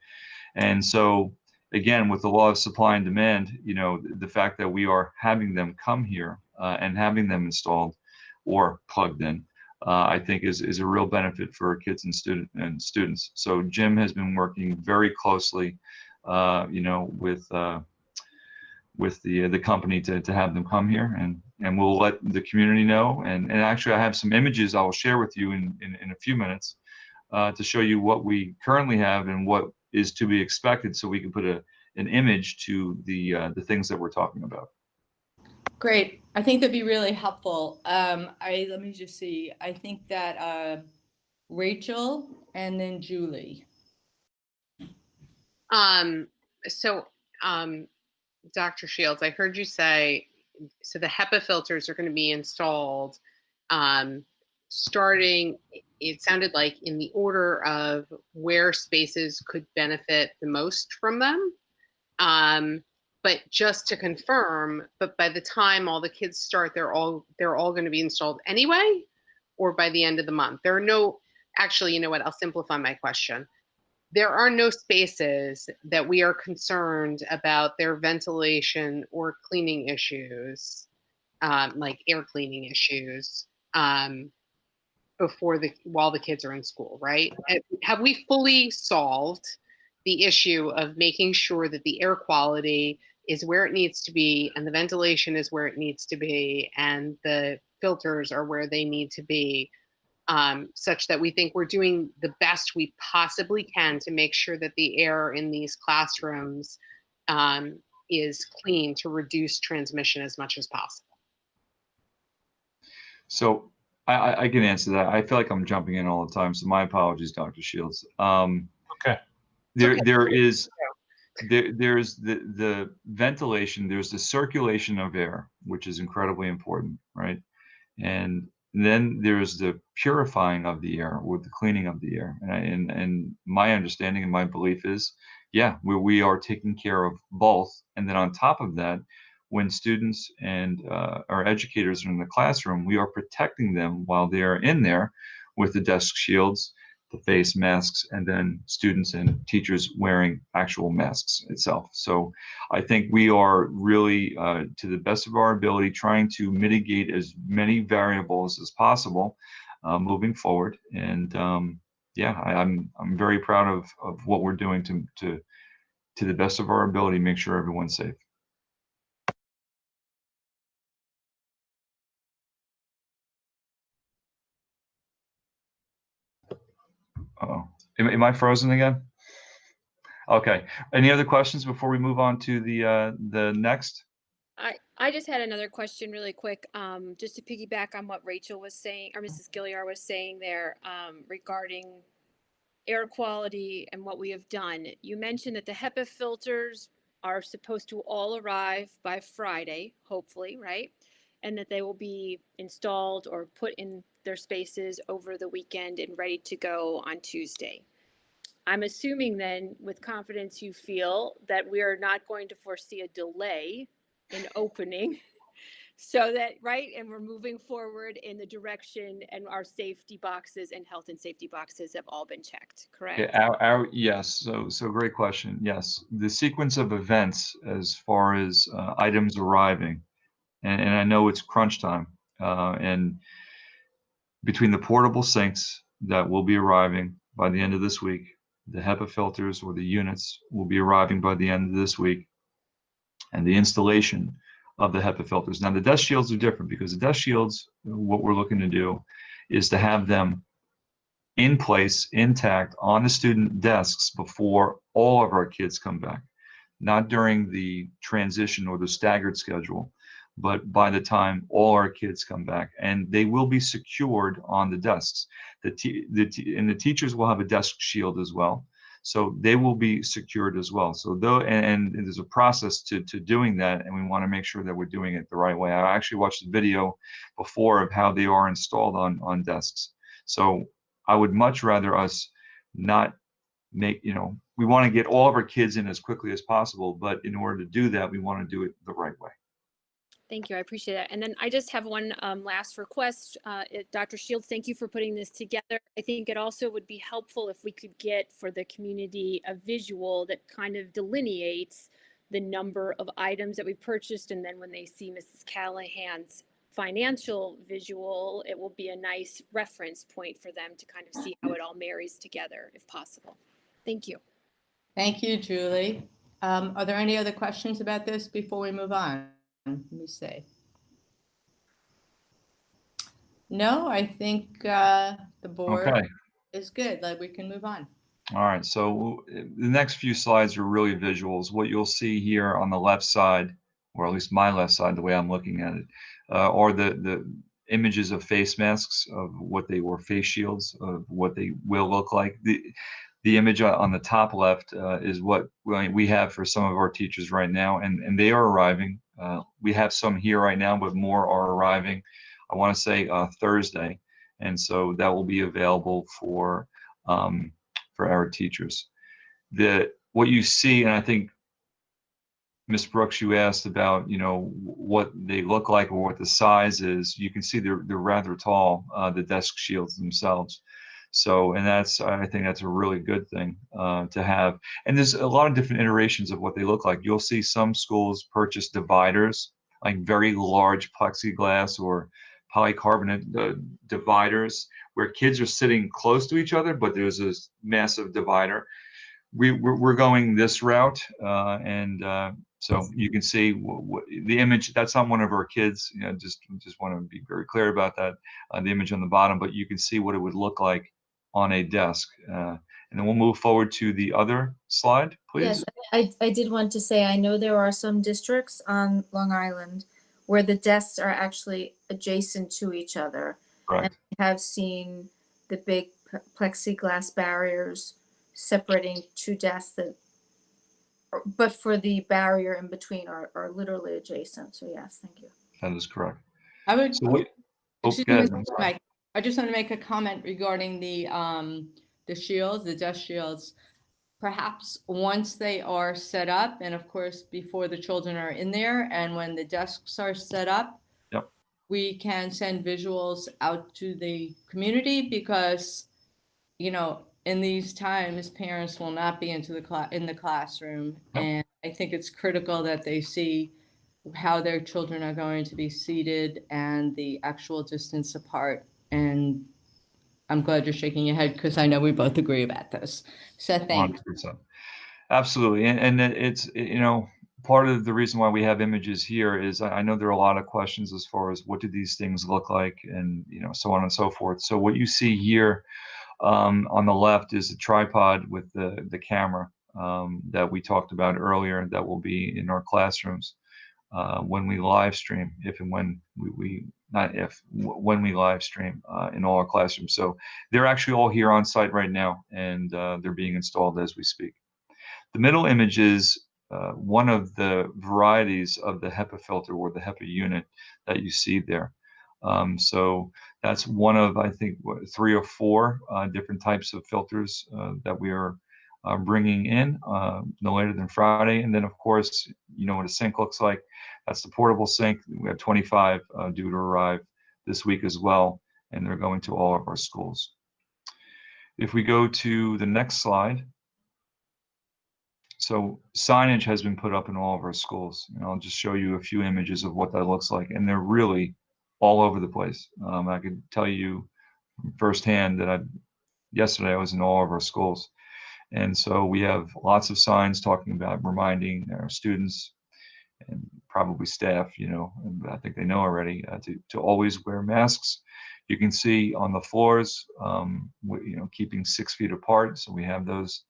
And so again, with the law of supply and demand, the fact that we are having them come here and having them installed or plugged in, I think is a real benefit for kids and students. So Jim has been working very closely, with the company to have them come here, and we'll let the community know. And actually, I have some images I will share with you in a few minutes to show you what we currently have and what is to be expected, so we can put an image to the things that we're talking about. Great. I think that'd be really helpful. Let me just see. I think that Rachel and then Julie. Dr. Shields, I heard you say, so the HEPA filters are going to be installed starting, it sounded like, in the order of where spaces could benefit the most from them. But just to confirm, but by the time all the kids start, they're all going to be installed anyway, or by the end of the month? There are no, actually, you know what, I'll simplify my question. There are no spaces that we are concerned about their ventilation or cleaning issues, like air cleaning issues, while the kids are in school, right? Have we fully solved the issue of making sure that the air quality is where it needs to be, and the ventilation is where it needs to be, and the filters are where they need to be, such that we think we're doing the best we possibly can to make sure that the air in these classrooms is clean, to reduce transmission as much as possible? So I can answer that. I feel like I'm jumping in all the time, so my apologies, Dr. Shields. Okay. There's the ventilation, there's the circulation of air, which is incredibly important, right? And then there's the purifying of the air or the cleaning of the air. And my understanding and my belief is, yeah, we are taking care of both. And then on top of that, when students and our educators are in the classroom, we are protecting them while they're in there with the desk shields, the face masks, and then students and teachers wearing actual masks itself. So I think we are really, to the best of our ability, trying to mitigate as many variables as possible moving forward. And yeah, I'm very proud of what we're doing to the best of our ability, make sure everyone's safe. Uh-oh. Am I frozen again? Okay. Any other questions before we move on to the next? I just had another question really quick, just to piggyback on what Rachel was saying, or Mrs. Gilliard was saying there, regarding air quality and what we have done. You mentioned that the HEPA filters are supposed to all arrive by Friday, hopefully, right? And that they will be installed or put in their spaces over the weekend and ready to go on Tuesday. I'm assuming then, with confidence, you feel that we are not going to foresee a delay in opening. So that, right, and we're moving forward in the direction, and our safety boxes and health and safety boxes have all been checked, correct? Yeah, yes. So great question. Yes, the sequence of events as far as items arriving, and I know it's crunch time, and between the portable sinks that will be arriving by the end of this week, the HEPA filters or the units will be arriving by the end of this week, and the installation of the HEPA filters. Now, the desk shields are different because the desk shields, what we're looking to do is to have them in place, intact, on the student desks before all of our kids come back. Not during the transition or the staggered schedule, but by the time all our kids come back. And they will be secured on the desks. And the teachers will have a desk shield as well. So they will be secured as well. So though, and there's a process to doing that, and we want to make sure that we're doing it the right way. I actually watched the video before of how they are installed on desks. So I would much rather us not make, we want to get all of our kids in as quickly as possible, but in order to do that, we want to do it the right way. Thank you. I appreciate that. And then I just have one last request. Dr. Shields, thank you for putting this together. I think it also would be helpful if we could get for the community a visual that kind of delineates the number of items that we purchased. And then when they see Mrs. Callahan's financial visual, it will be a nice reference point for them to kind of see how it all marries together, if possible. Thank you. Thank you, Julie. Are there any other questions about this before we move on? Let me see. No, I think the board is good. Like, we can move on. All right, so the next few slides are really visuals. What you'll see here on the left side, or at least my left side, the way I'm looking at it, are the images of face masks, of what they were, face shields, of what they will look like. The image on the top left is what we have for some of our teachers right now, and they are arriving. We have some here right now, but more are arriving, I want to say Thursday. And so that will be available for our teachers. What you see, and I think Ms. Brooks, you asked about, what they look like or what the size is. You can see they're rather tall, the desk shields themselves. So, and I think that's a really good thing to have. And there's a lot of different iterations of what they look like. You'll see some schools purchase dividers, like very large plexiglass or polycarbonate dividers, where kids are sitting close to each other, but there's this massive divider. We're going this route, so you can see the image. That's not one of our kids. Just want to be very clear about that. The image on the bottom, but you can see what it would look like on a desk. And then we'll move forward to the other slide, please. Yes, I did want to say, I know there are some districts on Long Island where the desks are actually adjacent to each other. Right. And I have seen the big plexiglass barriers separating two desks but for the barrier in between are literally adjacent. So yes, thank you. That is correct. I would, Excuse go me, ahead, Mr. I'm sorry. Mike. I just want to make a comment regarding the shields, the desk shields. Perhaps once they are set up, and of course, before the children are in there, and when the desks are set up, Yep. we can send visuals out to the community because, you know, in these times, parents will not be into in the classroom. Yep. And I think it's critical that they see how their children are going to be seated and the actual distance apart. And I'm glad you're shaking your head because I know we both agree about this. So thank you. 100%. Absolutely. And it's, you know, part of the reason why we have images here is I know there are a lot of questions as far as what do these things look like and, you know, so on and so forth. So what you see here on the left is a tripod with the camera that we talked about earlier that will be in our classrooms when we live stream, if and when we not if, when we live stream in all our classrooms. So they're actually all here on site right now, and they're being installed as we speak. The middle image is one of the varieties of the HEPA filter or the HEPA unit that you see there. So that's one of, I think, 3 or 4 different types of filters that we are bringing in no later than Friday. And then, of course, you know what a sink looks like. That's the portable sink. We have 25 due to arrive this week as well, and they're going to all of our schools. If we go to the next slide. So signage has been put up in all of our schools, and I'll just show you a few images of what that looks like, and they're really all over the place. I could tell you firsthand that yesterday I was in all of our schools, and so we have lots of signs talking about reminding our students and probably staff, you know, and I think they know already, to always wear masks. You can see on the floors, you know, keeping 6 feet apart, so we have those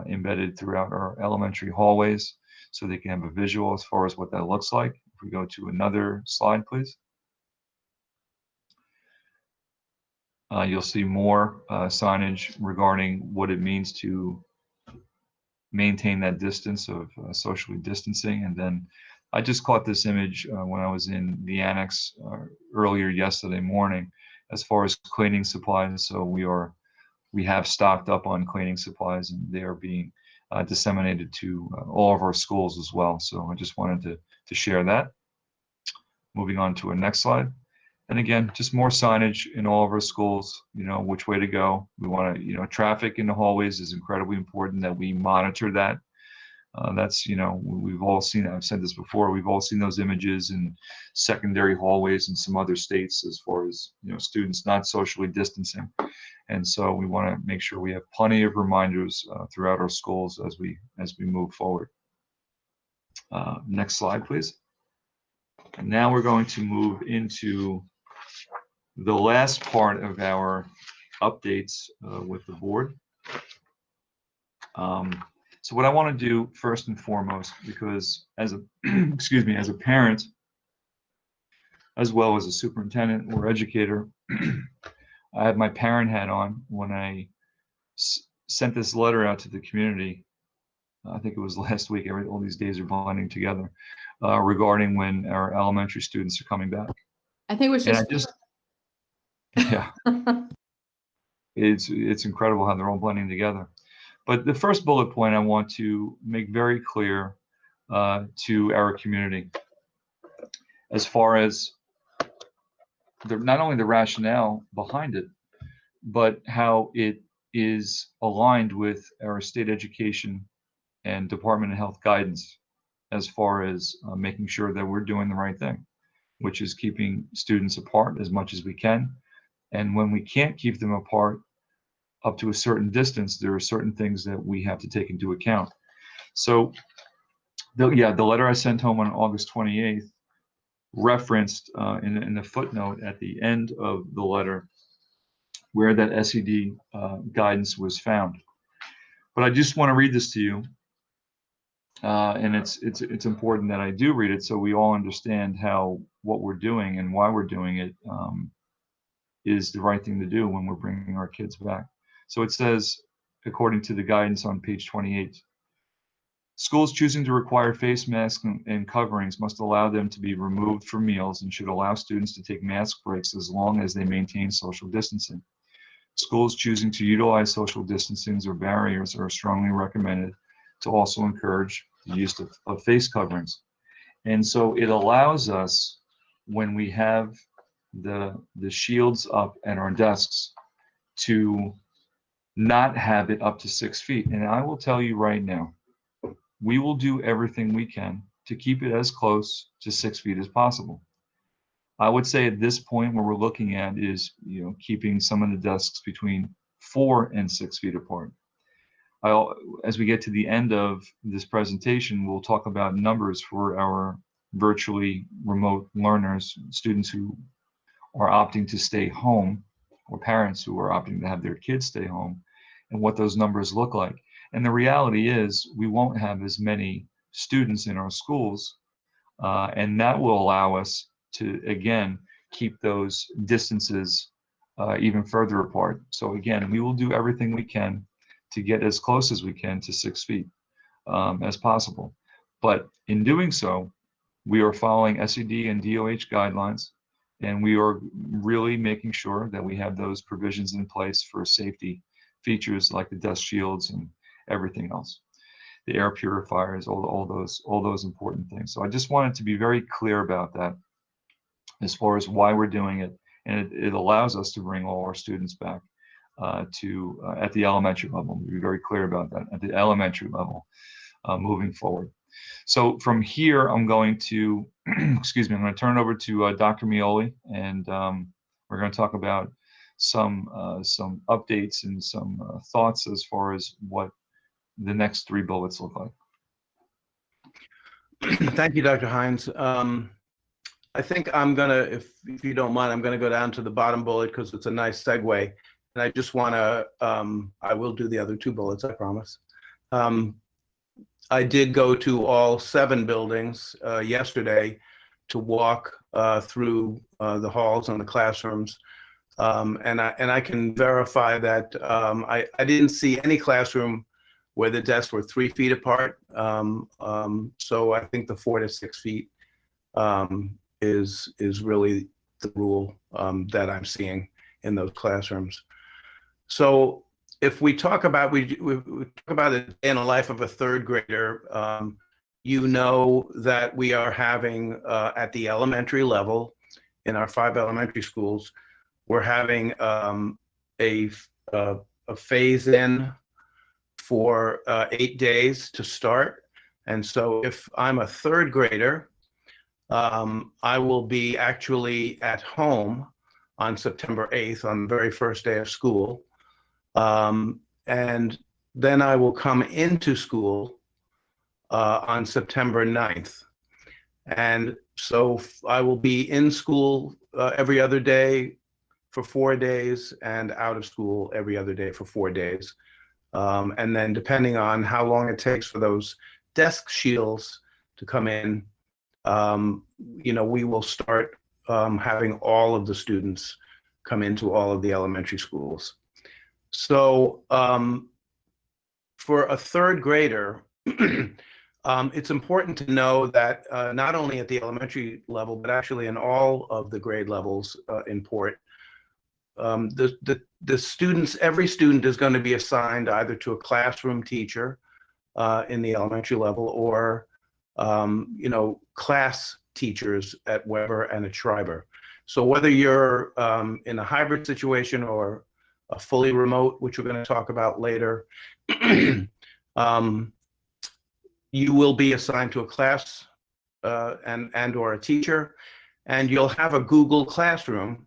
embedded throughout our elementary hallways so they can have a visual as far as what that looks like. If we go to another slide, please. You'll see more signage regarding what it means to maintain that distance of socially distancing. And then I just caught this image when I was in the annex earlier yesterday morning as far as cleaning supplies. So we have stocked up on cleaning supplies, and they are being disseminated to all of our schools as well. So I just wanted to share that. Moving on to our next slide. And again, just more signage in all of our schools, you know, which way to go. We want to, you know, traffic in the hallways is incredibly important that we monitor that. That's, you know, we've all seen, I've said this before, we've all seen those images in secondary hallways in some other states as far as, you know, students not socially distancing. And so we want to make sure we have plenty of reminders throughout our schools as we move forward. Next slide, please. And now we're going to move into the last part of our updates with the board. So what I want to do first and foremost, because as a excuse me, as a parent, as well as a superintendent or educator, I have my parent hat on when I sent this letter out to the community. I think it was last week. All these days are blending together regarding when our elementary students are coming back. I think it was just. Yeah, it's incredible how they're all blending together. But the first bullet point I want to make very clear to our community, as far as not only the rationale behind it, but how it is aligned with our state education and Department of Health guidance, as far as making sure that we're doing the right thing, which is keeping students apart as much as we can. And when we can't keep them apart up to a certain distance, there are certain things that we have to take into account. So, the letter I sent home on August 28th referenced in the footnote at the end of the letter where that SED guidance was found. But I just want to read this to you, and it's important that I do read it so we all understand how what we're doing and why we're doing it is the right thing to do when we're bringing our kids back. So it says, according to the guidance on page 28, Schools choosing to require face masks and coverings must allow them to be removed for meals and should allow students to take mask breaks as long as they maintain social distancing. Schools choosing to utilize social distancing or barriers are strongly recommended to also encourage the use of face coverings. And so it allows us, when we have the shields up at our desks, to not have it up to 6 feet. And I will tell you right now, we will do everything we can to keep it as close to 6 feet as possible. I would say at this point, what we're looking at is, keeping some of the desks between 4 and 6 feet apart. As we get to the end of this presentation, we'll talk about numbers for our virtually remote learners, students who are opting to stay home, or parents who are opting to have their kids stay home, and what those numbers look like. And the reality is we won't have as many students in our schools, and that will allow us to, again, keep those distances even further apart. So again, we will do everything we can to get as close as we can to 6 feet as possible. But in doing so, we are following SED and DOH guidelines, and we are really making sure that we have those provisions in place for safety features like the dust shields and everything else, the air purifiers, all those important things. So I just wanted to be very clear about that as far as why we're doing it, and it allows us to bring all our students back at the elementary level. We'll be very clear about that at the elementary level moving forward. So from here, I'm going to, excuse me, I'm going to turn it over to Dr. Mioli, and we're going to talk about some updates and some thoughts as far as what the next 3 bullets look like. Thank you, Dr. Hines. I think I'm gonna, if you don't mind, I'm gonna go down to the bottom bullet because it's a nice segue. And I just wanna, I will do the other 2 bullets, I promise. I did go to all 7 buildings yesterday to walk through the halls and the classrooms. And I can verify that I didn't see any classroom where the desks were 3 feet apart. So I think the 4 to 6 feet is really the rule that I'm seeing in those classrooms. So if we talk about we talk about it in the life of a 3rd grader, you know that we are having at the elementary level in our 5 elementary schools, we're having a phase in for 8 days to start. And so if I'm a 3rd grader, I will be actually at home on September 8th, on the very first day of school. And then I will come into school on September 9th. And so I will be in school every other day for 4 days and out of school every other day for 4 days. And then depending on how long it takes for those desk shields to come in, we will start having all of the students come into all of the elementary schools. So for a 3rd grader, it's important to know that not only at the elementary level, but actually in all of the grade levels in Port, the students, every student is going to be assigned either to a classroom teacher in the elementary level or class teachers at Weber and at Schreiber. So whether you're in a hybrid situation or a fully remote, which we're going to talk about later, you will be assigned to a class and or a teacher, and you'll have a Google Classroom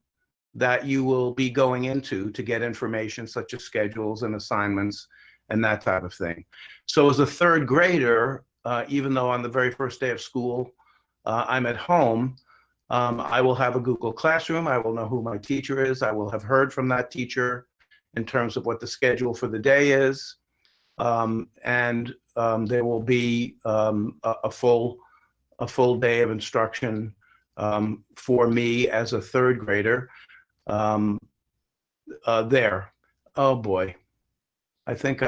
that you will be going into to get information such as schedules and assignments and that type of thing. So as a 3rd grader, even though on the very first day of school, I'm at home, I will have a Google Classroom. I will know who my teacher is. I will have heard from that teacher in terms of what the schedule for the day is. And there will be a full day of instruction for me as a 3rd grader there. Oh boy, I think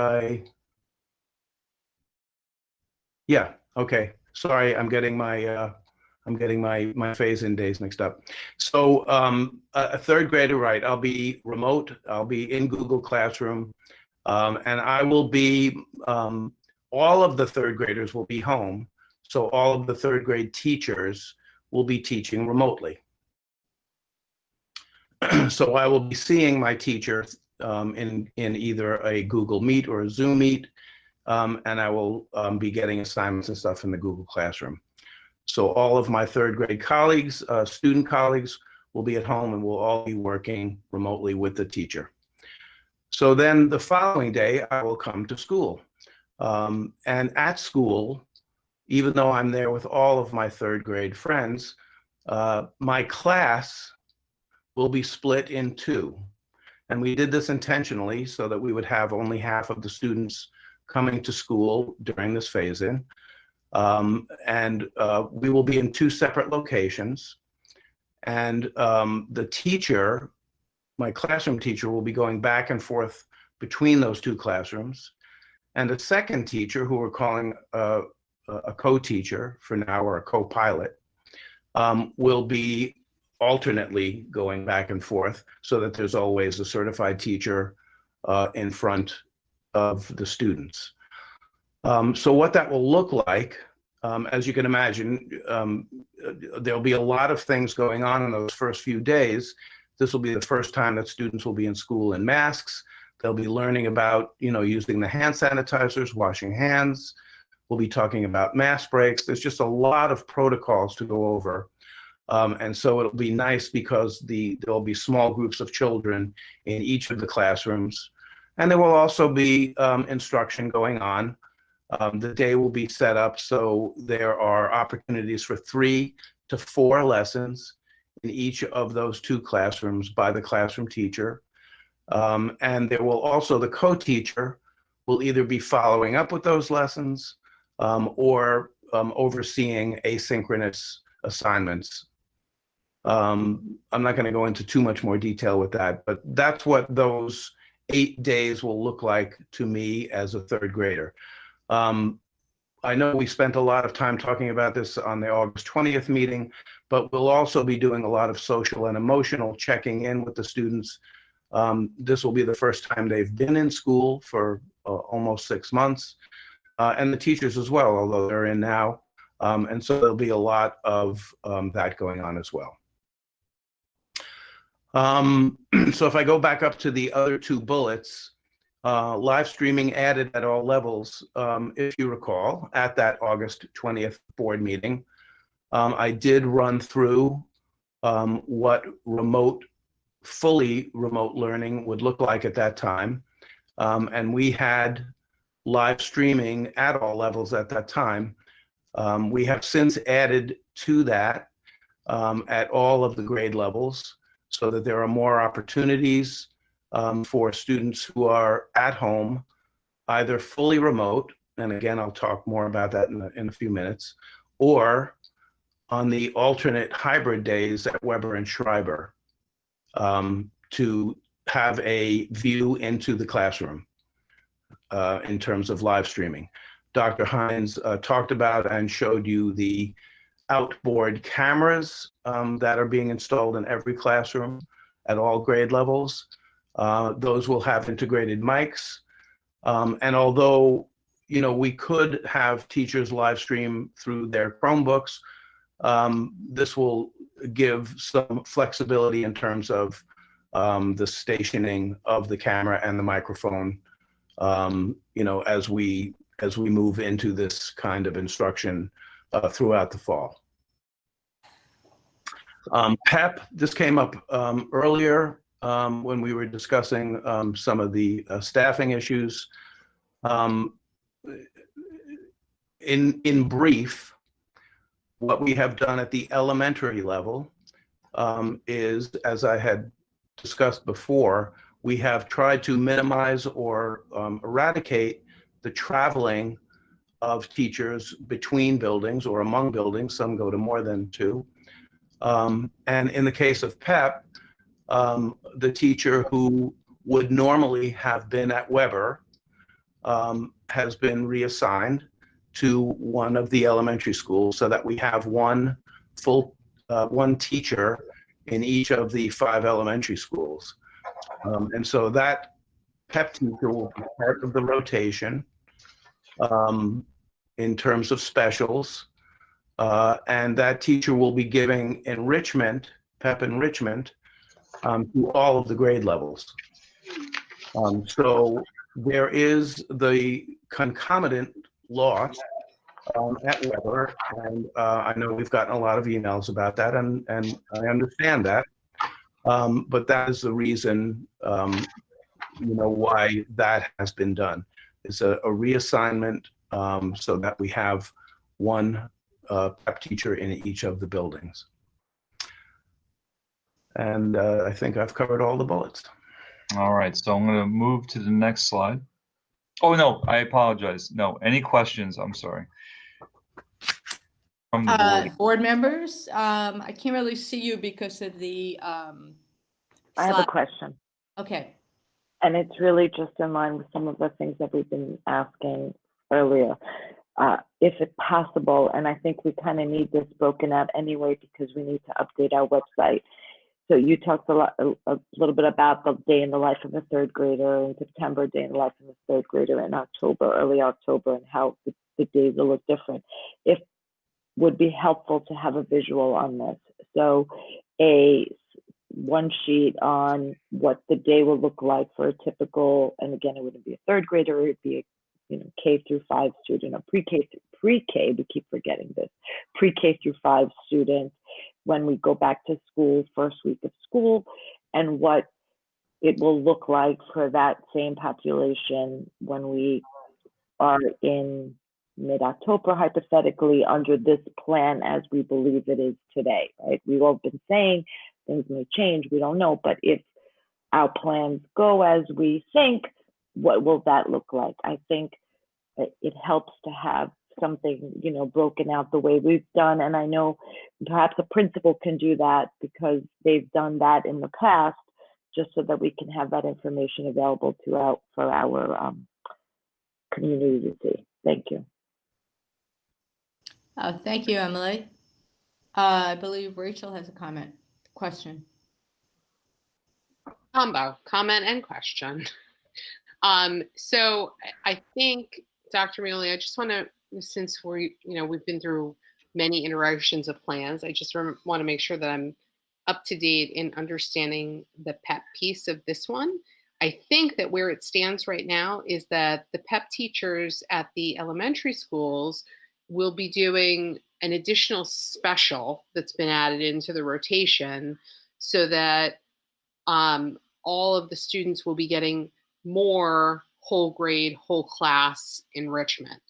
Yeah, okay. Sorry, I'm getting my phase in days mixed up. So a third grader, right? I'll be remote. I'll be in Google Classroom, and I will be. All of the third graders will be home, so all of the third grade teachers will be teaching remotely. So I will be seeing my teacher in either a Google Meet or a Zoom Meet, and I will be getting assignments and stuff in the Google Classroom. So all of my third grade colleagues, student colleagues, will be at home and we'll all be working remotely with the teacher. So then the following day, I will come to school. And at school, even though I'm there with all of my third grade friends, my class will be split in two. And we did this intentionally so that we would have only half of the students coming to school during this phase-in. And we will be in two separate locations. And the teacher, my classroom teacher, will be going back and forth between those two classrooms. And a second teacher, who we're calling a co-teacher for now, or a co-pilot, will be alternately going back and forth so that there's always a certified teacher in front of the students. So what that will look like, as you can imagine, there'll be a lot of things going on in those first few days. This will be the first time that students will be in school in masks. They'll be learning about, using the hand sanitizers, washing hands. We'll be talking about mask breaks. There's just a lot of protocols to go over. And so it'll be nice because there'll be small groups of children in each of the classrooms. And there will also be instruction going on. The day will be set up so there are opportunities for 3 to 4 lessons in each of those two classrooms by the classroom teacher. And there will also, the co-teacher will either be following up with those lessons or overseeing asynchronous assignments. I'm not going to go into too much more detail with that, but that's what those 8 days will look like to me as a third grader. I know we spent a lot of time talking about this on the August 20th meeting, but we'll also be doing a lot of social and emotional checking in with the students. This will be the first time they've been in school for almost 6 months, and the teachers as well, although they're in now. And so there'll be a lot of that going on as well. So if I go back up to the other 2 bullets, live streaming added at all levels. If you recall, at that August 20th board meeting, I did run through what fully remote learning would look like at that time. And we had live streaming at all levels at that time. We have since added to that at all of the grade levels so that there are more opportunities for students who are at home, either fully remote, and again, I'll talk more about that in a few minutes, or on the alternate hybrid days at Weber and Schreiber to have a view into the classroom in terms of live streaming. Dr. Hines talked about and showed you the outboard cameras that are being installed in every classroom at all grade levels. Those will have integrated mics. And although, we could have teachers live stream through their Chromebooks, this will give some flexibility in terms of the stationing of the camera and the microphone, as we move into this kind of instruction throughout the fall. PEP, this came up earlier when we were discussing some of the staffing issues. In brief, what we have done at the elementary level is, as I had discussed before, we have tried to minimize or eradicate the traveling of teachers between buildings or among buildings. Some go to more than 2. And in the case of PEP, the teacher who would normally have been at Weber has been reassigned to one of the elementary schools so that we have one teacher in each of the 5 elementary schools. And so that PEP teacher will be part of the rotation in terms of specials. And that teacher will be giving enrichment, PEP enrichment, to all of the grade levels. So there is the concomitant loss at Weber, and I know we've gotten a lot of emails about that, and I understand that. But that is the reason, why that has been done. It's a reassignment so that we have one PEP teacher in each of the buildings. And I think I've covered all the bullets. All right, so I'm going to move to the next slide. Oh, no, I apologize. No, any questions? I'm sorry. From the board. Board members, I can't really see you because of the I have a slide. question, Okay. and it's really just in line with some of the things that we've been asking earlier. If it's possible, and I think we kind of need this broken out anyway because we need to update our website. So you talked a little bit about the day in the life of a 3rd grader in September, day in the life of a 3rd grader in October, early October, and how the days will look different. It would be helpful to have a visual on this. So one sheet on what the day will look like for a typical, and again, it wouldn't be a 3rd grader, it would be a K through 5 student, or pre-K, we keep forgetting this, pre-K through 5 student when we go back to school, first week of school, and what it will look like for that same population when we are in mid-October, hypothetically, under this plan as we believe it is today, right? We've all been saying things may change, we don't know, but if our plans go as we think, what will that look like? I think it helps to have something, broken out the way we've done. And I know perhaps a principal can do that because they've done that in the past, just so that we can have that information available for our community to see. Thank you. Thank you, Emily. I believe Rachel has a question. Combo, comment and question. So I think, Dr. Mealy, I just want to, since we've been through many iterations of plans, I just want to make sure that I'm up to date in understanding the PEP piece of this one. I think that where it stands right now is that the PEP teachers at the elementary schools will be doing an additional special that's been added into the rotation so that all of the students will be getting more whole grade, whole class enrichment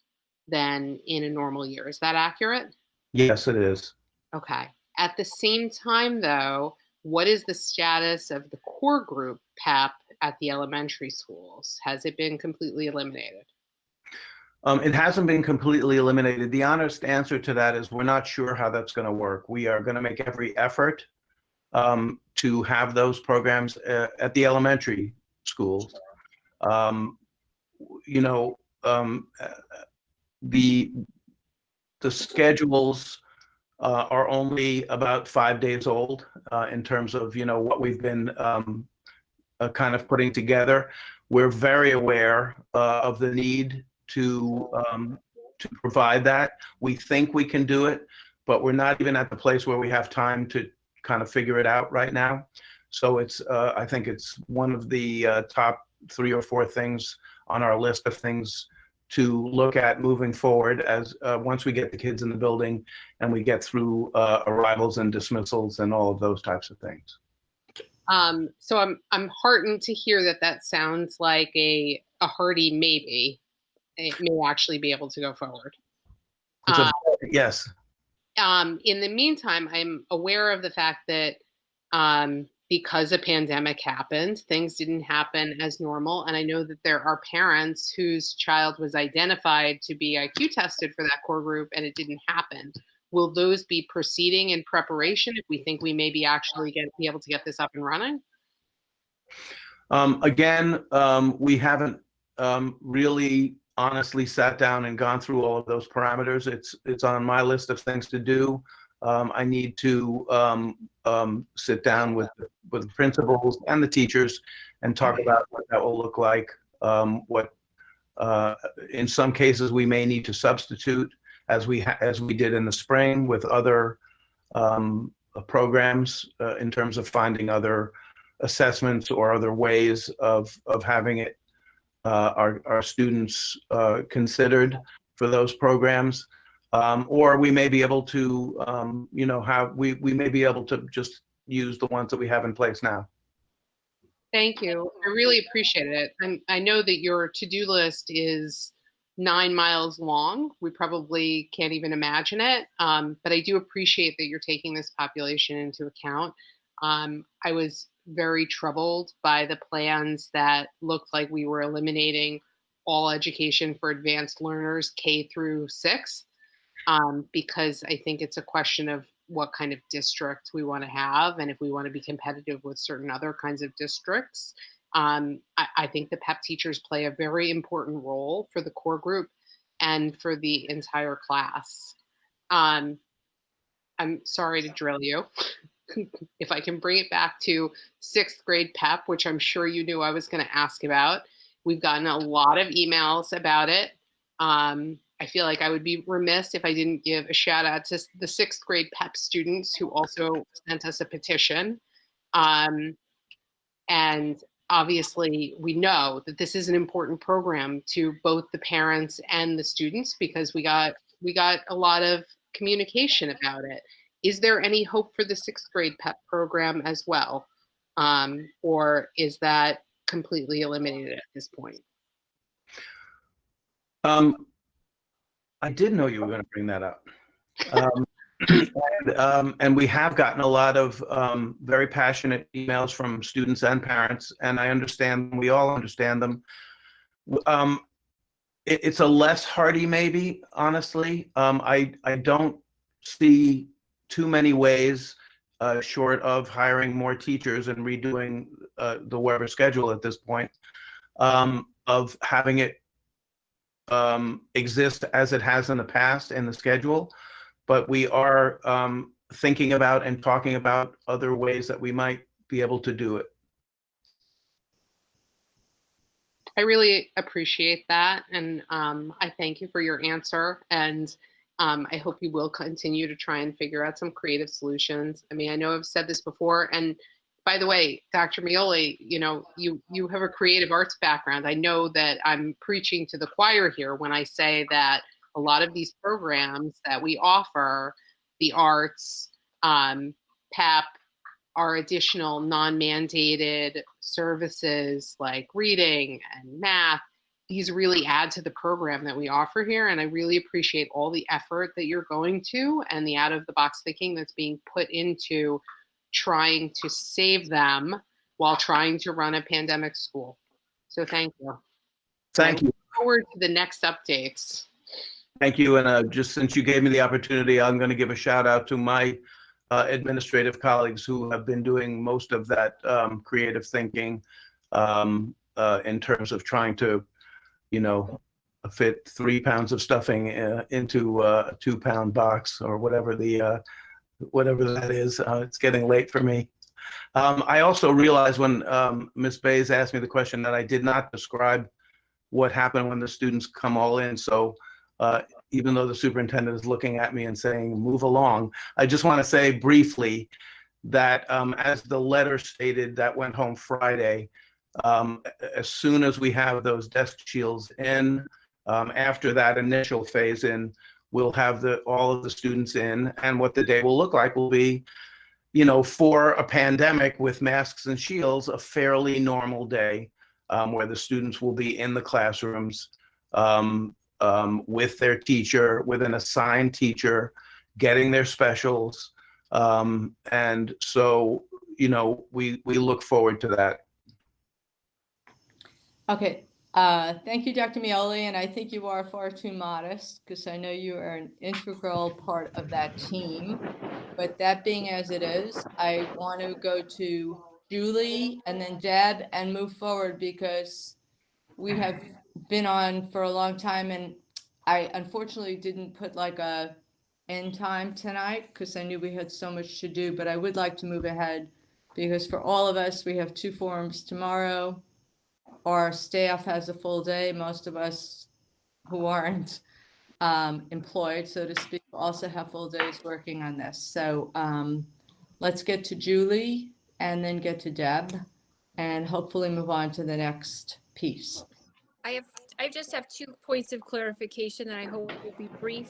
than in a normal year. Is that accurate? Yes, it is. Okay. At the same time, though, what is the status of the core group PEP at the elementary schools? Has it been completely eliminated? It hasn't been completely eliminated. The honest answer to that is we're not sure how that's going to work. We are going to make every effort to have those programs at the elementary schools. The schedules are only about 5 days old in terms of what we've been kind of putting together. We're very aware of the need to provide that. We think we can do it, but we're not even at the place where we have time to kind of figure it out right now. So it's I think it's one of the top 3 or 4 things on our list of things to look at moving forward as once we get the kids in the building and we get through arrivals and dismissals and all of those types of things. So I'm heartened to hear that sounds like a hearty maybe. It may actually be able to go forward. Yes. In the meantime, I'm aware of the fact that because a pandemic happened, things didn't happen as normal. And I know that there are parents whose child was identified to be IQ tested for that core group and it didn't happen. Will those be proceeding in preparation if we think we may be actually be able to get this up and running? Again, we haven't really honestly sat down and gone through all of those parameters. It's on my list of things to do. I need to sit down with the principals and the teachers and talk about what that will look like. What in some cases we may need to substitute, as we did in the spring with other programs in terms of finding other assessments or other ways of having it our students considered for those programs. Or we may be able to, we may be able to just use the ones that we have in place now. Thank you. I really appreciate it. And I know that your to-do list is 9 miles long. We probably can't even imagine it. But I do appreciate that you're taking this population into account. I was very troubled by the plans that looked like we were eliminating all education for advanced learners K through 6, because I think it's a question of what kind of district we want to have, and if we want to be competitive with certain other kinds of districts. I think the PEP teachers play a very important role for the core group and for the entire class. I'm sorry to drill you. If I can bring it back to 6th grade PEP, which I'm sure you knew I was going to ask about. We've gotten a lot of emails about it. I feel like I would be remiss if I didn't give a shout out to the 6th grade PEP students who also sent us a petition. And obviously we know that this is an important program to both the parents and the students, because we got a lot of communication about it. Is there any hope for the 6th grade PEP program as well? Or is that completely eliminated at this point? I did know you were going to bring that up. And we have gotten a lot of very passionate emails from students and parents, and I understand, we all understand them. It's a less hardy, maybe, honestly. I don't see too many ways, short of hiring more teachers and redoing the Weber schedule at this point, of having it exist as it has in the past in the schedule. But we are thinking about and talking about other ways that we might be able to do it. I really appreciate that. And I thank you for your answer. And I hope you will continue to try and figure out some creative solutions. I mean, I know I've said this before. And by the way, Dr. Mioli, you have a creative arts background. I know that I'm preaching to the choir here when I say that a lot of these programs that we offer, the arts, PEP, our additional non-mandated services like reading and math, these really add to the program that we offer here. And I really appreciate all the effort that you're going to and the out-of-the-box thinking that's being put into trying to save them while trying to run a pandemic school. So thank you. Thank you. Look forward to the next updates. Thank you. And just since you gave me the opportunity, I'm going to give a shout out to my administrative colleagues who have been doing most of that creative thinking in terms of trying to, fit 3 pounds of stuffing into a 2-pound box or whatever that is. It's getting late for me. I also realized when Ms. Bays asked me the question that I did not describe what happened when the students come all in. So even though the superintendent is looking at me and saying, move along, I just want to say briefly that as the letter stated, that went home Friday. As soon as we have those desk shields in, after that initial phase in, we'll have all of the students in, and what the day will look like will be, for a pandemic with masks and shields, a fairly normal day where the students will be in the classrooms with their teacher, with an assigned teacher, getting their specials. And so, we look forward to that. Okay. Thank you, Dr. Mioli. And I think you are far too modest, because I know you are an integral part of that team. But that being as it is, I want to go to Julie and then Deb and move forward, because we have been on for a long time, and I unfortunately didn't put like a end time tonight because I knew we had so much to do, but I would like to move ahead because for all of us, we have 2 forums tomorrow. Our staff has a full day. Most of us who aren't employed, so to speak, also have full days working on this. So let's get to Julie and then get to Deb and hopefully move on to the next piece. I just have 2 points of clarification that I hope will be brief.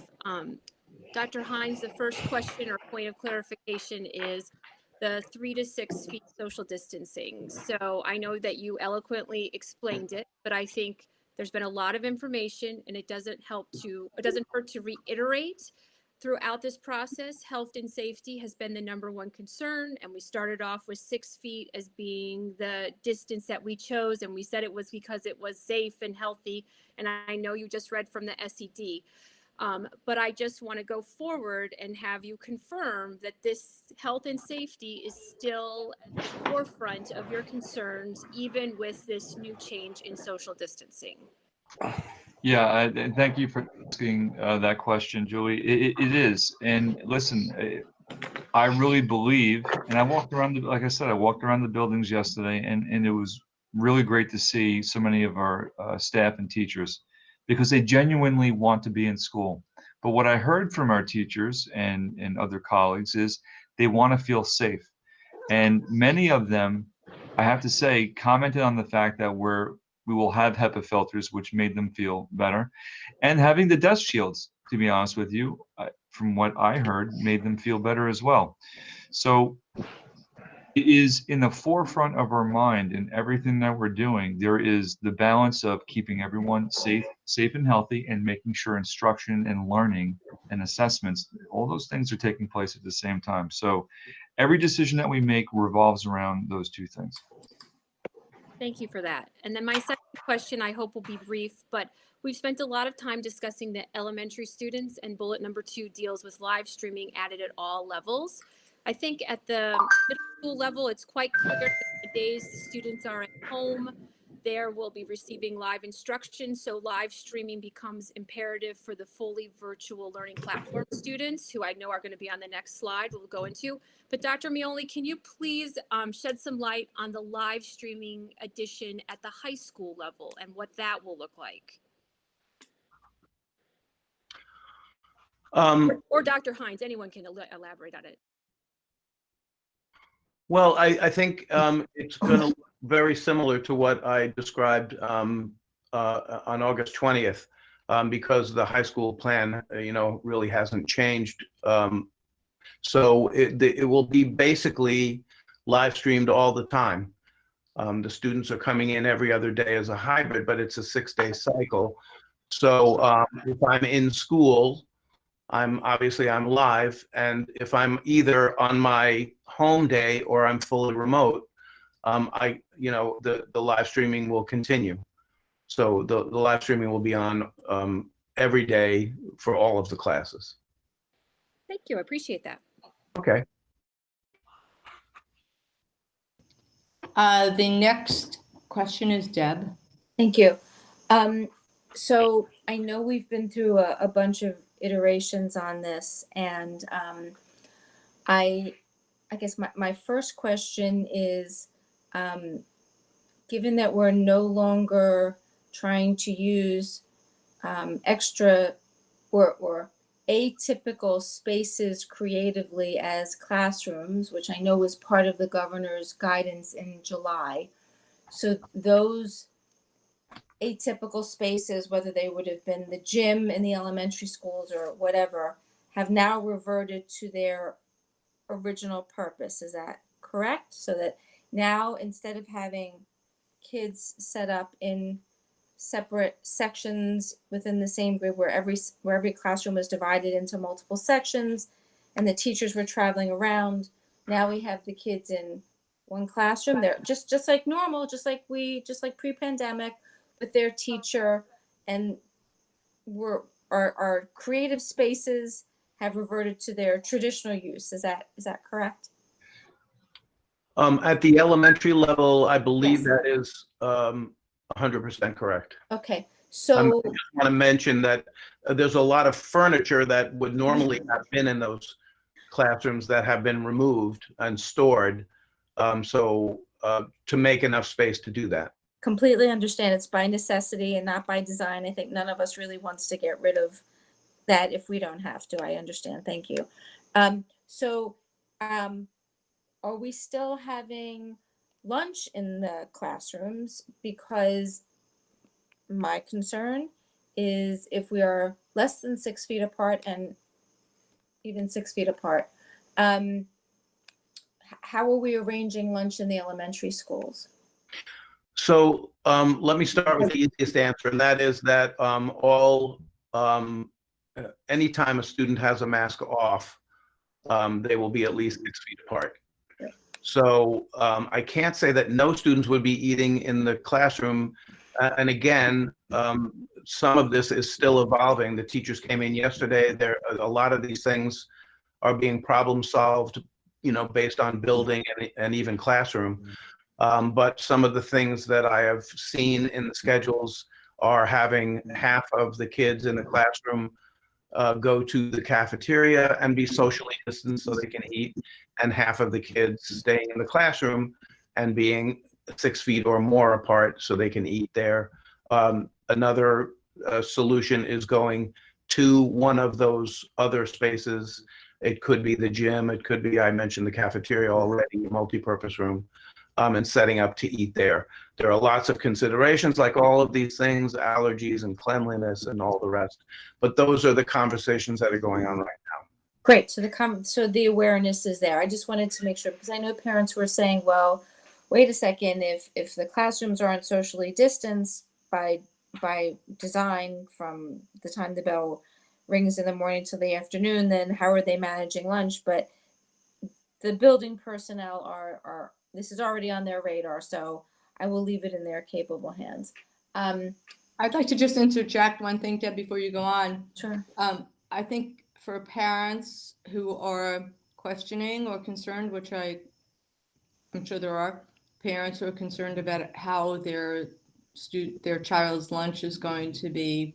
Dr. Hines, the first question or point of clarification is the 3 to 6 feet social distancing. So I know that you eloquently explained it, but I think there's been a lot of information and it doesn't hurt to reiterate throughout this process. Health and safety has been the #1 concern. And we started off with 6 feet as being the distance that we chose. And we said it was because it was safe and healthy. And I know you just read from the SED. But I just want to go forward and have you confirm that this health and safety is still at the forefront of your concerns, even with this new change in social distancing. Yeah, thank you for asking that question, Julie. It is. And listen, I really believe, and I walked around, like I said, I walked around the buildings yesterday, and it was really great to see so many of our staff and teachers because they genuinely want to be in school. But what I heard from our teachers and other colleagues is they want to feel safe. And many of them, I have to say, commented on the fact that we will have HEPA filters, which made them feel better. And having the dust shields, to be honest with you, from what I heard, made them feel better as well. So it is in the forefront of our mind in everything that we're doing. There is the balance of keeping everyone safe and healthy and making sure instruction and learning and assessments, all those things are taking place at the same time. So every decision that we make revolves around those 2 things. Thank you for that. And then my second question, I hope will be brief, but we've spent a lot of time discussing the elementary students, and bullet #2 deals with live streaming added at all levels. I think at the middle school level, it's quite clear that the days the students are at home, there will be receiving live instruction. So live streaming becomes imperative for the fully virtual learning platform students, who I know are going to be on the next slide we'll go into. But Dr. Mioli, can you please shed some light on the live streaming edition at the high school level and what that will look like? Or Dr. Hines, anyone can elaborate on it. Well, I think it's going to look very similar to what I described on August 20th, because the high school plan, really hasn't changed. So it will be basically live streamed all the time. The students are coming in every other day as a hybrid, but it's a 6-day cycle. So if I'm in school, I'm live, and if I'm either on my home day or I'm fully remote, the live streaming will continue. So the live streaming will be on every day for all of the classes. Thank you, I appreciate that. Okay. The next question is Deb. Thank you. So I know we've been through a bunch of iterations on this, and I guess my first question is, given that we're no longer trying to use extra or atypical spaces creatively as classrooms, which I know was part of the governor's guidance in July. So those atypical spaces, whether they would have been the gym in the elementary schools or whatever, have now reverted to their original purpose. Is that correct? So that now, instead of having kids set up in separate sections within the same group where every classroom was divided into multiple sections and the teachers were traveling around, now we have the kids in one classroom. They're just like normal, just like pre-pandemic, with their teacher, and our creative spaces have reverted to their traditional use. Is that correct? At the elementary level, I believe Yes. that is 100% correct. Okay, So, I just want to mention that there's a lot of furniture that would normally have been in those classrooms that have been removed and stored. To make enough space to do that. completely understand it's by necessity and not by design. I think none of us really wants to get rid of that if we don't have to. I understand. Thank you. Are we still having lunch in the classrooms? Because my concern is if we are less than 6 feet apart and even 6 feet apart, how are we arranging lunch in the elementary schools? So let me start with the easiest answer, and that is that anytime a student has a mask off, they will be at least 6 feet apart. So I can't say that no students would be eating in the classroom. And again, some of this is still evolving. The teachers came in yesterday. A lot of these things are being problem solved, based on building and even classroom. But some of the things that I have seen in the schedules are having half of the kids in the classroom go to the cafeteria and be socially distanced so they can eat, and half of the kids staying in the classroom and being 6 feet or more apart so they can eat there. Another solution is going to one of those other spaces. It could be the gym, it could be, I mentioned the cafeteria already, multi-purpose room, and setting up to eat there. There are lots of considerations, like all of these things, allergies and cleanliness and all the rest. But those are the conversations that are going on right now. Great. So the awareness is there. I just wanted to make sure, because I know parents were saying, well, wait a second, if the classrooms aren't socially distanced by design from the time the bell rings in the morning till the afternoon, then how are they managing lunch? But the building personnel are this is already on their radar, so I will leave it in their capable hands. I'd like to just interject one thing, Deb, before you go on. Sure. I think for parents who are questioning or concerned, which I'm sure there are parents who are concerned about how their child's lunch is going to be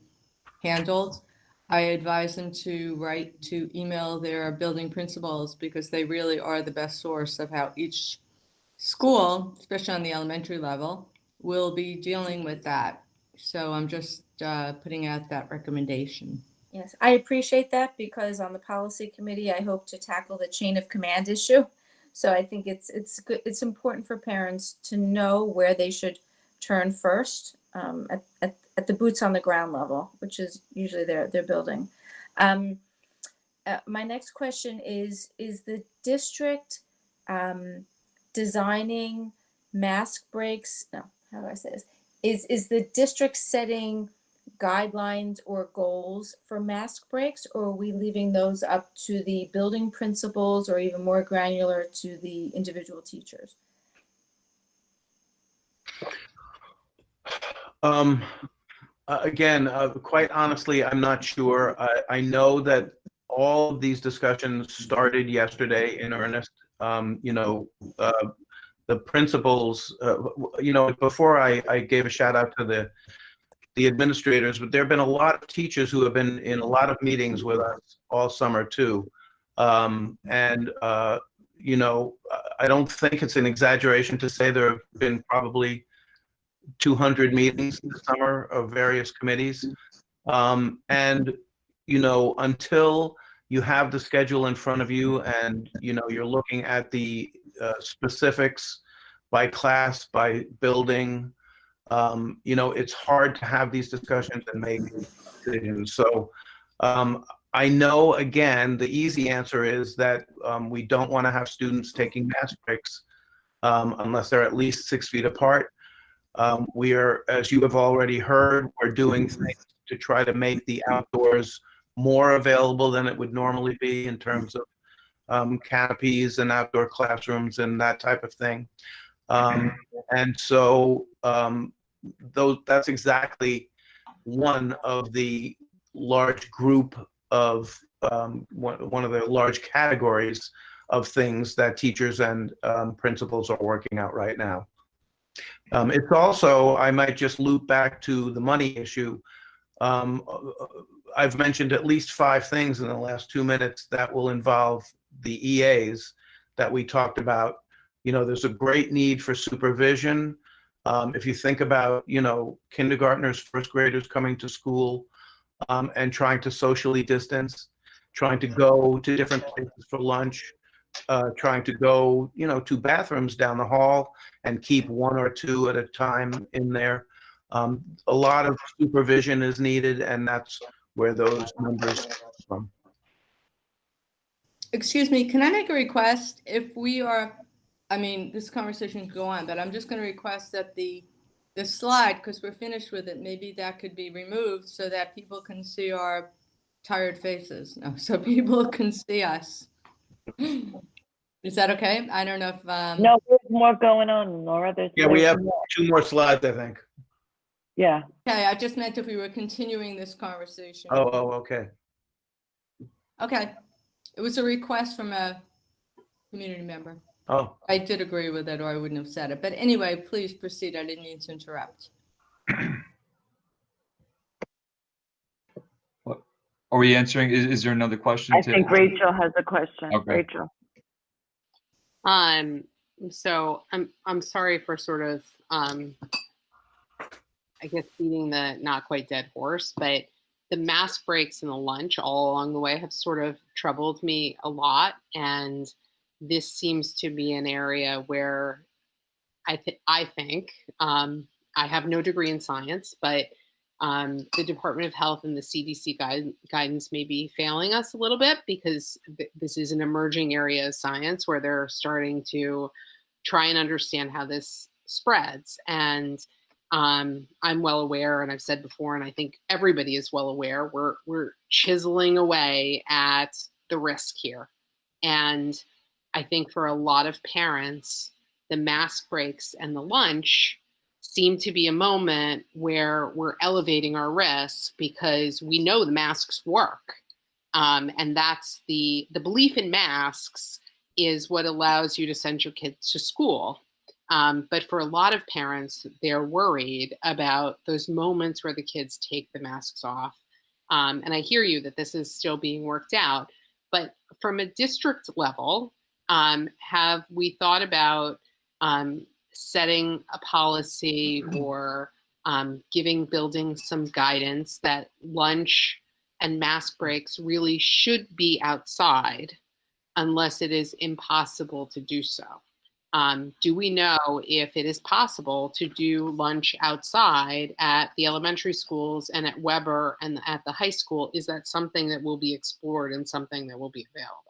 handled, I advise them to email their building principals, because they really are the best source of how each school, especially on the elementary level, will be dealing with that. So I'm just putting out that recommendation. Yes, I appreciate that, because on the policy committee, I hope to tackle the chain of command issue. So I think it's good. It's important for parents to know where they should turn first at the boots on the ground level, which is usually their building. My next question is the district designing mask breaks? No, how do I say this? Is the district setting guidelines or goals for mask breaks, or are we leaving those up to the building principals, or even more granular to the individual teachers? Again, quite honestly, I'm not sure. I know that all of these discussions started yesterday in earnest. The principals, before I gave a shout out to the administrators, but there have been a lot of teachers who have been in a lot of meetings with us all summer too. I don't think it's an exaggeration to say there have been probably 200 meetings this summer of various committees. Until you have the schedule in front of you and, you're looking at the specifics by class, by building, it's hard to have these discussions and make decisions. So I know, again, the easy answer is that we don't want to have students taking mask breaks unless they're at least 6 feet apart. We are, as you have already heard, we're doing things to try to make the outdoors more available than it would normally be in terms of canopies and outdoor classrooms and that type of thing. That's exactly one of the large group of one of the large categories of things that teachers and principals are working out right now. It's also, I might just loop back to the money issue. I've mentioned at least 5 things in the last 2 minutes that will involve the EAs that we talked about. You know, there's a great need for supervision. If you think about, you know, kindergartners, first graders coming to school and trying to socially distance, trying to go to different places for lunch, trying to go, you know, to bathrooms down the hall and keep 1 or 2 at a time in there. A lot of supervision is needed, and that's where those numbers come from. Excuse me, can I make a request? If we are, I mean, this conversation can go on, but I'm just going to request that the slide, because we're finished with it, maybe that could be removed so that people can see our tired faces. No, so people can see us. Is that okay? I don't know if No, there's more going on, Laura. Yeah, we there's have more. 2 more slides, I think. Yeah. Okay, I just meant if we were continuing this conversation. Oh, okay. Okay. It was a request from a community member. Oh, I did agree with it, or I wouldn't have said it. But anyway, please proceed. I didn't mean to interrupt. What are we answering? Is there another question? I think Rachel has a question. Okay. Rachel. So I'm sorry for sort of I guess beating the not quite dead horse, but the mask breaks and the lunch all along the way have sort of troubled me a lot, and this seems to be an area where I think I have no degree in science, but the Department of Health and the CDC guidance may be failing us a little bit, because this is an emerging area of science where they're starting to try and understand how this spreads. And I'm well aware, and I've said before, and I think everybody is well aware, we're chiseling away at the risk here. And I think for a lot of parents, the mask breaks and the lunch seem to be a moment where we're elevating our risk because we know the masks work. And that's the belief in masks is what allows you to send your kids to school. But for a lot of parents, they're worried about those moments where the kids take the masks off. And I hear you that this is still being worked out. But from a district level, have we thought about setting a policy or giving buildings some guidance that lunch and mask breaks really should be outside unless it is impossible to do so? Do we know if it is possible to do lunch outside at the elementary schools and at Weber and at the high school? Is that something that will be explored and something that will be available?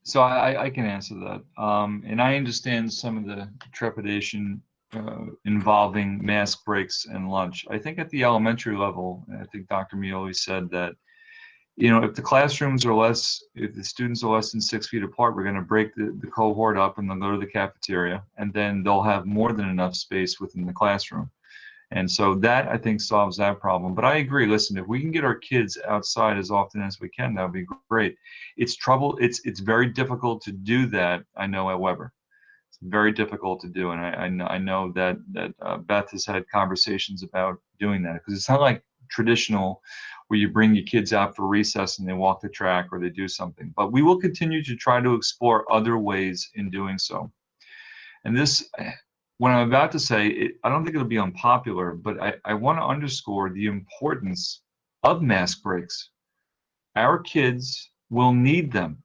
So I can answer that. And I understand some of the trepidation involving mask breaks and lunch. I think at the elementary level, I think Dr. Mioli said that, you know, if the classrooms are if the students are less than 6 feet apart, we're going to break the cohort up and they'll go to the cafeteria, and then they'll have more than enough space within the classroom. And so that, I think, solves that problem. But I agree, listen, if we can get our kids outside as often as we can, that would be great. It's very difficult to do that, I know, at Weber. It's very difficult to do. And I know that Beth has had conversations about doing that, because it's not like traditional where you bring your kids out for recess and they walk the track or they do something. But we will continue to try to explore other ways in doing so. And this, what I'm about to say, I don't think it'll be unpopular, but I want to underscore the importance of mask breaks. Our kids will need them,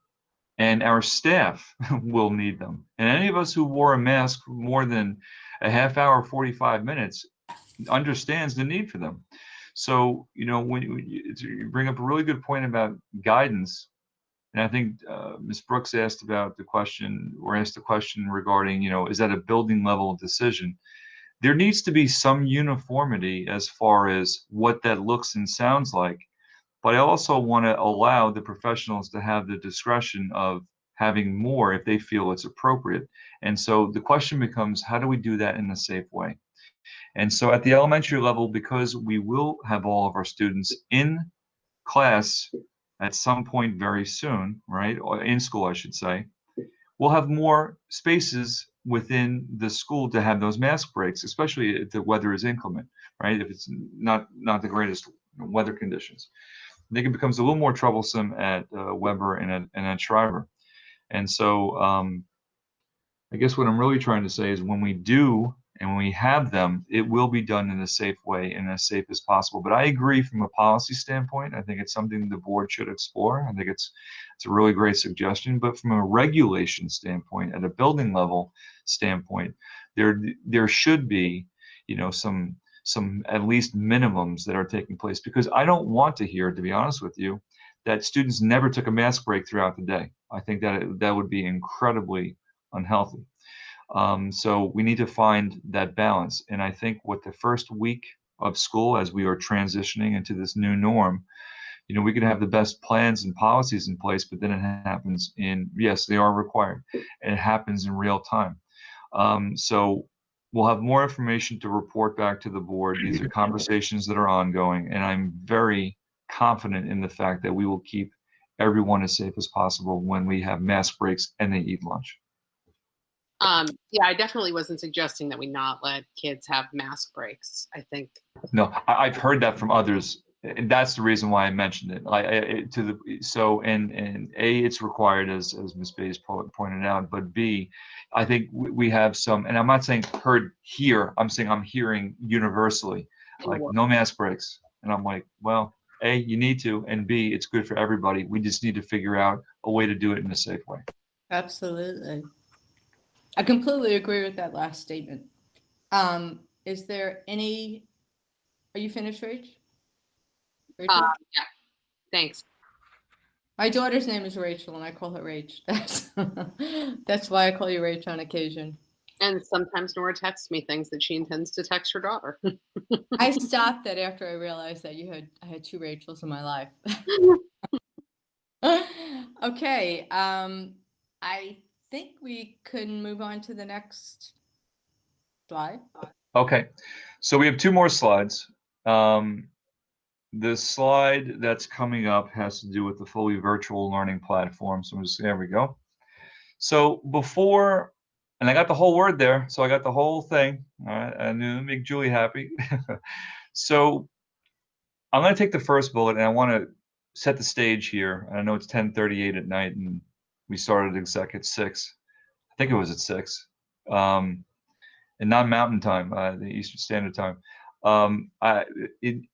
and our staff will need them. And any of us who wore a mask for more than a half hour, 45 minutes, understands the need for them. So, you know, when you bring up a really good point about guidance, and I think Ms. Brooks asked about the question, or asked the question regarding, you know, is that a building level decision? There needs to be some uniformity as far as what that looks and sounds like. But I also want to allow the professionals to have the discretion of having more if they feel it's appropriate. And so the question becomes, how do we do that in a safe way? And so at the elementary level, because we will have all of our students in class at some point very soon, right? Or in school, I should say, we'll have more spaces within the school to have those mask breaks, especially if the weather is inclement, right? If it's not the greatest weather conditions. I think it becomes a little more troublesome at Weber and at Shriver. And so I guess what I'm really trying to say is when we do and when we have them, it will be done in a safe way and as safe as possible. But I agree from a policy standpoint. I think it's something the board should explore. I think it's a really great suggestion. But from a regulation standpoint, at a building level standpoint, there should be, you know, some at least minimums that are taking place, because I don't want to hear, to be honest with you, that students never took a mask break throughout the day. I think that would be incredibly unhealthy. So we need to find that balance. And I think what the first week of school, as we are transitioning into this new norm, you know, we could have the best plans and policies in place, but then it happens yes, they are required, and it happens in real time. So we'll have more information to report back to the board. These are conversations that are ongoing, and I'm very confident in the fact that we will keep everyone as safe as possible when we have mask breaks and they eat lunch. Yeah, I definitely wasn't suggesting that we not let kids have mask breaks. I think. No, I've heard that from others, and that's the reason why I mentioned it. And A, it's required, as Ms. Bays pointed out, but B, I think we have some, and I'm not saying heard here, I'm saying I'm hearing universally, like no mask breaks. And I'm like, well, A, you need to, and B, it's good for everybody. We just need to figure out a way to do it in a safe way. Absolutely. I completely agree with that last statement. Is there any, are you finished, Rachel? Yeah, thanks. My daughter's name is Rachel and I call her Rach. That's why I call you Rach on occasion. And sometimes Nora texts me things that she intends to text her daughter. I stopped that after I realized that I had two Rachels in my life. Okay, I think we can move on to the next slide. Okay, so we have two more slides. The slide that's coming up has to do with the fully virtual learning platform. So there we go. So before, and I got the whole word there, so I got the whole thing. All right, and it'll make Julie happy. So I'm going to take the first bullet, and I want to set the stage here. I know it's 10:38 at night, and we started exact at 6. I think it was at 6, and not Mountain Time, the Eastern Standard Time. In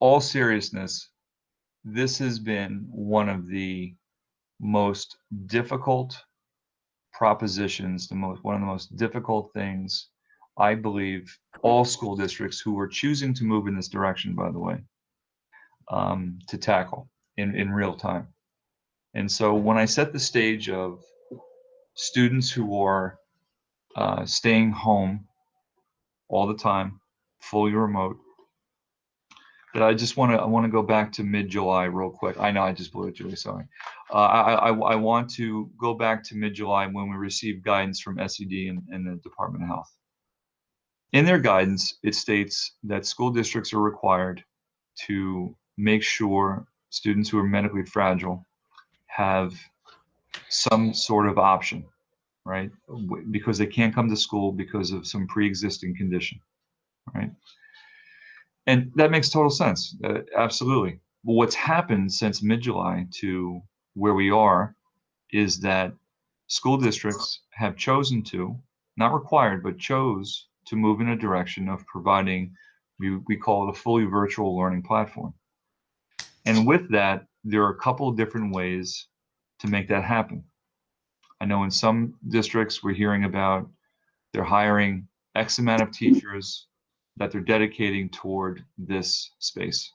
all seriousness, this has been one of the most difficult propositions, one of the most difficult things, I believe, all school districts who are choosing to move in this direction, by the way, to tackle in real time. And so when I set the stage of students who are staying home all the time, fully remote, that I want to go back to mid-July real quick. I know I just blew it, Julie, sorry. I want to go back to mid-July when we received guidance from SED and the Department of Health. In their guidance, it states that school districts are required to make sure students who are medically fragile have some sort of option, right? Because they can't come to school because of some pre-existing condition, right? And that makes total sense, absolutely. But what's happened since mid-July to where we are is that school districts have chosen to, not required, but chose to move in a direction of providing, we call it a fully virtual learning platform. And with that, there are a couple of different ways to make that happen. I know in some districts we're hearing about they're hiring X amount of teachers that they're dedicating toward this space.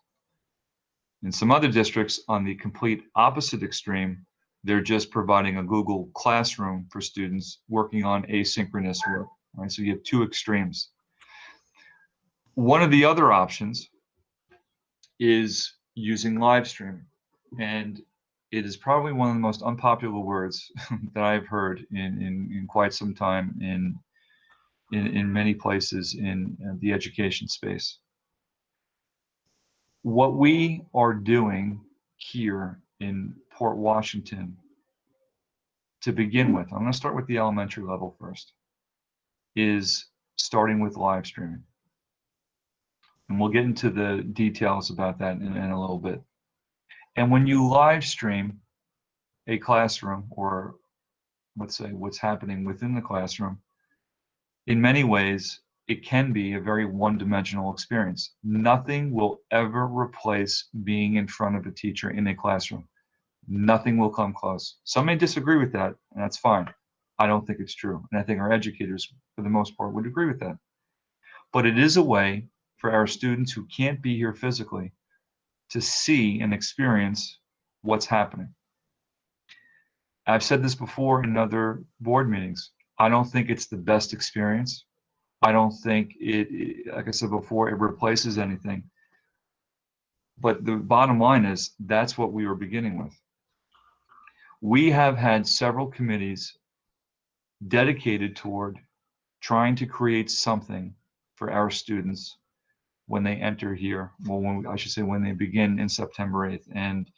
In some other districts, on the complete opposite extreme, they're just providing a Google Classroom for students working on asynchronous work, right? So you have two extremes. One of the other options is using live streaming. And it is probably one of the most unpopular words that I've heard in quite some time in many places in the education space. What we are doing here in Port Washington to begin with, I'm going to start with the elementary level first, is starting with live streaming. And we'll get into the details about that in a little bit. And when you live stream a classroom, or let's say what's happening within the classroom, in many ways, it can be a very one-dimensional experience. Nothing will ever replace being in front of a teacher in a classroom. Nothing will come close. Some may disagree with that, and that's fine. I don't think it's true. And I think our educators, for the most part, would agree with that. But it is a way for our students who can't be here physically to see and experience what's happening. I've said this before in other board meetings. I don't think it's the best experience. I don't think like I said before, it replaces anything. But the bottom line is that's what we were beginning with. We have had several committees dedicated toward trying to create something for our students when they enter here. Well, I should say when they begin in September 8th. And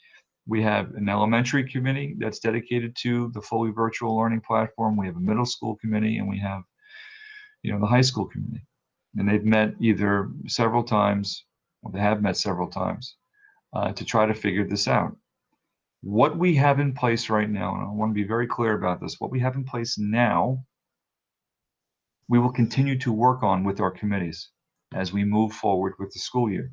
we have an elementary committee that's dedicated to the fully virtual learning platform. We have a middle school committee, and we have, the high school committee. And they've met either several times, or they have met several times to try to figure this out. What we have in place right now, and I want to be very clear about this, what we have in place now, we will continue to work on with our committees as we move forward with the school year.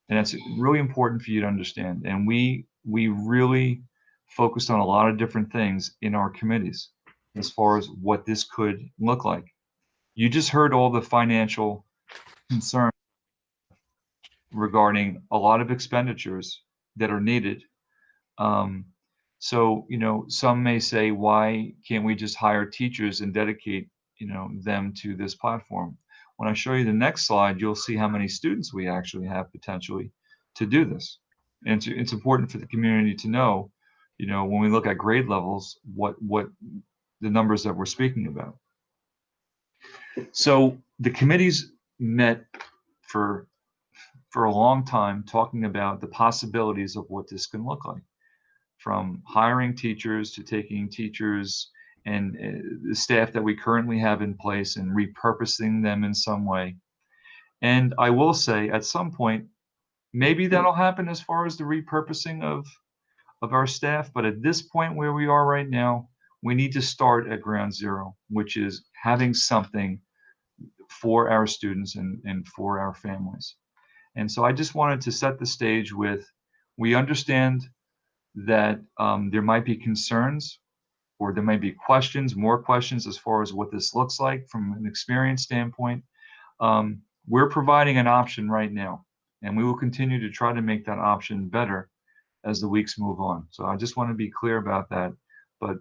And that's really important for you to understand. And we really focused on a lot of different things in our committees as far as what this could look like. You just heard all the financial concerns regarding a lot of expenditures that are needed. So, some may say, why can't we just hire teachers and dedicate, them to this platform? When I show you the next slide, you'll see how many students we actually have potentially to do this. And it's important for the community to know, when we look at grade levels, what the numbers that we're speaking about. So the committees met for a long time talking about the possibilities of what this can look like, from hiring teachers to taking teachers and the staff that we currently have in place and repurposing them in some way. And I will say at some point, maybe that'll happen as far as the repurposing of our staff. But at this point where we are right now, we need to start at ground zero, which is having something for our students and for our families. And so I just wanted to set the stage with, we understand that there might be concerns, or there might be questions, more questions as far as what this looks like from an experience standpoint. We're providing an option right now, and we will continue to try to make that option better as the weeks move on. So I just want to be clear about that. But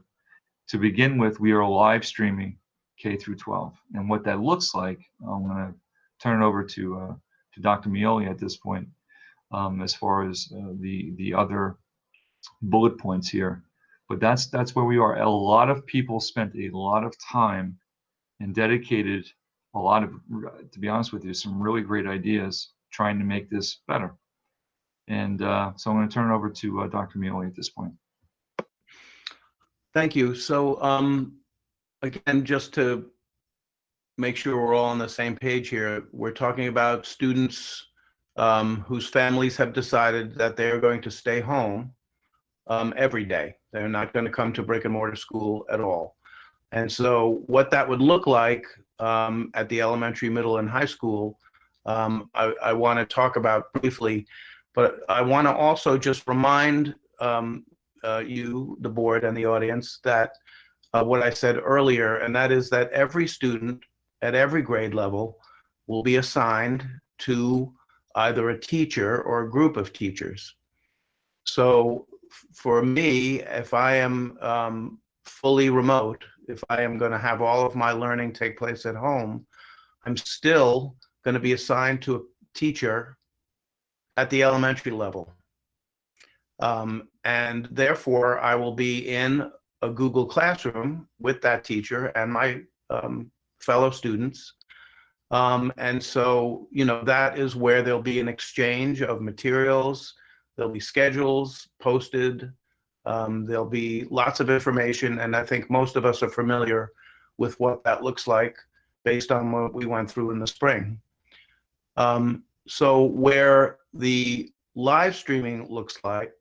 to begin with, we are live streaming K through 12. And what that looks like, I'm going to turn it over to Dr. Mioli at this point, as far as the other bullet points here. But that's where we are. A lot of people spent a lot of time and dedicated a lot of, to be honest with you, some really great ideas trying to make this better. And so I'm going to turn it over to Dr. Mioli at this point. Thank you. So again, just to make sure we're all on the same page here, we're talking about students whose families have decided that they're going to stay home every day. They're not going to come to brick and mortar school at all. And so what that would look like at the elementary, middle, and high school, I want to talk about briefly, but I want to also just remind you, the board, and the audience that what I said earlier, and that is that every student at every grade level will be assigned to either a teacher or a group of teachers. So for me, if I am fully remote, if I am going to have all of my learning take place at home, I'm still going to be assigned to a teacher at the elementary level. And therefore, I will be in a Google Classroom with that teacher and my fellow students. And so, that is where there'll be an exchange of materials. There'll be schedules posted There'll be lots of information, and I think most of us are familiar with what that looks like based on what we went through in the spring. So where the live streaming looks like,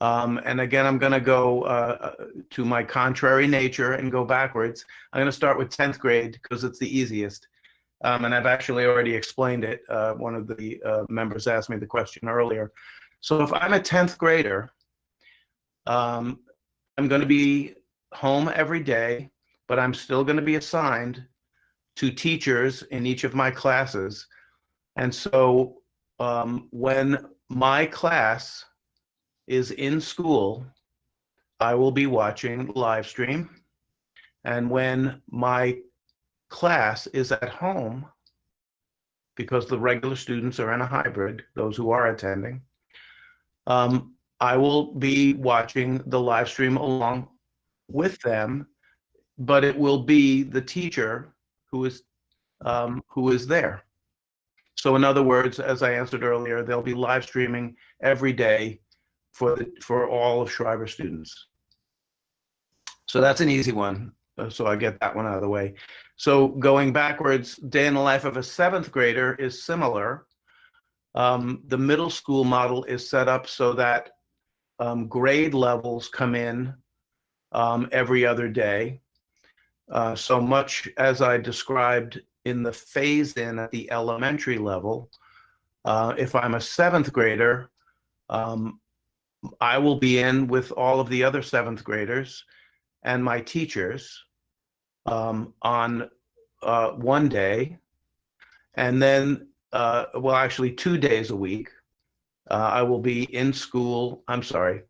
and again, I'm going to go to my contrary nature and go backwards. I'm going to start with 10th grade because it's the easiest. And I've actually already explained it. One of the members asked me the question earlier. So if I'm a 10th grader, I'm going to be home every day, but I'm still going to be assigned to teachers in each of my classes. And so when my class is in school, I will be watching the live stream. And when my class is at home, because the regular students are in a hybrid, those who are attending, I will be watching the live stream along with them, but it will be the teacher who is there. So in other words, as I answered earlier, they'll be live streaming every day for all of Schreiber students. So that's an easy one. So I get that one out of the way. So going backwards, day in the life of a 7th grader is similar. The middle school model is set up so that grade levels come in every other day. So much as I described in the phase-in at the elementary level, if I'm a 7th grader, I will be in with all of the other 7th graders and my teachers on one day, and then, well, actually 2 days a week, I will be in school. I'm sorry,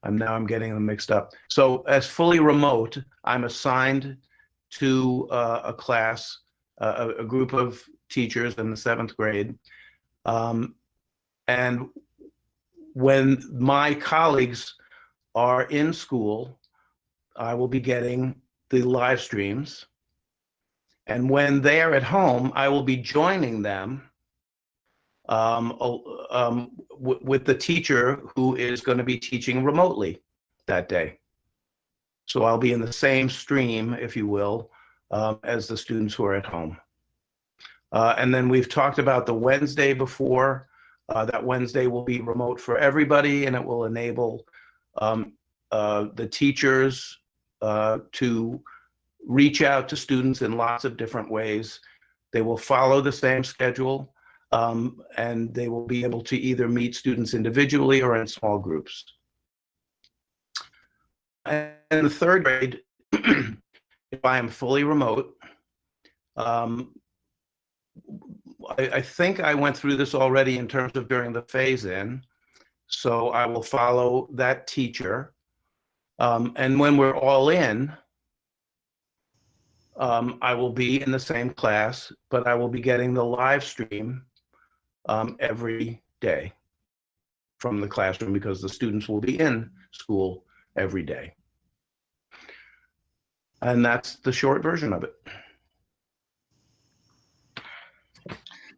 I'm getting them mixed up. So as fully remote, I'm assigned to a class, a group of teachers in the 7th grade. And when my colleagues are in school, I will be getting the live streams. And when they are at home, I will be joining them with the teacher who is going to be teaching remotely that day. So I'll be in the same stream, if you will, as the students who are at home. And then we've talked about the Wednesday before. That Wednesday will be remote for everybody, and it will enable the teachers to reach out to students in lots of different ways. They will follow the same schedule, and they will be able to either meet students individually or in small groups. And in the 3rd grade, if I am fully remote, I think I went through this already in terms of during the phase-in, so I will follow that teacher. And when we're all in, I will be in the same class, but I will be getting the live stream every day from the classroom because the students will be in school every day. And that's the short version of it.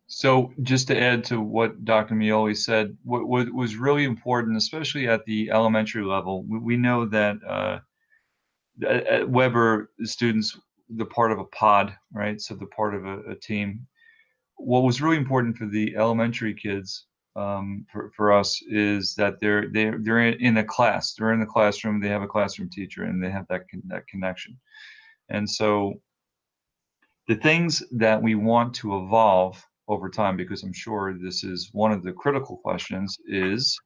So just to add to what Dr. Mioli said, what was really important, especially at the elementary level, we know that at Weber, the students, they're part of a pod, right? So they're part of a team. What was really important for the elementary kids, for us, is that they're in a class. They're in the classroom. They have a classroom teacher, and they have that connection. And so the things that we want to evolve over time, because I'm sure this is one of the critical questions, is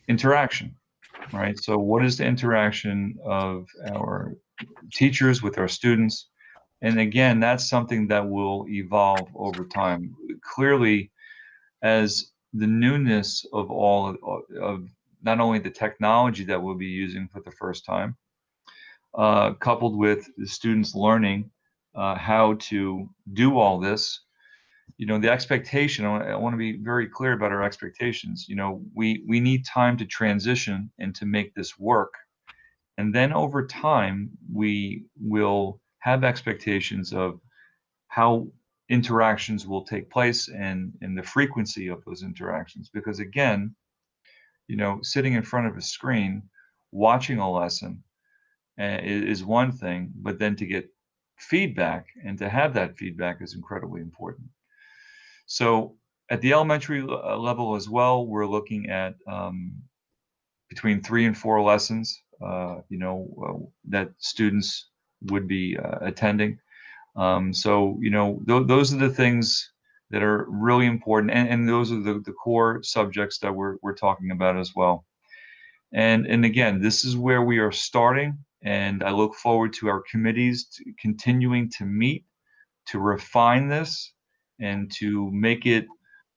interaction, right? So what is the interaction of our teachers with our students? And again, that's something that will evolve over time. Clearly, as the newness of all of not only the technology that we'll be using for the first time, coupled with the students learning how to do all this, the expectation, I want to be very clear about our expectations. We need time to transition and to make this work. And then over time, we will have expectations of how interactions will take place and the frequency of those interactions. Because again, sitting in front of a screen, watching a lesson is one thing, but then to get feedback and to have that feedback is incredibly important. So at the elementary level as well, we're looking at between 3 and 4 lessons, that students would be attending. So, those are the things that are really important, and those are the core subjects that we're talking about as well. And again, this is where we are starting, and I look forward to our committees continuing to meet, to refine this, and to make it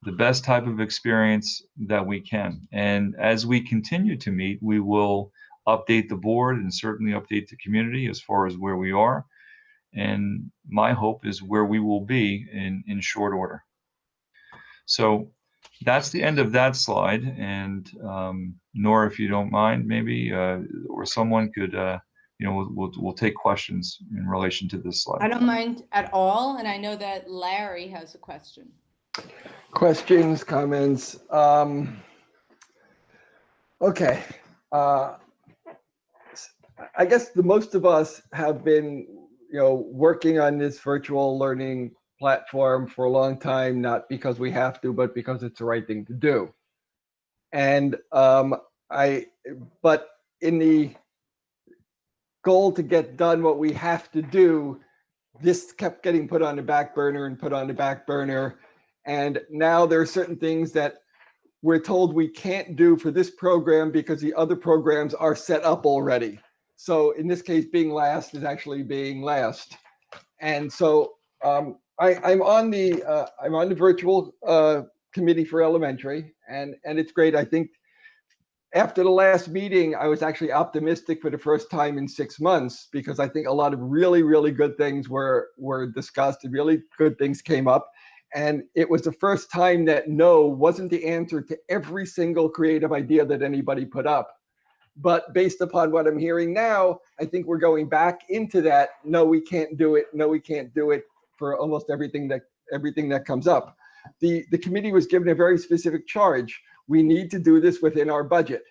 the best type of experience that we can. And as we continue to meet, we will update the board and certainly update the community as far as where we are. And my hope is where we will be in short order. So that's the end of that slide. And Nora, if you don't mind, maybe, or someone could, we'll take questions in relation to this slide. I don't mind at all, and I know that Larry has a question. Questions, comments. Okay. I guess the most of us have been, working on this virtual learning platform for a long time, not because we have to, but because it's the right thing to do. And but in the goal to get done what we have to do, this kept getting put on the back burner and put on the back burner. And now there are certain things that we're told we can't do for this program because the other programs are set up already. So in this case, being last is actually being last. And so I'm on the virtual committee for elementary, and it's great. I think after the last meeting, I was actually optimistic for the first time in 6 months, because I think a lot of really, really good things were discussed and really good things came up. And it was the first time that no wasn't the answer to every single creative idea that anybody put up. But based upon what I'm hearing now, I think we're going back into that, no, we can't do it. No, we can't do it for almost everything that comes up. The committee was given a very specific charge. We need to do this within our budget.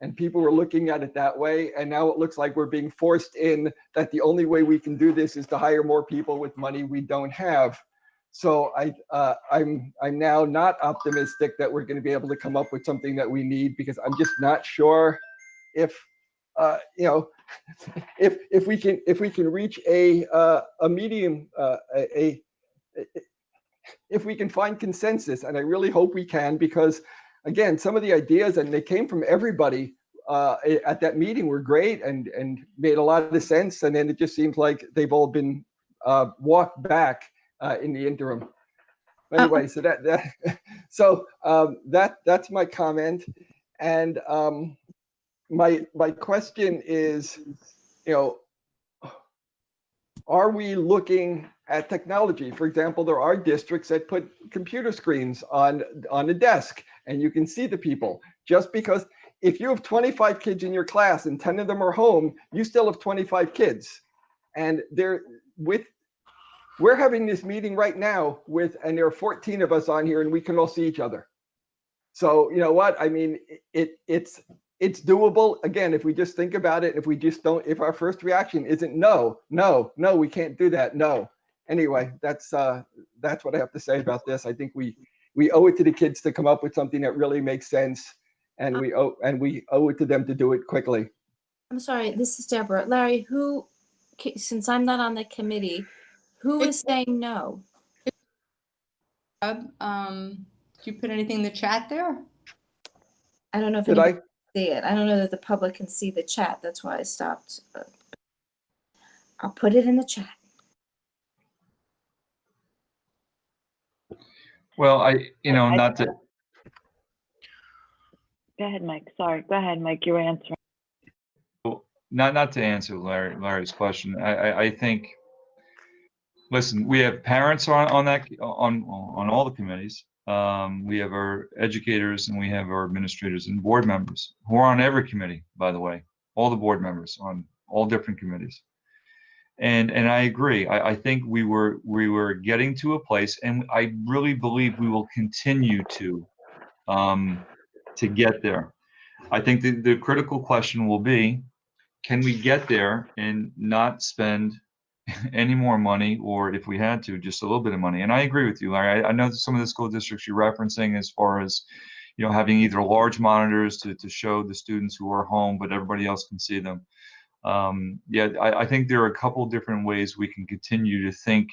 And people were looking at it that way. And now it looks like we're being forced in that the only way we can do this is to hire more people with money we don't have. So I'm now not optimistic that we're going to be able to come up with something that we need, because I'm just not sure if if we can reach a medium, if we can find consensus. And I really hope we can, because again, some of the ideas, and they came from everybody at that meeting, were great and made a lot of sense. And then it just seems like they've all been walked back in the interim. Anyway, so that's my comment. And my question is, are we looking at technology? For example, there are districts that put computer screens on the desk, and you can see the people. Just because if you have 25 kids in your class and 10 of them are home, you still have 25 kids. And we're having this meeting right now and there are 14 of us on here, and we can all see each other. So you know what? I mean, it's doable. Again, if we just think about it, if our first reaction isn't no, we can't do that. No. Anyway, that's what I have to say about this. I think we owe it to the kids to come up with something that really makes sense, and we owe it to them to do it quickly. I'm sorry, this is Deborah. Larry, since I'm not on the committee, who is saying no? Did you put anything in the chat there? I don't know if Did anybody I? see it. I don't know that the public can see the chat. That's why I stopped. I'll put it in the chat. Well, not to. Go ahead, Mike. Sorry. Go ahead, Mike. You were answering. Not to answer Larry's question. I think. Listen, we have parents on all the committees. We have our educators, and we have our administrators and board members who are on every committee, by the way, all the board members on all different committees. And I agree. I think we were getting to a place, and I really believe we will continue to get there. I think the critical question will be, can we get there and not spend any more money, or if we had to, just a little bit of money? And I agree with you, Larry. I know that some of the school districts you're referencing, as far as, having either large monitors to show the students who are home, but everybody else can see them. I think there are a couple different ways we can continue to think.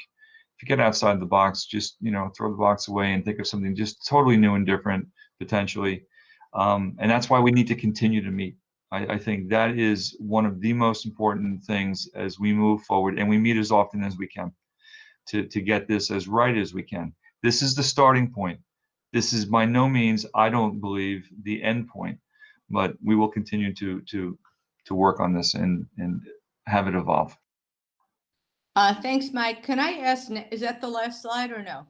If you get outside the box, just throw the box away and think of something just totally new and different potentially. And that's why we need to continue to meet. I think that is one of the most important things as we move forward, and we meet as often as we can to get this as right as we can. This is the starting point. This is by no means, I don't believe, the end point, but we will continue to work on this and have it evolve. Thanks, Mike. Can I ask, is that the last slide or no?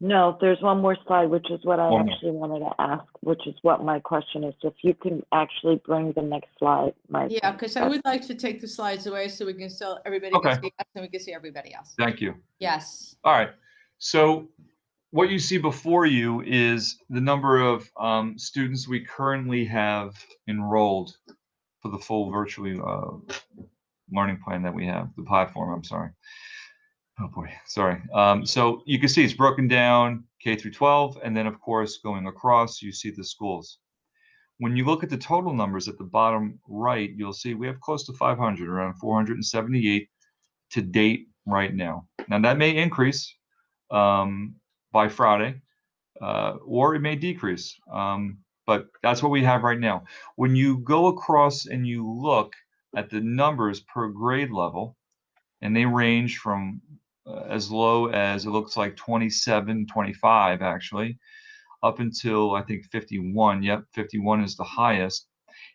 No, there's one more slide, which is what I One more. actually wanted to ask, which is what my question is. If you can actually bring the next slide, Mike. Yeah, because I would like to take the slides away so we can still, everybody Okay. can see us and we can see everybody else. Thank you. Yes. All right. So what you see before you is the number of students we currently have enrolled for the full virtually learning plan that we have, the platform, I'm sorry. Oh boy, sorry. So you can see it's broken down K through 12, and then of course going across, you see the schools. When you look at the total numbers at the bottom right, you'll see we have close to 500, around 478 to date right now. Now that may increase by Friday, or it may decrease, but that's what we have right now. When you go across and you look at the numbers per grade level, and they range from as low as, it looks like 27, 25 actually, up until I think 51. Yep, 51 is the highest.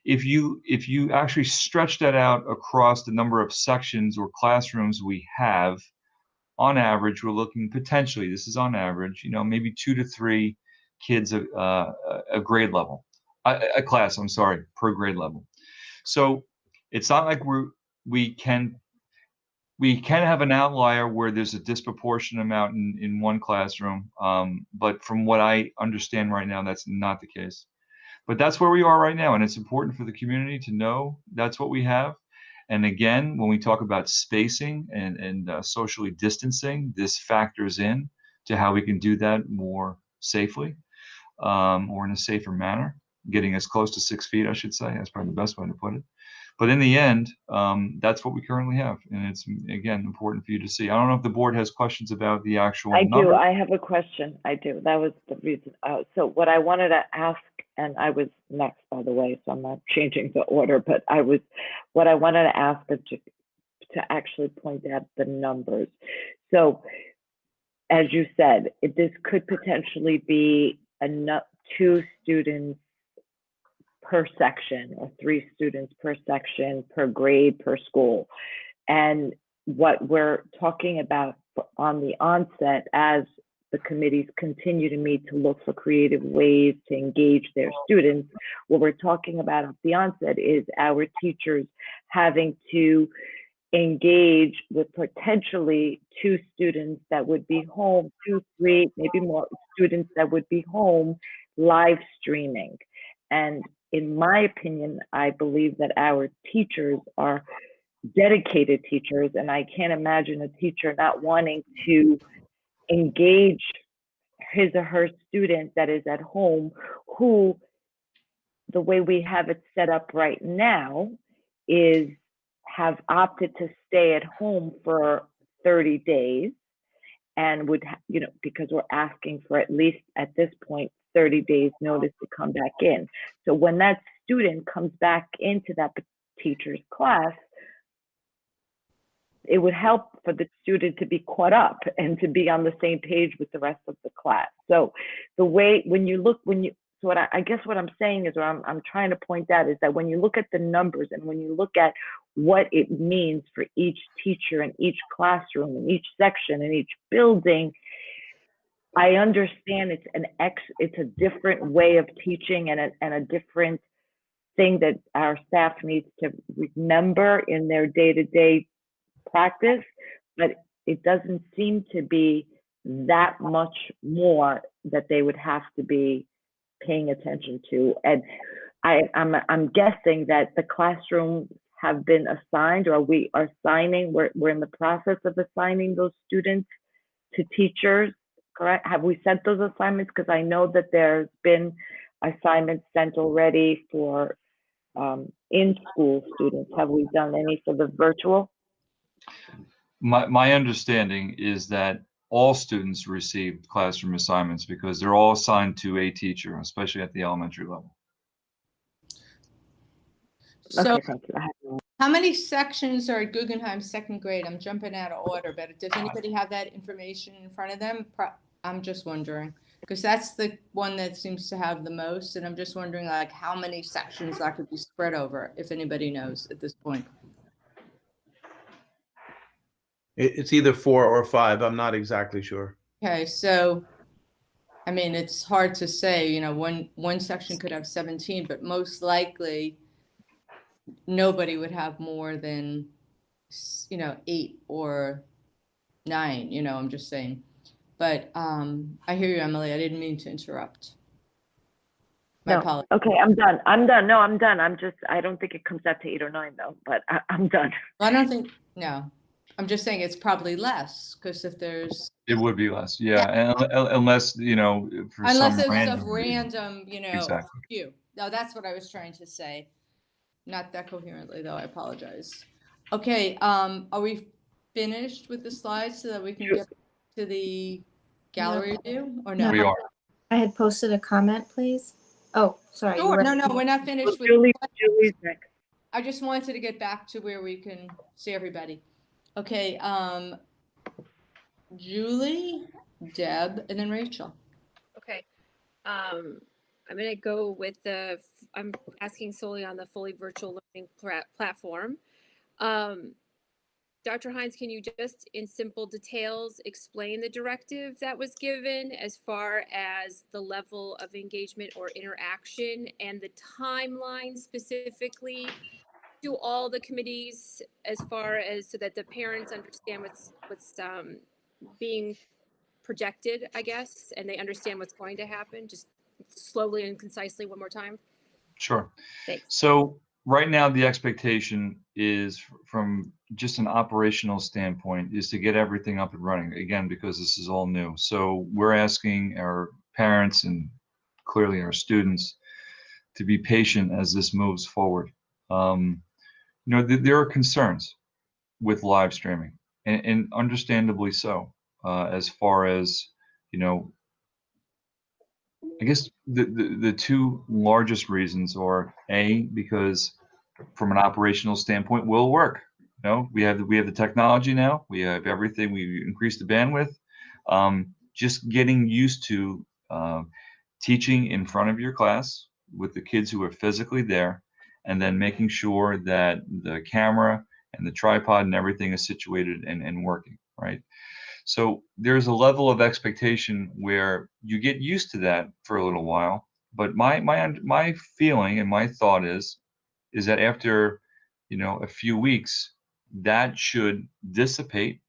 If you actually stretch that out across the number of sections or classrooms we have, on average, we're looking potentially, this is on average, maybe 2 to 3 kids a grade level, a class, I'm sorry, per grade level. So it's not like we can have an outlier where there's a disproportionate amount in one classroom, but from what I understand right now, that's not the case. But that's where we are right now, and it's important for the community to know that's what we have. And again, when we talk about spacing and socially distancing, this factors in to how we can do that more safely, or in a safer manner, getting as close to 6 feet, I should say. That's probably the best way to put it. But in the end, that's what we currently have. And it's, again, important for you to see. I don't know if the board has questions about the actual number. do. I have a question. I do. That was the reason. So what I wanted to ask, and I was next, by the way, so I'm not changing the order, but what I wanted to ask is to actually point out the numbers. So as you said, this could potentially be 2 students per section, or 3 students per section, per grade, per school. And what we're talking about on the onset, as the committees continue to meet to look for creative ways to engage their students, what we're talking about at the onset is our teachers having to engage with potentially 2 students that would be home, 2, 3, maybe more students that would be home live streaming. And in my opinion, I believe that our teachers are dedicated teachers, and I can't imagine a teacher not wanting to engage his or her student that is at home, who, the way we have it set up right now, is have opted to stay at home for 30 days and would, because we're asking for, at least at this point, 30 days notice to come back in. So when that student comes back into that teacher's class, it would help for the student to be caught up and to be on the same page with the rest of the class. So the way, so I guess what I'm saying is, or I'm trying to point out, is that when you look at the numbers and when you look at what it means for each teacher in each classroom, in each section, in each building, I understand it's a different way of teaching and a different thing that our staff needs to remember in their day-to-day practice, but it doesn't seem to be that much more that they would have to be paying attention to. And I'm guessing that the classrooms have been assigned, or we are assigning, we're in the process of assigning those students to teachers, correct? Have we sent those assignments? Because I know that there's been assignments sent already for in-school students. Have we done any for the virtual? My understanding is that all students received classroom assignments because they're all assigned to a teacher, especially at the elementary level. So Okay, thank you. I have no- how many sections are at Guggenheim second grade? I'm jumping out of order, but does anybody have that information in front of them? I'm just wondering, because that's the one that seems to have the most, and I'm just wondering like how many sections that could be spread over, if anybody knows at this point. It's either 4 or 5. I'm not exactly sure. Okay, so I mean, it's hard to say, you know, one section could have 17, but most likely nobody would have more than, you know, 8 or 9, you know, I'm just saying. But I hear you, Emily. I didn't mean to interrupt. My No, apologies. okay, I'm done. I'm done. No, I'm done. I don't think it comes out to 8 or 9 though, but I'm done. I don't think, no. I'm just saying it's probably less, because if there's, It would be less, yeah, unless, you know, for unless some it's stuff random reason. random, you know, Exactly. few. No, that's what I was trying to say. Not that coherently, though. I apologize. Okay, are we finished with the slides so that we can get to the gallery view, or no? No. We are. I had posted a comment, please. Oh, sorry. you Sure, were- no, we're not finished with. Julie's next. I just wanted to get back to where we can see everybody. Okay, Julie, Deb, and then Rachel. Okay. I'm going to go with I'm asking solely on the fully virtual learning platform. Dr. Hines, can you just in simple details explain the directive that was given as far as the level of engagement or interaction and the timeline specifically to all the committees as far as so that the parents understand what's being projected, I guess, and they understand what's going to happen? Just slowly and concisely one more time. Sure. Thanks. So right now, the expectation is from just an operational standpoint is to get everything up and running, again, because this is all new. So we're asking our parents and clearly our students to be patient as this moves forward. You know, there are concerns with live streaming, and understandably so, as far as, you know, I guess the two largest reasons are A, because from an operational standpoint will work. You know, we have the technology now, we have everything, we increased the bandwidth. Just getting used to teaching in front of your class with the kids who are physically there, and then making sure that the camera and the tripod and everything is situated and working, right? So there's a level of expectation where you get used to that for a little while. But my feeling and my thought is that after, you know, a few weeks, that should dissipate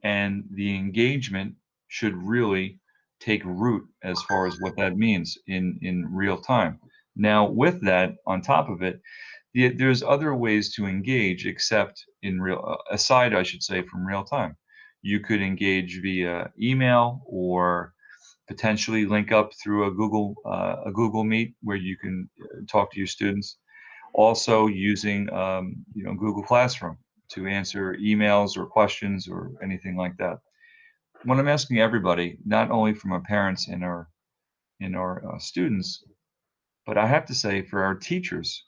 and the engagement should really take root as far as what that means in real time. Now, with that on top of it, there's other ways to engage except in real, aside, I should say, from real time. You could engage via email or potentially link up through a Google Meet where you can talk to your students. Also using you know, Google Classroom to answer emails or questions or anything like that. What I'm asking everybody, not only from our parents and our students, but I have to say for our teachers,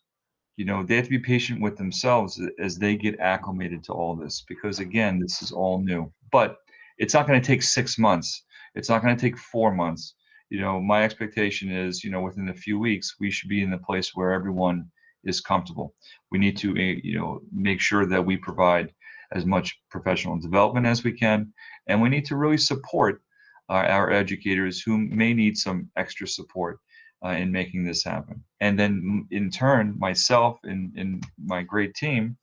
you know, they have to be patient with themselves as they get acclimated to all this, because again, this is all new. But it's not going to take 6 months. It's not going to take 4 months. You know, my expectation is, you know, within a few weeks, we should be in a place where everyone is comfortable. We need to, you know, make sure that we provide as much professional development as we can, and we need to really support our educators who may need some extra support in making this happen. And then in turn, myself and my great team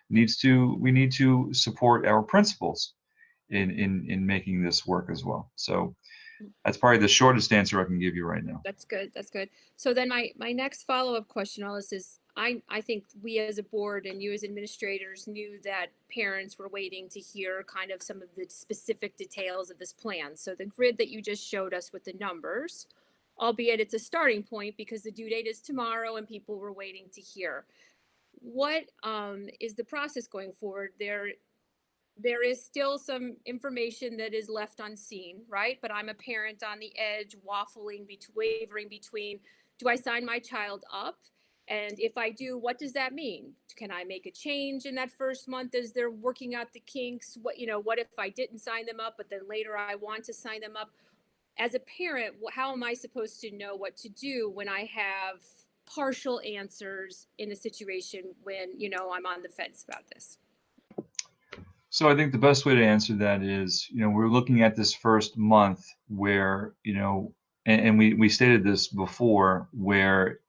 we need to support our principals in making this work as well. So That's probably the shortest answer I can give you right now. That's good. That's good. So then my next follow-up question, all this is, I think we as a board and you as administrators knew that parents were waiting to hear kind of some of the specific details of this plan. So the grid that you just showed us with the numbers, albeit it's a starting point because the due date is tomorrow and people were waiting to hear. What is the process going forward? There is still some information that is left unseen, right? But I'm a parent on the edge, wavering between, do I sign my child up? And if I do, what does that mean? Can I make a change in that first month as they're working out the kinks? What if I didn't sign them up, but then later I want to sign them up? As a parent, how am I supposed to know what to do when I have partial answers in a situation when, I'm on the fence about this? So I think the best way to answer that is, we're looking at this first month where, and we stated this before, where,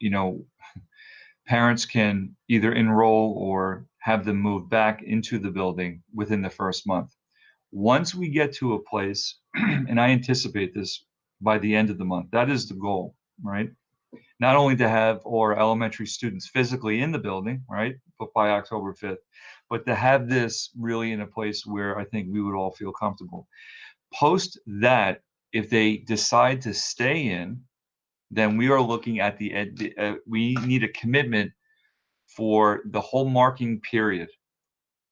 parents can either enroll or have them move back into the building within the first month. Once we get to a place, and I anticipate this by the end of the month, that is the goal, right? Not only to have all our elementary students physically in the building, right, but by October 5th, but to have this really in a place where I think we would all feel comfortable. Post that, if they decide to stay in, then we are looking at we need a commitment for the whole marking period.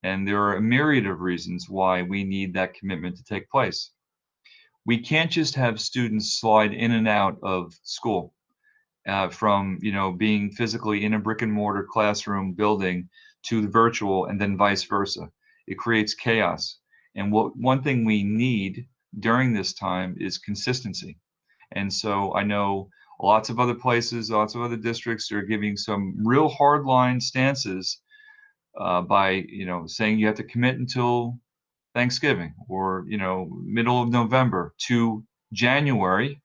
And there are a myriad of reasons why we need that commitment to take place. We can't just have students slide in and out of school from, being physically in a brick and mortar classroom building to the virtual and then vice versa. It creates chaos. And one thing we need during this time is consistency. And so I know lots of other places, lots of other districts are giving some real hardline stances by, saying you have to commit until Thanksgiving or, middle of November to January,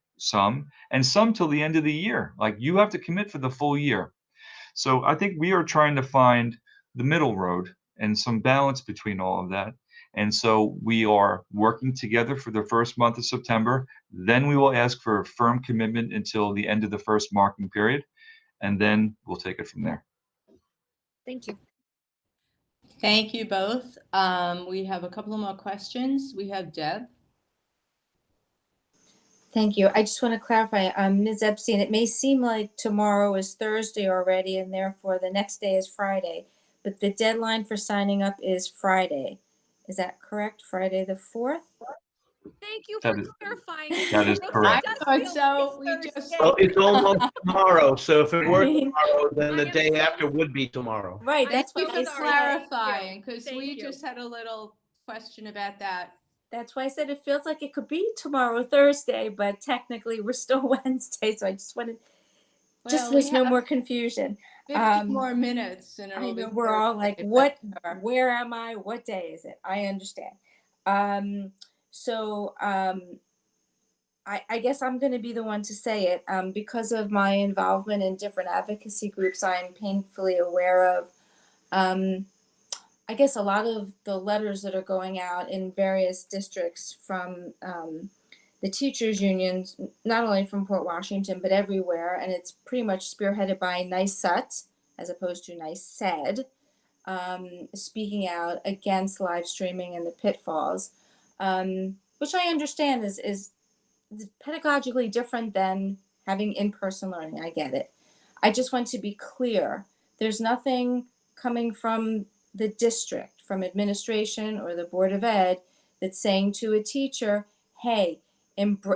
and some till the end of the year. Like, you have to commit for the full year. So I think we are trying to find the middle road and some balance between all of that. And so we are working together for the first month of September. Then we will ask for a firm commitment until the end of the first marking period. And then we'll take it from there. Thank you. Thank you both. We have a couple of more questions. We have Deb. Thank you. I just want to clarify, Ms. Epstein, it may seem like tomorrow is Thursday already and therefore the next day is Friday, but the deadline for signing up is Friday. Is that correct? Friday the 4th? Thank you for clarifying. That is correct. I thought so. We just. Well, it's almost tomorrow, so if it were Right. tomorrow, then the I am day so after would be tomorrow. Right, Thank that's you why for I said, clarifying, because Thank we you. just had a little question about that. that's why I said it feels like it could be tomorrow, Thursday, but technically we're still Wednesday, so I just wanted, Well, there's we no have more confusion. 50 more minutes and I it'll be know we're all like, Thursday, what, but, where am I? What day is it? I understand. I guess I'm going to be the one to say it. Because of my involvement in different advocacy groups, I'm painfully aware of, I guess, a lot of the letters that are going out in various districts from the teachers unions, not only from Port Washington, but everywhere. And it's pretty much spearheaded by NYSUT, as opposed to NYSED, speaking out against live streaming and the pitfalls, which I understand is pedagogically different than having in-person learning. I get it. I just want to be clear. There's nothing coming from the district, from administration or the Board of Ed, that's saying to a teacher, hey,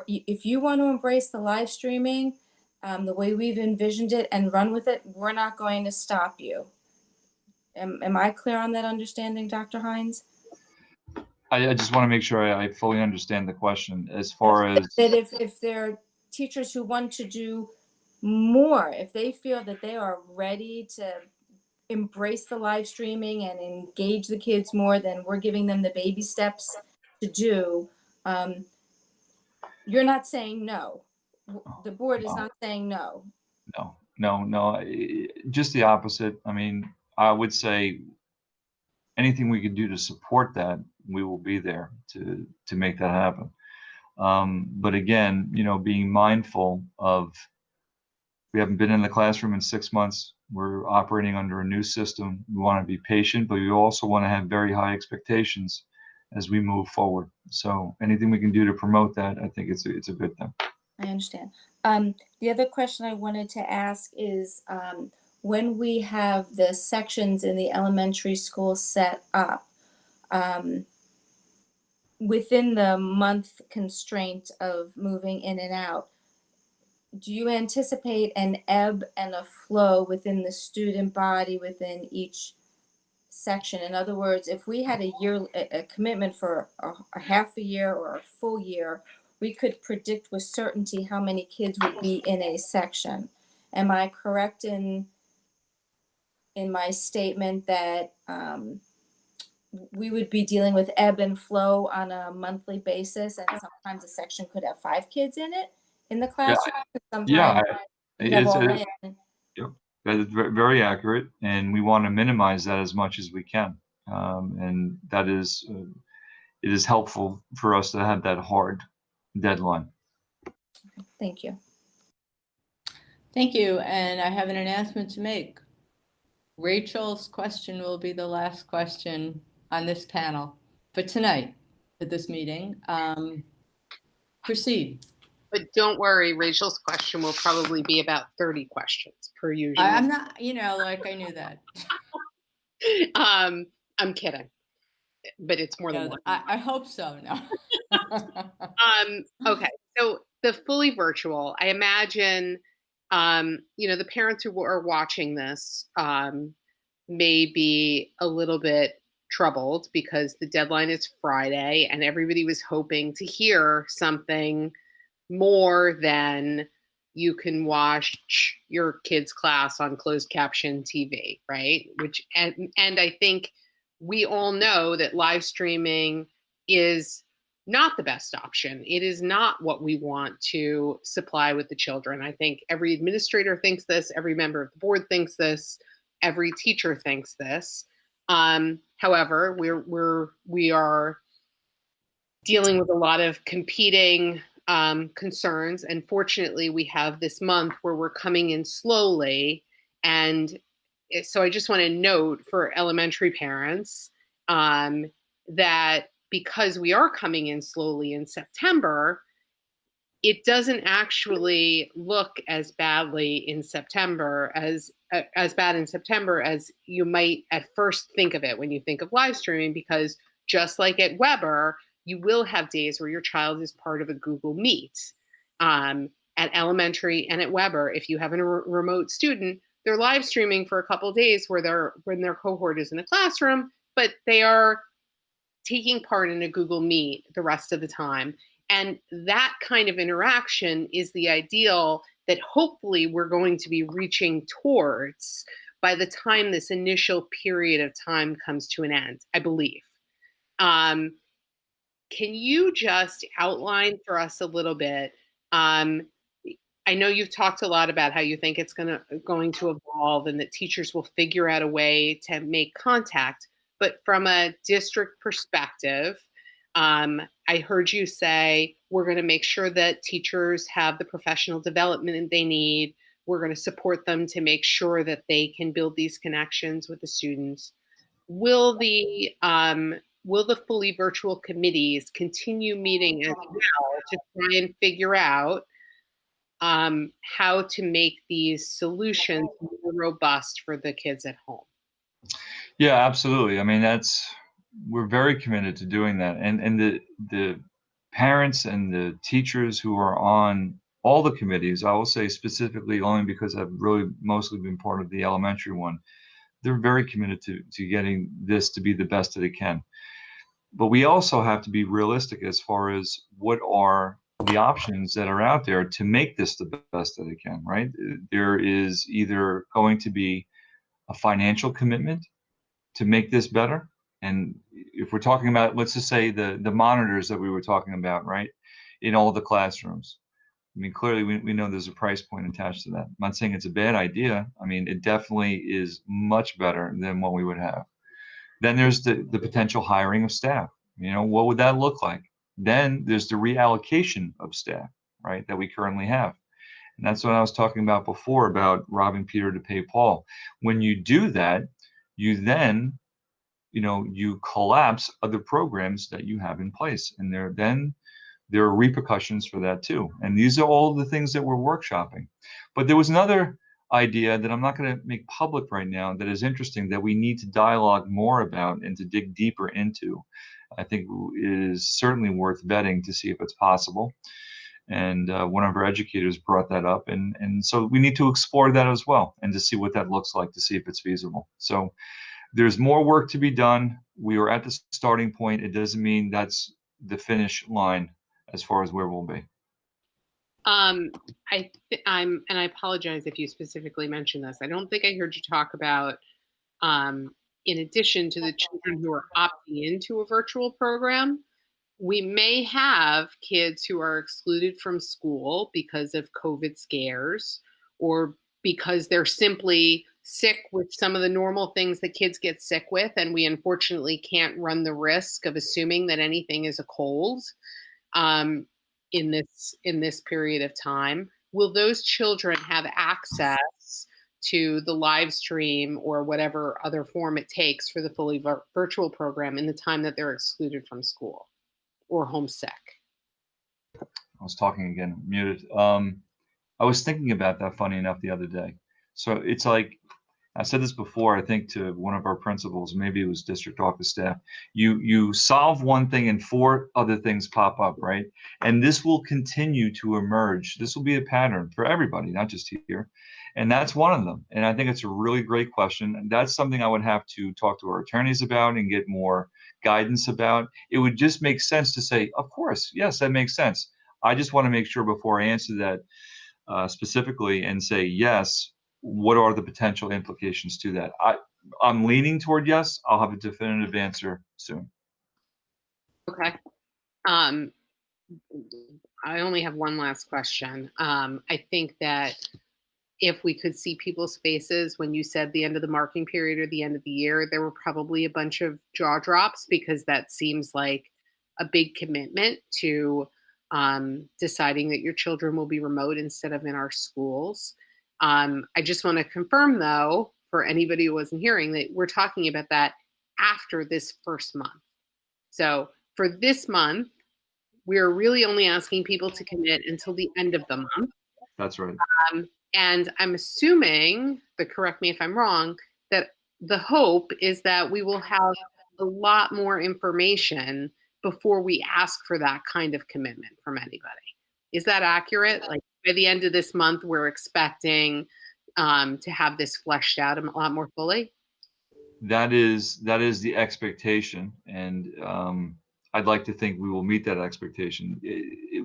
if you want to embrace the live streaming the way we've envisioned it and run with it, we're not going to stop you. Am I clear on that understanding, Dr. Hines? I just want to make sure I fully understand the question as far as that if there are teachers who want to do more, if they feel that they are ready to embrace the live streaming and engage the kids more than we're giving them the baby steps to do, you're not saying no. The board is not saying no. No, just the opposite. I mean, I would say anything we can do to support that, we will be there to make that happen. But again, being mindful of, we haven't been in the classroom in 6 months. We're operating under a new system. We want to be patient, but we also want to have very high expectations as we move forward. So anything we can do to promote that, I think it's a good thing. I understand. The other question I wanted to ask is, when we have the sections in the elementary school set up, within the month constraint of moving in and out, do you anticipate an ebb and a flow within the student body within each section? In other words, if we had a commitment for a half a year or a full year, we could predict with certainty how many kids would be in a section. Am I correct in my statement that we would be dealing with ebb and flow on a monthly basis, and sometimes a section could have 5 kids in it in the classroom? Yeah, Sometimes you'd have all in. Yep, that is very accurate, and we want to minimize that as much as we can. And that is, it is helpful for us to have that hard deadline. Thank you. Thank you. And I have an announcement to make. Rachel's question will be the last question on this panel for tonight at this meeting. Proceed. But don't worry, Rachel's question will probably be about 30 questions per usual. I'm not, like I knew that. I'm kidding, but it's more than one. I hope so. No. Okay, so the fully virtual, I imagine, the parents who are watching this may be a little bit troubled because the deadline is Friday and everybody was hoping to hear something more than you can watch your kid's class on closed caption TV, right? And I think we all know that live streaming is not the best option. It is not what we want to supply with the children. I think every administrator thinks this, every member of the board thinks this, every teacher thinks this. However, we are dealing with a lot of competing concerns, and fortunately, we have this month where we're coming in slowly. And so I just want to note for elementary parents that because we are coming in slowly in September, it doesn't actually look as badly in September as bad in September as you might at first think of it when you think of live streaming, because just like at Weber, you will have days where your child is part of a Google Meet. At elementary and at Weber, if you have a remote student, they're live streaming for a couple of days when their cohort is in a classroom, but they are taking part in a Google Meet the rest of the time. And that kind of interaction is the ideal that hopefully we're going to be reaching towards by the time this initial period of time comes to an end, I believe. Can you just outline for us a little bit? I know you've talked a lot about how you think it's going to evolve and that teachers will figure out a way to make contact. But from a district perspective, I heard you say we're going to make sure that teachers have the professional development they need. We're going to support them to make sure that they can build these connections with the students. Will the fully virtual committees continue meeting as well to try and figure out how to make these solutions more robust for the kids at home? Yeah, absolutely. I mean, we're very committed to doing that. And the parents and the teachers who are on all the committees, I will say specifically only because I've really mostly been part of the elementary one, they're very committed to getting this to be the best that it can. But we also have to be realistic as far as what are the options that are out there to make this the best that it can, right? There is either going to be a financial commitment to make this better. And if we're talking about, let's just say the monitors that we were talking about, right, in all the classrooms. I mean, clearly we know there's a price point attached to that. I'm not saying it's a bad idea. I mean, it definitely is much better than what we would have. Then there's the potential hiring of staff. What would that look like? Then there's the reallocation of staff, right, that we currently have. And that's what I was talking about before about robbing Peter to pay Paul. When you do that, you then, you collapse other programs that you have in place. And there are repercussions for that too. And these are all the things that we're workshopping. But there was another idea that I'm not going to make public right now that is interesting that we need to dialogue more about and to dig deeper into. I think it is certainly worth vetting to see if it's possible. And one of our educators brought that up. And so we need to explore that as well and to see what that looks like, to see if it's feasible. So there's more work to be done. We are at the starting point. It doesn't mean that's the finish line as far as where we'll be. And I apologize if you specifically mentioned this. I don't think I heard you talk about, in addition to the children who are opting into a virtual program, we may have kids who are excluded from school because of COVID scares, or because they're simply sick with some of the normal things that kids get sick with, and we unfortunately can't run the risk of assuming that anything is a cold in this period of time. Will those children have access to the live stream or whatever other form it takes for the fully virtual program in the time that they're excluded from school or homesick? I was talking again, muted. I was thinking about that, funny enough, the other day. So it's like, I said this before, I think to one of our principals, maybe it was district office staff, you solve one thing and 4 other things pop up, right? And this will continue to emerge. This will be a pattern for everybody, not just here. And that's one of them. And I think it's a really great question. And that's something I would have to talk to our attorneys about and get more guidance about. It would just make sense to say, of course, yes, that makes sense. I just want to make sure before I answer that specifically and say yes, what are the potential implications to that? I'm leaning toward yes. I'll have a definitive answer soon. Okay. I only have one last question. I think that if we could see people's faces when you said the end of the marking period or the end of the year, there were probably a bunch of jaw drops, because that seems like a big commitment to deciding that your children will be remote instead of in our schools. I just want to confirm, though, for anybody who wasn't hearing, that we're talking about that after this first month. So for this month, we're really only asking people to commit until the end of the month. That's right. And I'm assuming, but correct me if I'm wrong, that the hope is that we will have a lot more information before we ask for that kind of commitment from anybody. Is that accurate? Like by the end of this month, we're expecting to have this fleshed out a lot more fully? That is the expectation. And I'd like to think we will meet that expectation,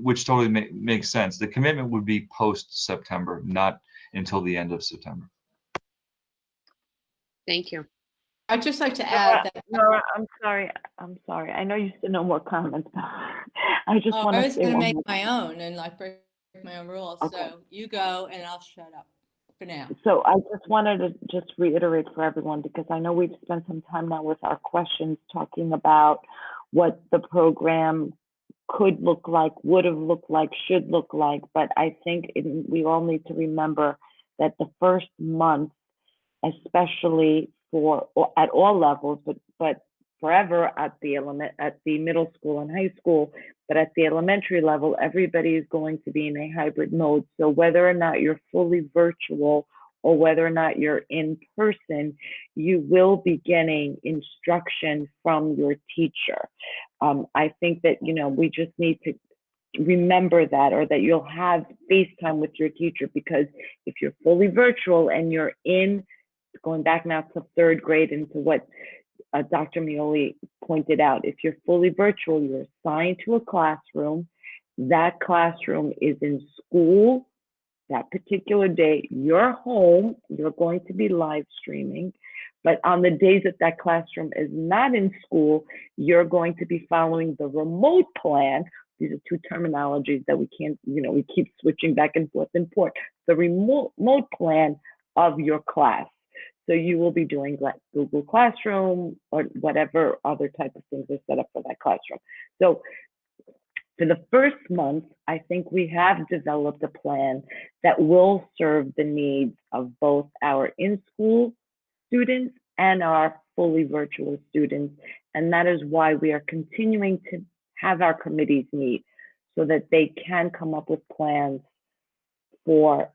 which totally makes sense. The commitment would be post-September, not until the end of September. Thank you. I'd just like to add that. Nora, I'm sorry. I know you said no more comments. I just want I to was say going to one make more. my own and like break my own rules. Okay. So you go and I'll shut up for now. So I just wanted to just reiterate for everyone, because I know we've spent some time now with our questions talking about what the program could look like, would have looked like, should look like. But I think we all need to remember that the first month, especially at all levels, but forever at the middle school and high school, but at the elementary level, everybody is going to be in a hybrid mode. So whether or not you're fully virtual or whether or not you're in person, you will be getting instruction from your teacher. I think that, we just need to remember that, or that you'll have FaceTime with your teacher, because if you're fully virtual and you're going back now to 3rd grade and to what Dr. Mioli pointed out, if you're fully virtual, you're assigned to a classroom. That classroom is in school that particular day. You're home, you're going to be live streaming. But on the days that classroom is not in school, you're going to be following the remote plan. These are 2 terminologies that we can't, we keep switching back and forth. The remote plan of your class. So you will be doing like Google Classroom or whatever other type of things are set up for that classroom. So for the first month, I think we have developed a plan that will serve the needs of both our in-school students and our fully virtual students. And that is why we are continuing to have our committees meet so that they can come up with plans for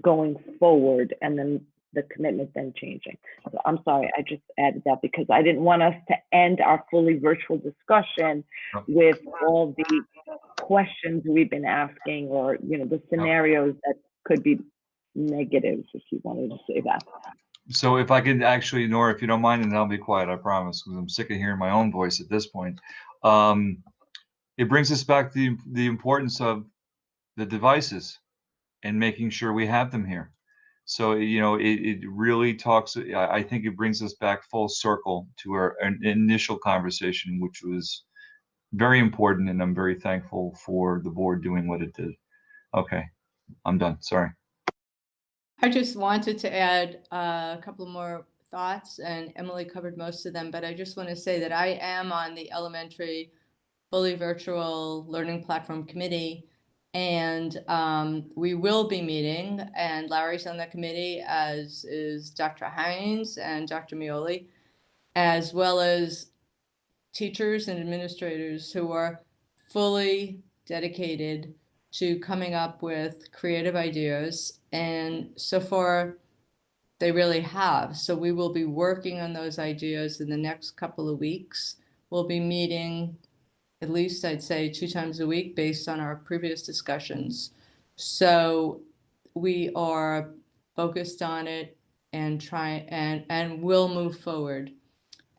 going forward and then the commitment then changing. So I'm sorry, I just added that because I didn't want us to end our fully virtual discussion with all the questions we've been asking, or, you know, the scenarios that could be negatives, if you wanted to say that. So if I could actually, Nora, if you don't mind, and I'll be quiet, I promise, because I'm sick of hearing my own voice at this point. It brings us back to the importance of the devices and making sure we have them here. So, you know, it really talks, I think it brings us back full circle to our initial conversation, which was very important, and I'm very thankful for the board doing what it did. Okay, I'm done, sorry. I just wanted to add a couple more thoughts, and Emily covered most of them, but I just want to say that I am on the elementary fully virtual learning platform committee, and we will be meeting, and Larry's on the committee, as is Dr. Hines and Dr. Mioli, as well as teachers and administrators who are fully dedicated to coming up with creative ideas, and so far they really have. So we will be working on those ideas in the next couple of weeks. We'll be meeting at least, I'd say, 2 times a week based on our previous discussions. So we are focused on it and and will move forward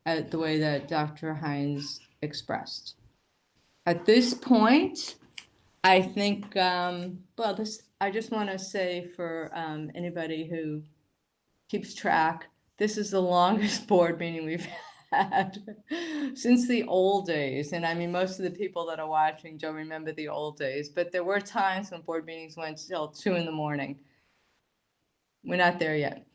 at the way that Dr. Hines expressed. At this point, I think, well, I just want to say for anybody who keeps track, this is the longest board meeting we've had since the old days. And I mean, most of the people that are watching don't remember the old days, but there were times when board meetings went till 2 in the morning. We're not there yet.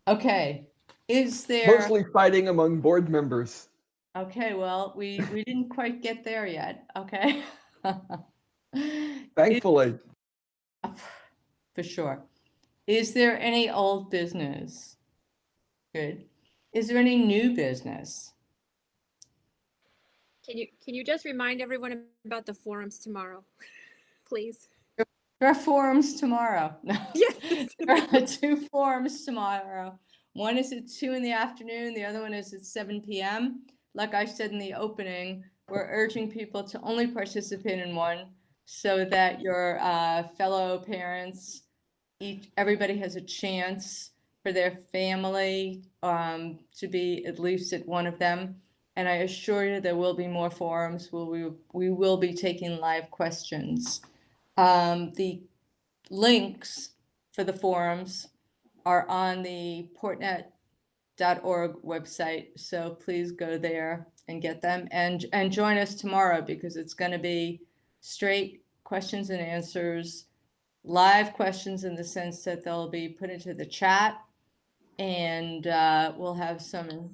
Okay, is there? Mostly fighting among board members. Okay, well, we didn't quite get there yet, okay? Thankfully. For sure. Is there any old business? Good. Is there any new business? Can you just remind everyone about the forums tomorrow, please? There are forums tomorrow. No. Yes. There are 2 forums tomorrow. One is at 2 in the afternoon. The other one is at 7 p.m. Like I said in the opening, we're urging people to only participate in one so that your fellow parents, everybody has a chance for their family to be at least at one of them. And I assure you there will be more forums where we will be taking live questions. The links for the forums are on the portnet.org website, so please go there and get them, and join us tomorrow, because it's going to be straight questions and answers, live questions in the sense that they'll be put into the chat, and we'll have 2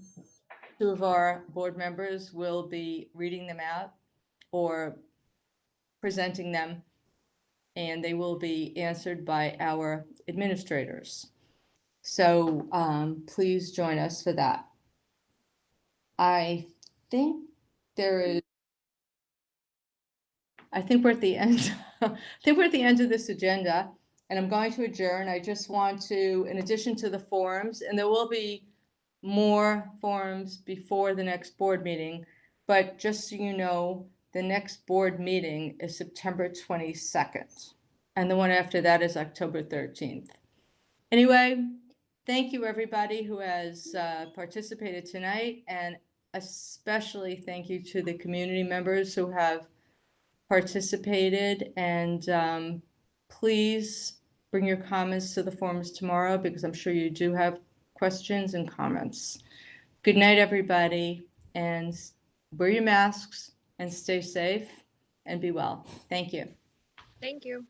of our board members will be reading them out or presenting them, and they will be answered by our administrators. So please join us for that. I think we're at the end. I think we're at the end of this agenda, and I'm going to adjourn. I just want to, in addition to the forums, and there will be more forums before the next board meeting, but just so you know, the next board meeting is September 22nd, and the one after that is October 13th. Anyway, thank you everybody who has participated tonight, and especially thank you to the community members who have participated, and please bring your comments to the forums tomorrow, because I'm sure you do have questions and comments. Good night, everybody, and wear your masks and stay safe and be well. Thank you. Thank you.